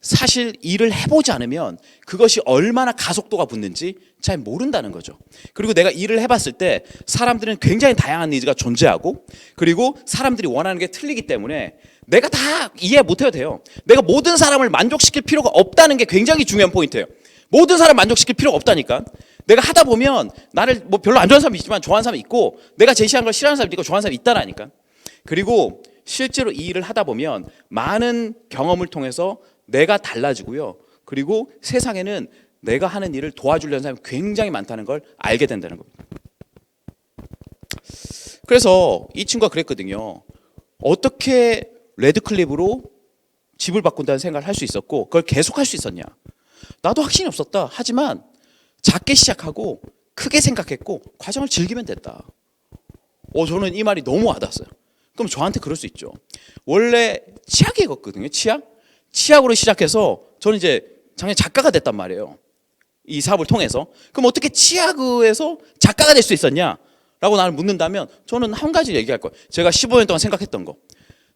사실 일을 해보지 않으면 그것이 얼마나 가속도가 붙는지 잘 모른다는 거죠. 그리고 내가 일을 해봤을 때 사람들은 굉장히 다양한 니즈가 존재하고 그리고 사람들이 원하는 게 틀리기 때문에 내가 다 이해 못해도 돼요. 내가 모든 사람을 만족시킬 필요가 없다는 게 굉장히 중요한 포인트예요. 모든 사람 만족시킬 필요가 없다니까. 내가 하다 보면 나를 뭐 별로 안 좋아하는 사람이 있지만 좋아하는 사람이 있고 내가 제시한 걸 싫어하는 사람이 있고 좋아하는 사람이 있다라니까. 그리고 실제로 이 일을 하다 보면 많은 경험을 통해서 내가 달라지고요. 그리고 세상에는 내가 하는 일을 도와주려는 사람이 굉장히 많다는 걸 알게 된다는 겁니다. 그래서 이 친구가 그랬거든요. 어떻게 레드클립으로 집을 바꾼다는 생각을 할 수 있었고 그걸 계속할 수 있었냐. 나도 확신이 없었다. 하지만 작게 시작하고 크게 생각했고 과정을 즐기면 됐다. 저는 이 말이 너무 와닿았어요. 그럼 저한테 그럴 수 있죠. 원래 치약이었거든요. 치약으로 시작해서 저는 이제 작년 작가가 됐단 말이에요. 이 사업을 통해서. 그럼 어떻게 치약에서 작가가 될 수 있었냐? 라고 나를 묻는다면 저는 한 가지 얘기할 거예요. 제가 15년 동안 생각했던 거.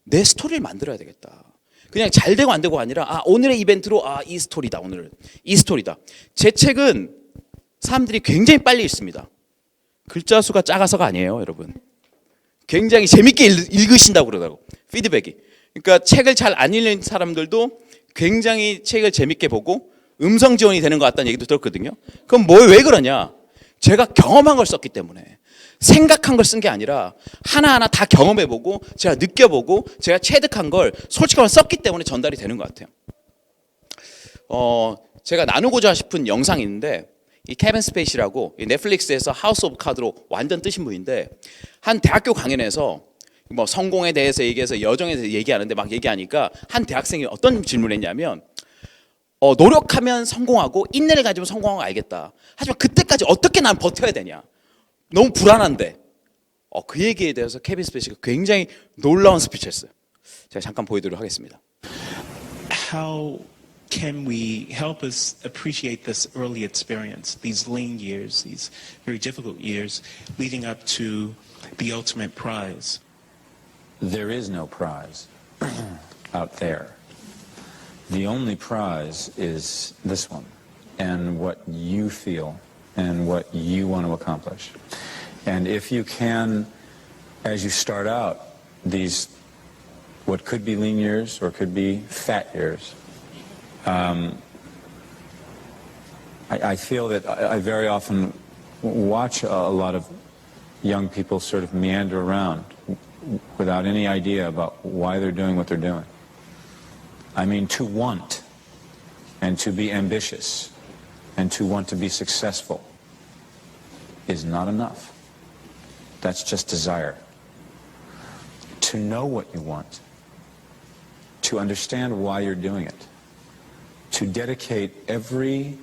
내 스토리를 만들어야 되겠다. 그냥 잘 되고 안 되고가 아니라 오늘의 이벤트로 이 스토리다. 오늘은 이 스토리다. 제 책은 사람들이 굉장히 빨리 읽습니다. 글자 수가 작아서가 아니에요, 여러분. 굉장히 재밌게 읽으신다고 그러더라고. 피드백이. 그러니까 책을 잘 안 읽는 사람들도 굉장히 책을 재밌게 보고 음성 지원이 되는 것 같다는 얘기도 들었거든요. 그럼 왜 그러냐? 제가 경험한 걸 썼기 때문에 생각한 걸 쓴 게 아니라 하나하나 다 경험해보고 제가 느껴보고 제가 체득한 걸 솔직하게 썼기 때문에 전달이 되는 것 같아요. 제가 나누고자 싶은 영상이 있는데 이 케빈 스페이시라고 이 넷플릭스에서 하우스 오브 카드로 완전 뜨신 분인데 한 대학교 강연에서 뭐 성공에 대해서 얘기해서 여정에 대해서 얘기하는데 막 얘기하니까 한 대학생이 어떤 질문을 했냐면 노력하면 성공하고 인내를 가지면 성공하는 거 알겠다. 하지만 그때까지 어떻게 난 버텨야 되냐. 너무 불안한데 그 얘기에 대해서 케빈 스페이시가 굉장히 놀라운 스피치를 했어요. 제가 잠깐 보여드리도록 하겠습니다. How can we help us appreciate this early experience, these lean years, these very difficult years leading up to the ultimate prize? There is no prize out there. The only prize is this one and what you feel and what you want to accomplish. And if you can, as you start out, these what could be lean years or could be fat years, I feel that I very often watch a lot of young people sort of meander around without any idea about why they're doing what they're doing. I mean, to want and to be ambitious and to want to be successful is not enough. That's just desire. To know what you want, to understand why you're doing it, to dedicate every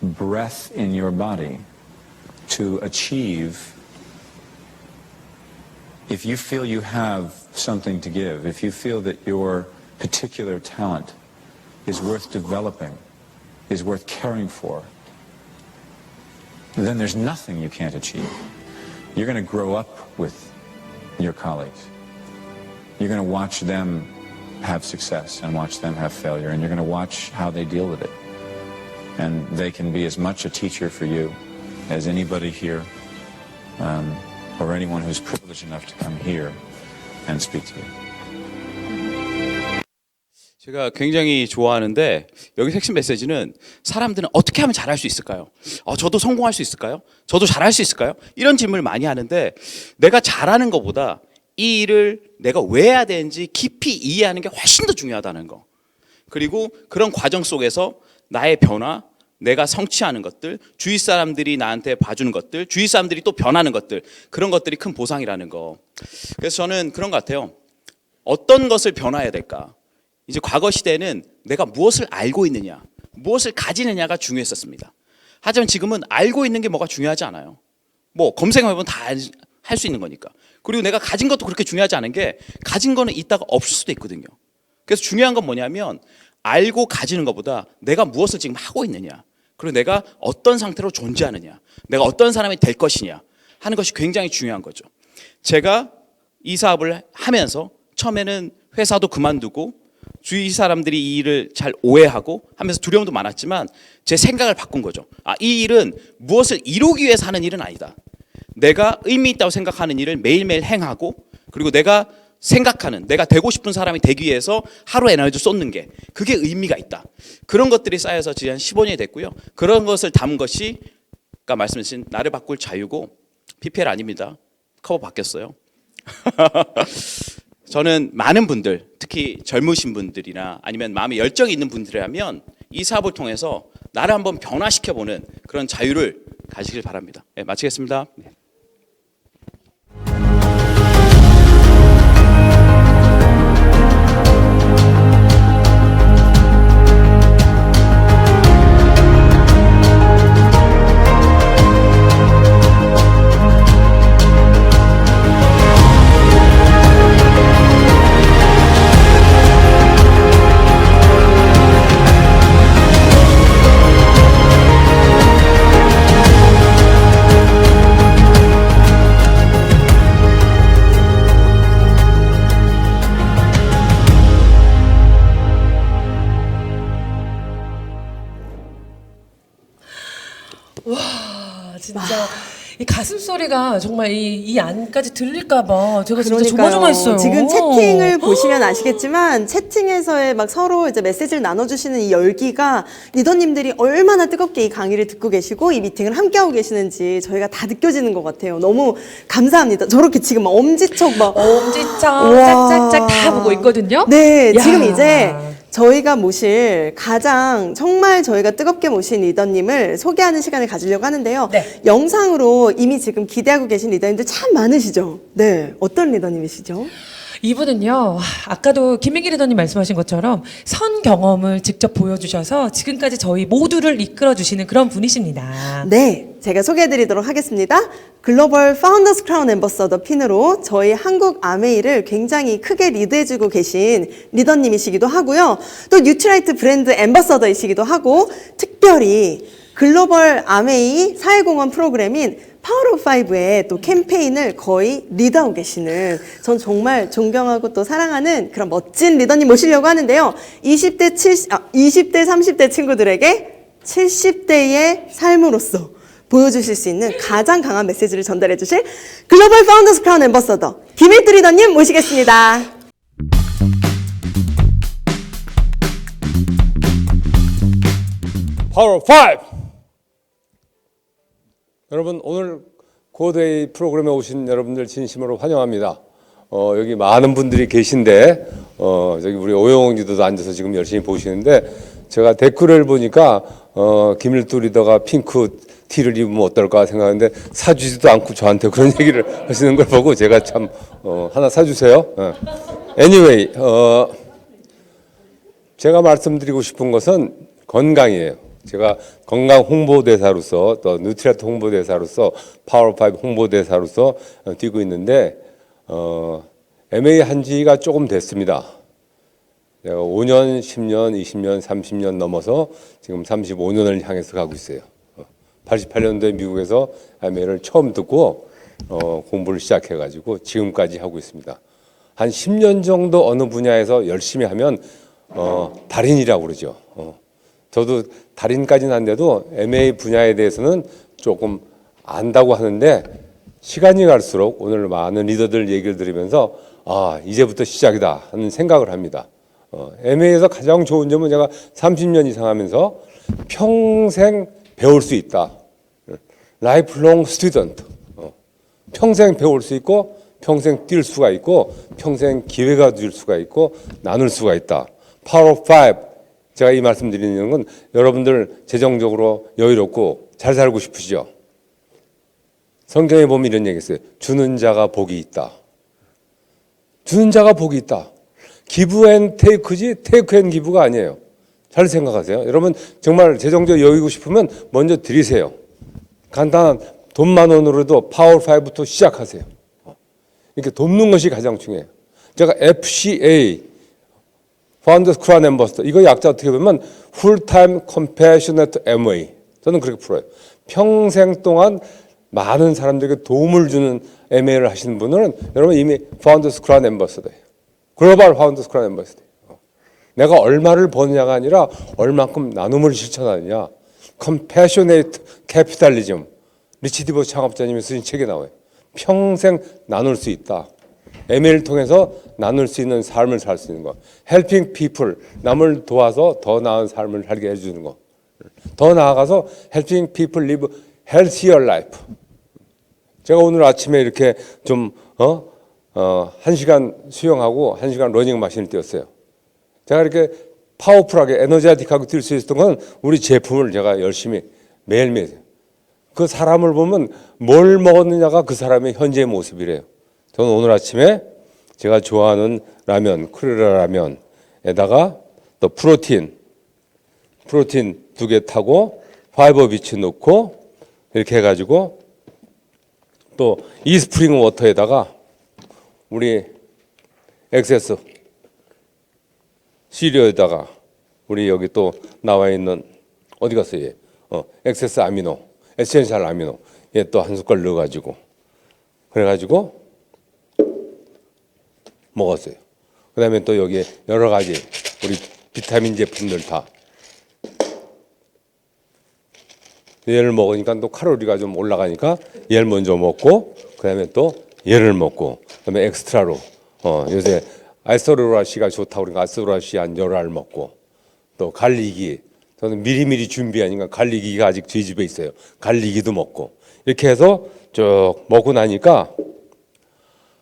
breath in your body to achieve. If you feel you have something to give, if you feel that your particular talent is worth developing, is worth caring for, then there's nothing you can't achieve. You're going to grow up with your colleagues. You're going to watch them have success and watch them have failure, and you're going to watch how they deal with it. And they can be as much a teacher for you as anybody here, or anyone who's privileged enough to come here and speak to you. 제가 굉장히 좋아하는데 여기 핵심 메시지는 사람들은 어떻게 하면 잘할 수 있을까요? 저도 성공할 수 있을까요? 저도 잘할 수 있을까요? 이런 질문을 많이 하는데 내가 잘하는 것보다 이 일을 내가 왜 해야 되는지 깊이 이해하는 게 훨씬 더 중요하다는 거. 그리고 그런 과정 속에서 나의 변화, 내가 성취하는 것들, 주위 사람들이 나한테 봐주는 것들, 주위 사람들이 또 변하는 것들, 그런 것들이 큰 보상이라는 거. 그래서 저는 그런 것 같아요. 어떤 것을 변화해야 될까? 이제 과거 시대에는 내가 무엇을 알고 있느냐, 무엇을 가지느냐가 중요했었습니다. 하지만 지금은 알고 있는 게 뭐가 중요하지 않아요. 뭐 검색해보면 다 할 수 있는 거니까. 그리고 내가 가진 것도 그렇게 중요하지 않은 게 가진 거는 있다가 없을 수도 있거든요. 그래서 중요한 건 뭐냐면 알고 가지는 것보다 내가 무엇을 지금 하고 있느냐, 그리고 내가 어떤 상태로 존재하느냐, 내가 어떤 사람이 될 것이냐 하는 것이 굉장히 중요한 거죠. 제가 이 사업을 하면서 처음에는 회사도 그만두고 주위 사람들이 이 일을 잘 오해하고 하면서 두려움도 많았지만 제 생각을 바꾼 거죠. 이 일은 무엇을 이루기 위해서 하는 일은 아니다. 내가 의미 있다고 생각하는 일을 매일매일 행하고, 그리고 내가 생각하는, 내가 되고 싶은 사람이 되기 위해서 하루 에너지를 쏟는 게, 그게 의미가 있다. 그런 것들이 쌓여서 지금 한 15년이 됐고요. 그런 것을 담은 것이 아까 말씀하신 나를 바꿀 자유고, PPL 아닙니다. 커버 바뀌었어요. 저는 많은 분들, 특히 젊으신 분들이나 아니면 마음에 열정이 있는 분들이라면 이 사업을 통해서 나를 한번 변화시켜보는 그런 자유를 가지길 바랍니다. 네, 마치겠습니다. 와, 진짜 이 가슴 소리가 정말 이 안까지 들릴까봐 제가 진짜 조마조마했어요. 지금 채팅을 보시면 아시겠지만 채팅에서의 막 서로 이제 메시지를 나눠주시는 이 열기가 리더님들이 얼마나 뜨겁게 이 강의를 듣고 계시고 이 미팅을 함께하고 계시는지 저희가 다 느껴지는 것 같아요. 너무 감사합니다. 저렇게 지금 막 엄지척 짝짝짝 다 보고 있거든요. 네, 야. 지금 이제 저희가 모실 가장 정말 저희가 뜨겁게 모신 리더님을 소개하는 시간을 가지려고 하는데요. 영상으로 이미 지금 기대하고 계신 리더님들 참 많으시죠? 네, 어떤 리더님이시죠? 이분은요, 아까도 김민기 리더님 말씀하신 것처럼 선 경험을 직접 보여주셔서 지금까지 저희 모두를 이끌어주시는 그런 분이십니다. 네, 제가 소개해드리도록 하겠습니다. 글로벌 파운더스 크라운 앰버서더 핀으로 저희 한국 아메이를 굉장히 크게 리드해주고 계신 리더님이시기도 하고요. 또 뉴트라이트 브랜드 앰버서더이시기도 하고, 특별히 글로벌 아메이 사회공헌 프로그램인 파워오브5의 또 캠페인을 거의 리드하고 계시는, 전 정말 존경하고 또 사랑하는 그런 멋진 리더님 모시려고 하는데요. 20대, 30대 친구들에게 70대의 삶으로서 보여주실 수 있는 가장 강한 메시지를 전달해 주실 글로벌 파운더스 크라운 앰버서더 김일두 리더님 모시겠습니다. 파워오브 5! 여러분, 오늘 고데이 프로그램에 오신 여러분들 진심으로 환영합니다. 여기 많은 분들이 계신데 저기 우리 오영웅 리더도 앉아서 지금 열심히 보시는데, 제가 댓글을 보니까 김일두 리더가 핑크 티를 입으면 어떨까 생각하는데 사주지도 않고 저한테 그런 얘기를 하시는 걸 보고 제가 참 하나 사주세요. Anyway, 제가 말씀드리고 싶은 것은 건강이에요. 제가 건강 홍보대사로서, 또 뉴트리아트 홍보대사로서, 파워오브5 홍보대사로서 뛰고 있는데 MA 한 지가 조금 됐습니다. 제가 5년, 10년, 20년, 30년 넘어서 지금 35년을 향해서 가고 있어요. 88년도에 미국에서 MA를 처음 듣고 공부를 시작해가지고 지금까지 하고 있습니다. 한 10년 정도 어느 분야에서 열심히 하면 달인이라고 그러죠. 저도 달인까지는 안 돼도 MA 분야에 대해서는 조금 안다고 하는데, 시간이 갈수록 오늘 많은 리더들 얘기를 들으면서 이제부터 시작이다 하는 생각을 합니다. MA에서 가장 좋은 점은 제가 30년 이상 하면서 평생 배울 수 있다. 라이프롱 스튜던트. 평생 배울 수 있고, 평생 뛸 수가 있고, 평생 기회가 줄 수가 있고, 나눌 수가 있다. 파워오브5. 제가 이 말씀 드리는 건 여러분들 재정적으로 여유롭고 잘 살고 싶으시죠? 성경에 보면 이런 얘기 있어요. 주는 자가 복이 있다. 주는 자가 복이 있다. 기브 앤 테이크지 테이크 앤 기브가 아니에요. 잘 생각하세요. 여러분 정말 재정적 여유고 싶으면 먼저 드리세요. 간단한 돈 10,000원으로도 파워5부터 시작하세요. 이렇게 돕는 것이 가장 중요해요. 제가 FCA, Founders Crown Ambassador, 이거 약자 어떻게 보면 Full-Time Compassionate MA. 저는 그렇게 풀어요. 평생 동안 많은 사람들에게 도움을 주는 MA를 하시는 분들은 여러분 이미 Founders Crown Ambassador예요. 글로벌 Founders Crown Ambassador. 내가 얼마를 버느냐가 아니라 얼만큼 나눔을 실천하느냐. Compassionate Capitalism. 리치 디버 창업자님이 쓰신 책에 나와요. 평생 나눌 수 있다. MA를 통해서 나눌 수 있는 삶을 살 수 있는 거. Helping people. 남을 도와서 더 나은 삶을 살게 해주는 거. 더 나아가서 Helping people live healthier life. 제가 오늘 아침에 이렇게 좀 1시간 수영하고 1시간 러닝 마신을 뛰었어요. 제가 이렇게 파워풀하게 에너제틱하게 뛸 수 있었던 건 우리 제품을 제가 열심히 매일매일 그 사람을 보면 뭘 먹었느냐가 그 사람의 현재의 모습이래요. 저는 오늘 아침에 제가 좋아하는 라면, 크레라 라면에다가 또 프로틴 2개 타고 파이버 비치 넣고 이렇게 해가지고 또 이스프링 워터에다가 우리 엑세스 시리얼에다가 우리 여기 또 나와 있는 어디 갔어요? 얘? 엑세스 아미노, 에센셜 아미노 얘 또 한 숟갈 넣어가지고 그래가지고 먹었어요. 그다음에 또 여기에 여러 가지 우리 비타민 제품들 다 얘를 먹으니까 또 칼로리가 좀 올라가니까 얘를 먼저 먹고 그다음에 또 얘를 먹고 그다음에 엑스트라로 요새 알소로라시가 좋다고 그러니까 알소로라시 한 열알 먹고 또 갈리기 저는 미리미리 준비하니까 갈리기가 아직 저희 집에 있어요. 갈리기도 먹고 이렇게 해서 쭉 먹고 나니까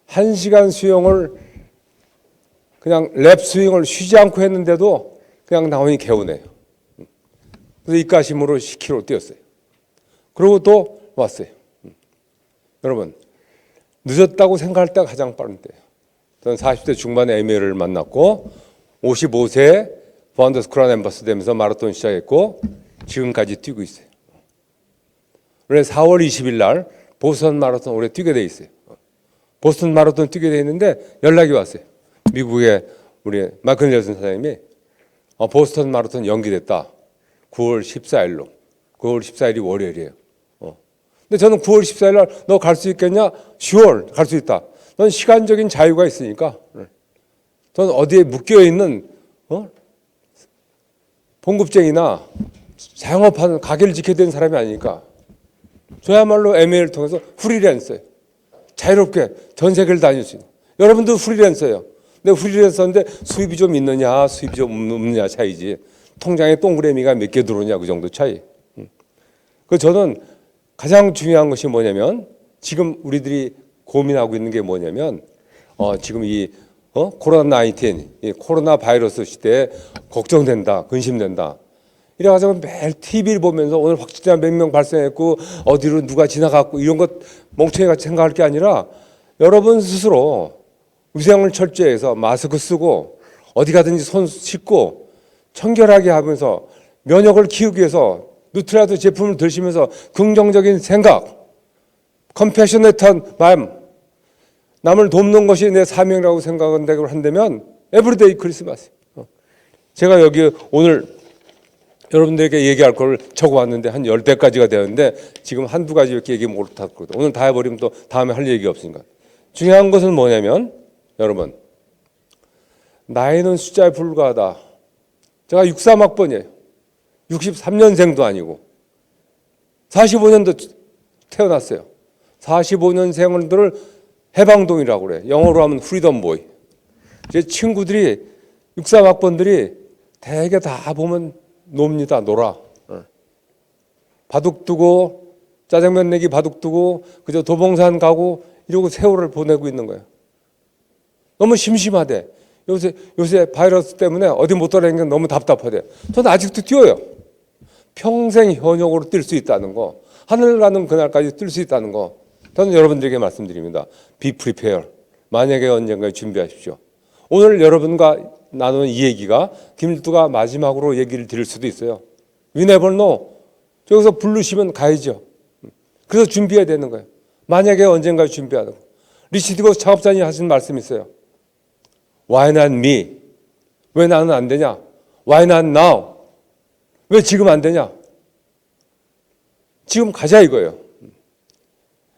1시간 수영을 그냥 랩 스윙을 쉬지 않고 했는데도 그냥 나오니 개운해요. 그래서 입가심으로 10km 뛰었어요. 그리고 또 왔어요. 여러분 늦었다고 생각할 때가 가장 빠른 때예요. 저는 40대 중반에 MA를 만났고 55세에 파운더스 크라운 엠버서 되면서 마라톤 시작했고 지금까지 뛰고 있어요. 원래 4월 20일 날 보스턴 마라톤 올해 뛰게 돼 있어요. 보스턴 마라톤 뛰게 돼 있는데 연락이 왔어요. 미국의 우리 마이클 넬슨 사장님이 보스턴 마라톤 연기됐다. 9월 14일로. 9월 14일이 월요일이에요. 근데 저는 9월 14일 날 너 갈 수 있겠냐? 10월 갈 수 있다. 넌 시간적인 자유가 있으니까. 저는 어디에 묶여 있는 봉급쟁이나 자영업하는 가게를 지켜야 되는 사람이 아니니까. 저야말로 MA를 통해서 프리랜서예요. 자유롭게 전 세계를 다닐 수 있는. 여러분도 프리랜서예요. 근데 프리랜서인데 수입이 좀 있느냐 수입이 좀 없느냐 차이지. 통장에 동그라미가 몇 개 들어오냐 그 정도 차이. 그 저는 가장 중요한 것이 뭐냐면 지금 우리들이 고민하고 있는 게 뭐냐면 지금 이 코로나19 이 코로나 바이러스 시대에 걱정된다 근심된다 이래가지고 매일 TV를 보면서 오늘 확진자 몇 명 발생했고 어디로 누가 지나갔고 이런 것 멍청이같이 생각할 게 아니라 여러분 스스로 위생을 철저히 해서 마스크 쓰고 어디 가든지 손 씻고 청결하게 하면서 면역을 키우기 위해서 누트리아트 제품을 드시면서 긍정적인 생각 컴패셔네트한 마음 남을 돕는 것이 내 사명이라고 생각한다고 한다면 에브리데이 크리스마스. 제가 여기 오늘 여러분들에게 얘기할 걸 적어왔는데 한 10대까지가 되었는데 지금 한두 가지 이렇게 얘기 못하거든요. 오늘 다 해버리면 또 다음에 할 얘기가 없으니까. 중요한 것은 뭐냐면 여러분 나이는 숫자에 불과하다. 제가 63학번이에요. 63년생도 아니고 45년도 태어났어요. 45년생들을 해방동이라고 그래. 영어로 하면 프리덤보이. 제 친구들이 63학번들이 대개 다 보면 놉니다. 놀아. 바둑 두고 짜장면 내기 바둑 두고 그저 도봉산 가고 이러고 세월을 보내고 있는 거예요. 너무 심심하대. 요새 바이러스 때문에 어디 못 돌아다니는 게 너무 답답하대. 저는 아직도 뛰어요. 평생 현역으로 뛸 수 있다는 거. 하늘 가는 그날까지 뛸 수 있다는 거. 저는 여러분들에게 말씀드립니다. Be prepared. 만약에 언젠가 준비하십시오. 오늘 여러분과 나누는 이 얘기가 김일두가 마지막으로 얘기를 드릴 수도 있어요. We never know. 저기서 부르시면 가야죠. 그래서 준비해야 되는 거예요. 만약에 언젠가 준비하는 거. 리치디고 창업자님 하신 말씀이 있어요. Why not me? 왜 나는 안 되냐? Why not now? 왜 지금 안 되냐? 지금 가자 이거예요.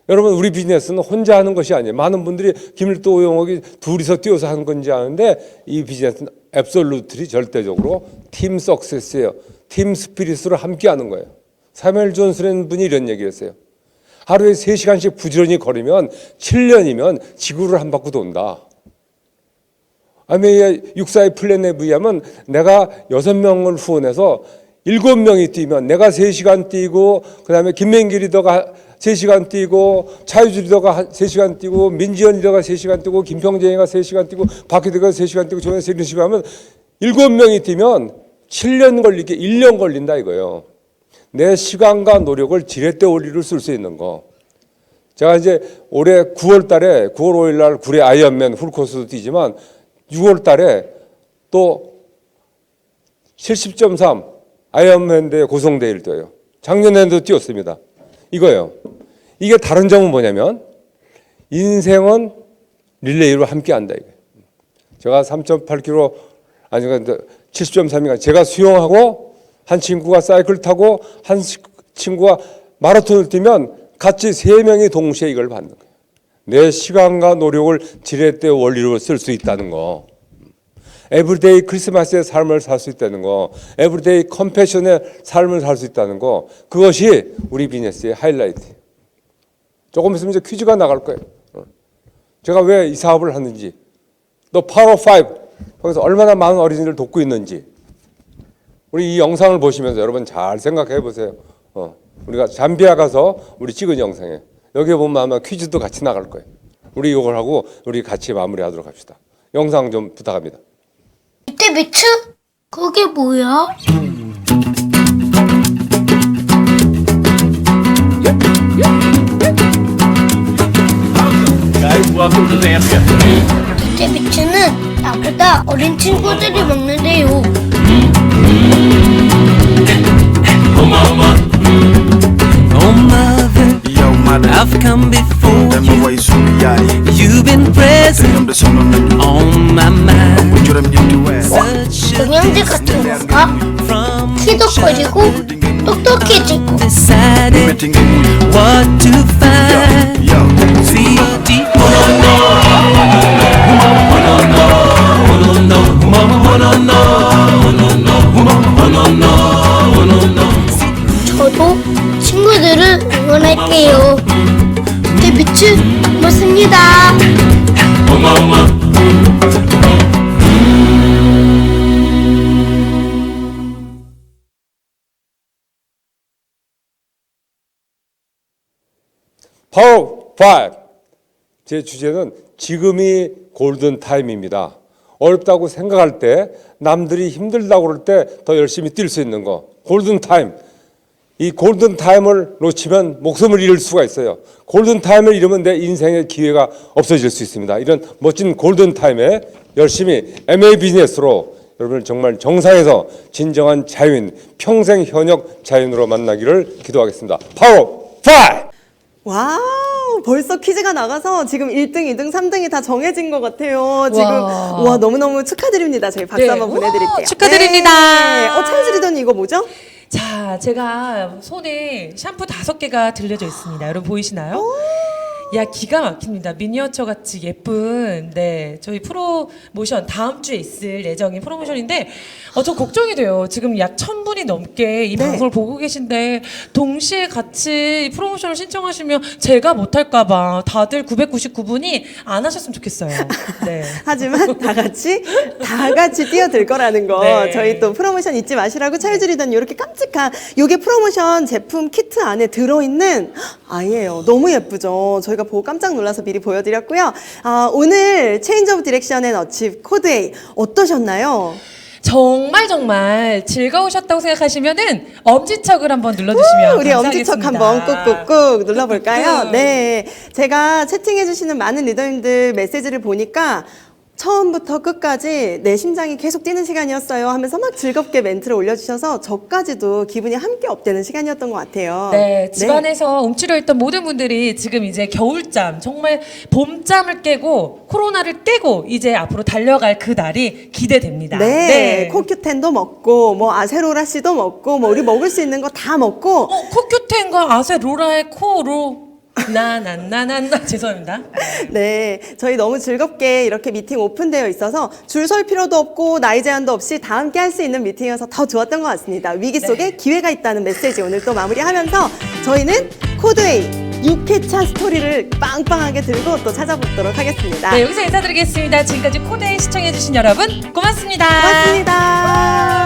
여러분 우리 비즈니스는 혼자 하는 것이 아니에요. 많은 분들이 김일도 오영옥이 둘이서 뛰어서 하는 건지 아는데 이 비즈니스는 앱솔루트리 절대적으로 팀 석세스예요. 팀 스피릿으로 함께 하는 거예요. 사무엘 존슨이라는 분이 이런 얘기를 했어요. 하루에 3시간씩 부지런히 걸으면 7년이면 지구를 한 바퀴 돈다. 아메리카 육사의 플랜에 의하면 내가 6명을 후원해서 7명이 뛰면 내가 3시간 뛰고 그다음에 김맹기 리더가 3시간 뛰고 차유주 리더가 3시간 뛰고 민지연 리더가 3시간 뛰고 김평재가 3시간 뛰고 박희대가 3시간 뛰고 조현수 이런 식으로 하면 7명이 뛰면 7년 걸리게 1년 걸린다 이거예요. 내 시간과 노력을 지렛대 원리를 쓸 수 있는 거. 제가 이제 올해 9월 달에 9월 5일 날 구례 아이언맨 풀코스도 뛰지만 6월 달에 또 70.3 아이언맨 대회 고성대회를 뛰어요. 작년에도 뛰었습니다. 이거예요. 이게 다른 점은 뭐냐면 인생은 릴레이로 함께 한다 이거예요. 제가 3.8km 아니 70.3인가 제가 수영하고 한 친구가 사이클 타고 한 친구가 마라톤을 뛰면 같이 3명이 동시에 이걸 받는 거예요. 내 시간과 노력을 지렛대 원리로 쓸 수 있다는 거. 에브리데이 크리스마스의 삶을 살 수 있다는 거. 에브리데이 컴패션의 삶을 살 수 있다는 거. 그것이 우리 비즈니스의 하이라이트. 조금 있으면 이제 퀴즈가 나갈 거예요. 제가 왜 이 사업을 하는지, 또 파워 5 거기서 얼마나 많은 어린이를 돕고 있는지 우리 이 영상을 보시면서 여러분 잘 생각해 보세요. 우리가 잠비아 가서 우리 찍은 영상에 여기 보면 아마 퀴즈도 같이 나갈 거예요. 우리 이걸 하고 우리 같이 마무리하도록 합시다. 영상 좀 부탁합니다. 이때 미츠? 그게 뭐야? 이때 미츠는 나보다 어린 친구들이 먹는데요. I've come before you. You've been present on my mind. 동양제 같은 건가? 키도 커지고 똑똑해지고. Decided what to find. See deep. 저도 친구들을 응원할게요. 데뷔츠 고맙습니다. 파워 5. 제 주제는 지금이 골든 타임입니다. 어렵다고 생각할 때, 남들이 힘들다고 그럴 때 더 열심히 뛸 수 있는 거. 골든 타임. 이 골든 타임을 놓치면 목숨을 잃을 수가 있어요. 골든 타임을 잃으면 내 인생의 기회가 없어질 수 있습니다. 이런 멋진 골든 타임에 열심히 MA 비즈니스로 여러분을 정말 정상에서 진정한 자유인, 평생 현역 자유인으로 만나기를 기도하겠습니다. 파워 5! 와우, 벌써 퀴즈가 나가서 지금 1등, 2등, 3등이 다 정해진 것 같아요. 지금 와 너무너무 축하드립니다. 저희 박수 한번 보내드릴게요. 축하드립니다. 네. 차이즈 리더님 이거 뭐죠? 자, 제가 손에 샴푸 5개가 들려져 있습니다. 여러분 보이시나요? 야, 기가 막힙니다. 미니어처 같이 예쁜 저희 프로모션 다음 주에 있을 예정인 프로모션인데 저 걱정이 돼요. 지금 약 1000분이 넘게 이 방송을 보고 계신데 동시에 같이 이 프로모션을 신청하시면 제가 못할까 봐 다들 999분이 안 하셨으면 좋겠어요. 네. 하지만 다 같이 뛰어들 거라는 거. 네. 저희 또 프로모션 잊지 마시라고 차이즈 리더님 이렇게 깜찍한 요게 프로모션 제품 키트 안에 들어있는 아이예요. 너무 예쁘죠. 저희가 보고 깜짝 놀라서 미리 보여드렸고요. 오늘 체인지 오브 디렉션 앤 어치브 코드 A 어떠셨나요? 정말 즐거우셨다고 생각하시면은 엄지척을 한번 눌러주시면 우리 감사하겠습니다. 엄지척 한번 꾹꾹꾹 눌러볼까요? 네, 제가 채팅해주시는 많은 리더님들 메시지를 보니까 처음부터 끝까지 내 심장이 계속 뛰는 시간이었어요 하면서 막 즐겁게 멘트를 올려주셔서 저까지도 기분이 함께 업되는 시간이었던 것 같아요. 네, 집안에서 움츠려 있던 모든 분들이 지금 이제 겨울잠, 정말 봄잠을 깨고 코로나를 깨고 이제 앞으로 달려갈 그 날이 기대됩니다. 네, 코큐텐도 먹고 뭐 아세로라씨도 먹고 뭐 우리 먹을 수 있는 거 다 먹고 코큐텐과 아세로라의 코로 나나나나나 죄송합니다. 네, 저희 너무 즐겁게 이렇게 미팅 오픈되어 있어서 줄 설 필요도 없고 나이 제한도 없이 다 함께 할 수 있는 미팅이어서 더 좋았던 것 같습니다. 위기 속에 기회가 있다는 메시지 오늘 또 마무리하면서 저희는 코드웨이 6회차 스토리를 빵빵하게 들고 또 찾아보도록 하겠습니다. 네, 여기서 인사드리겠습니다. 지금까지 코데이 시청해주신 여러분 고맙습니다. 고맙습니다.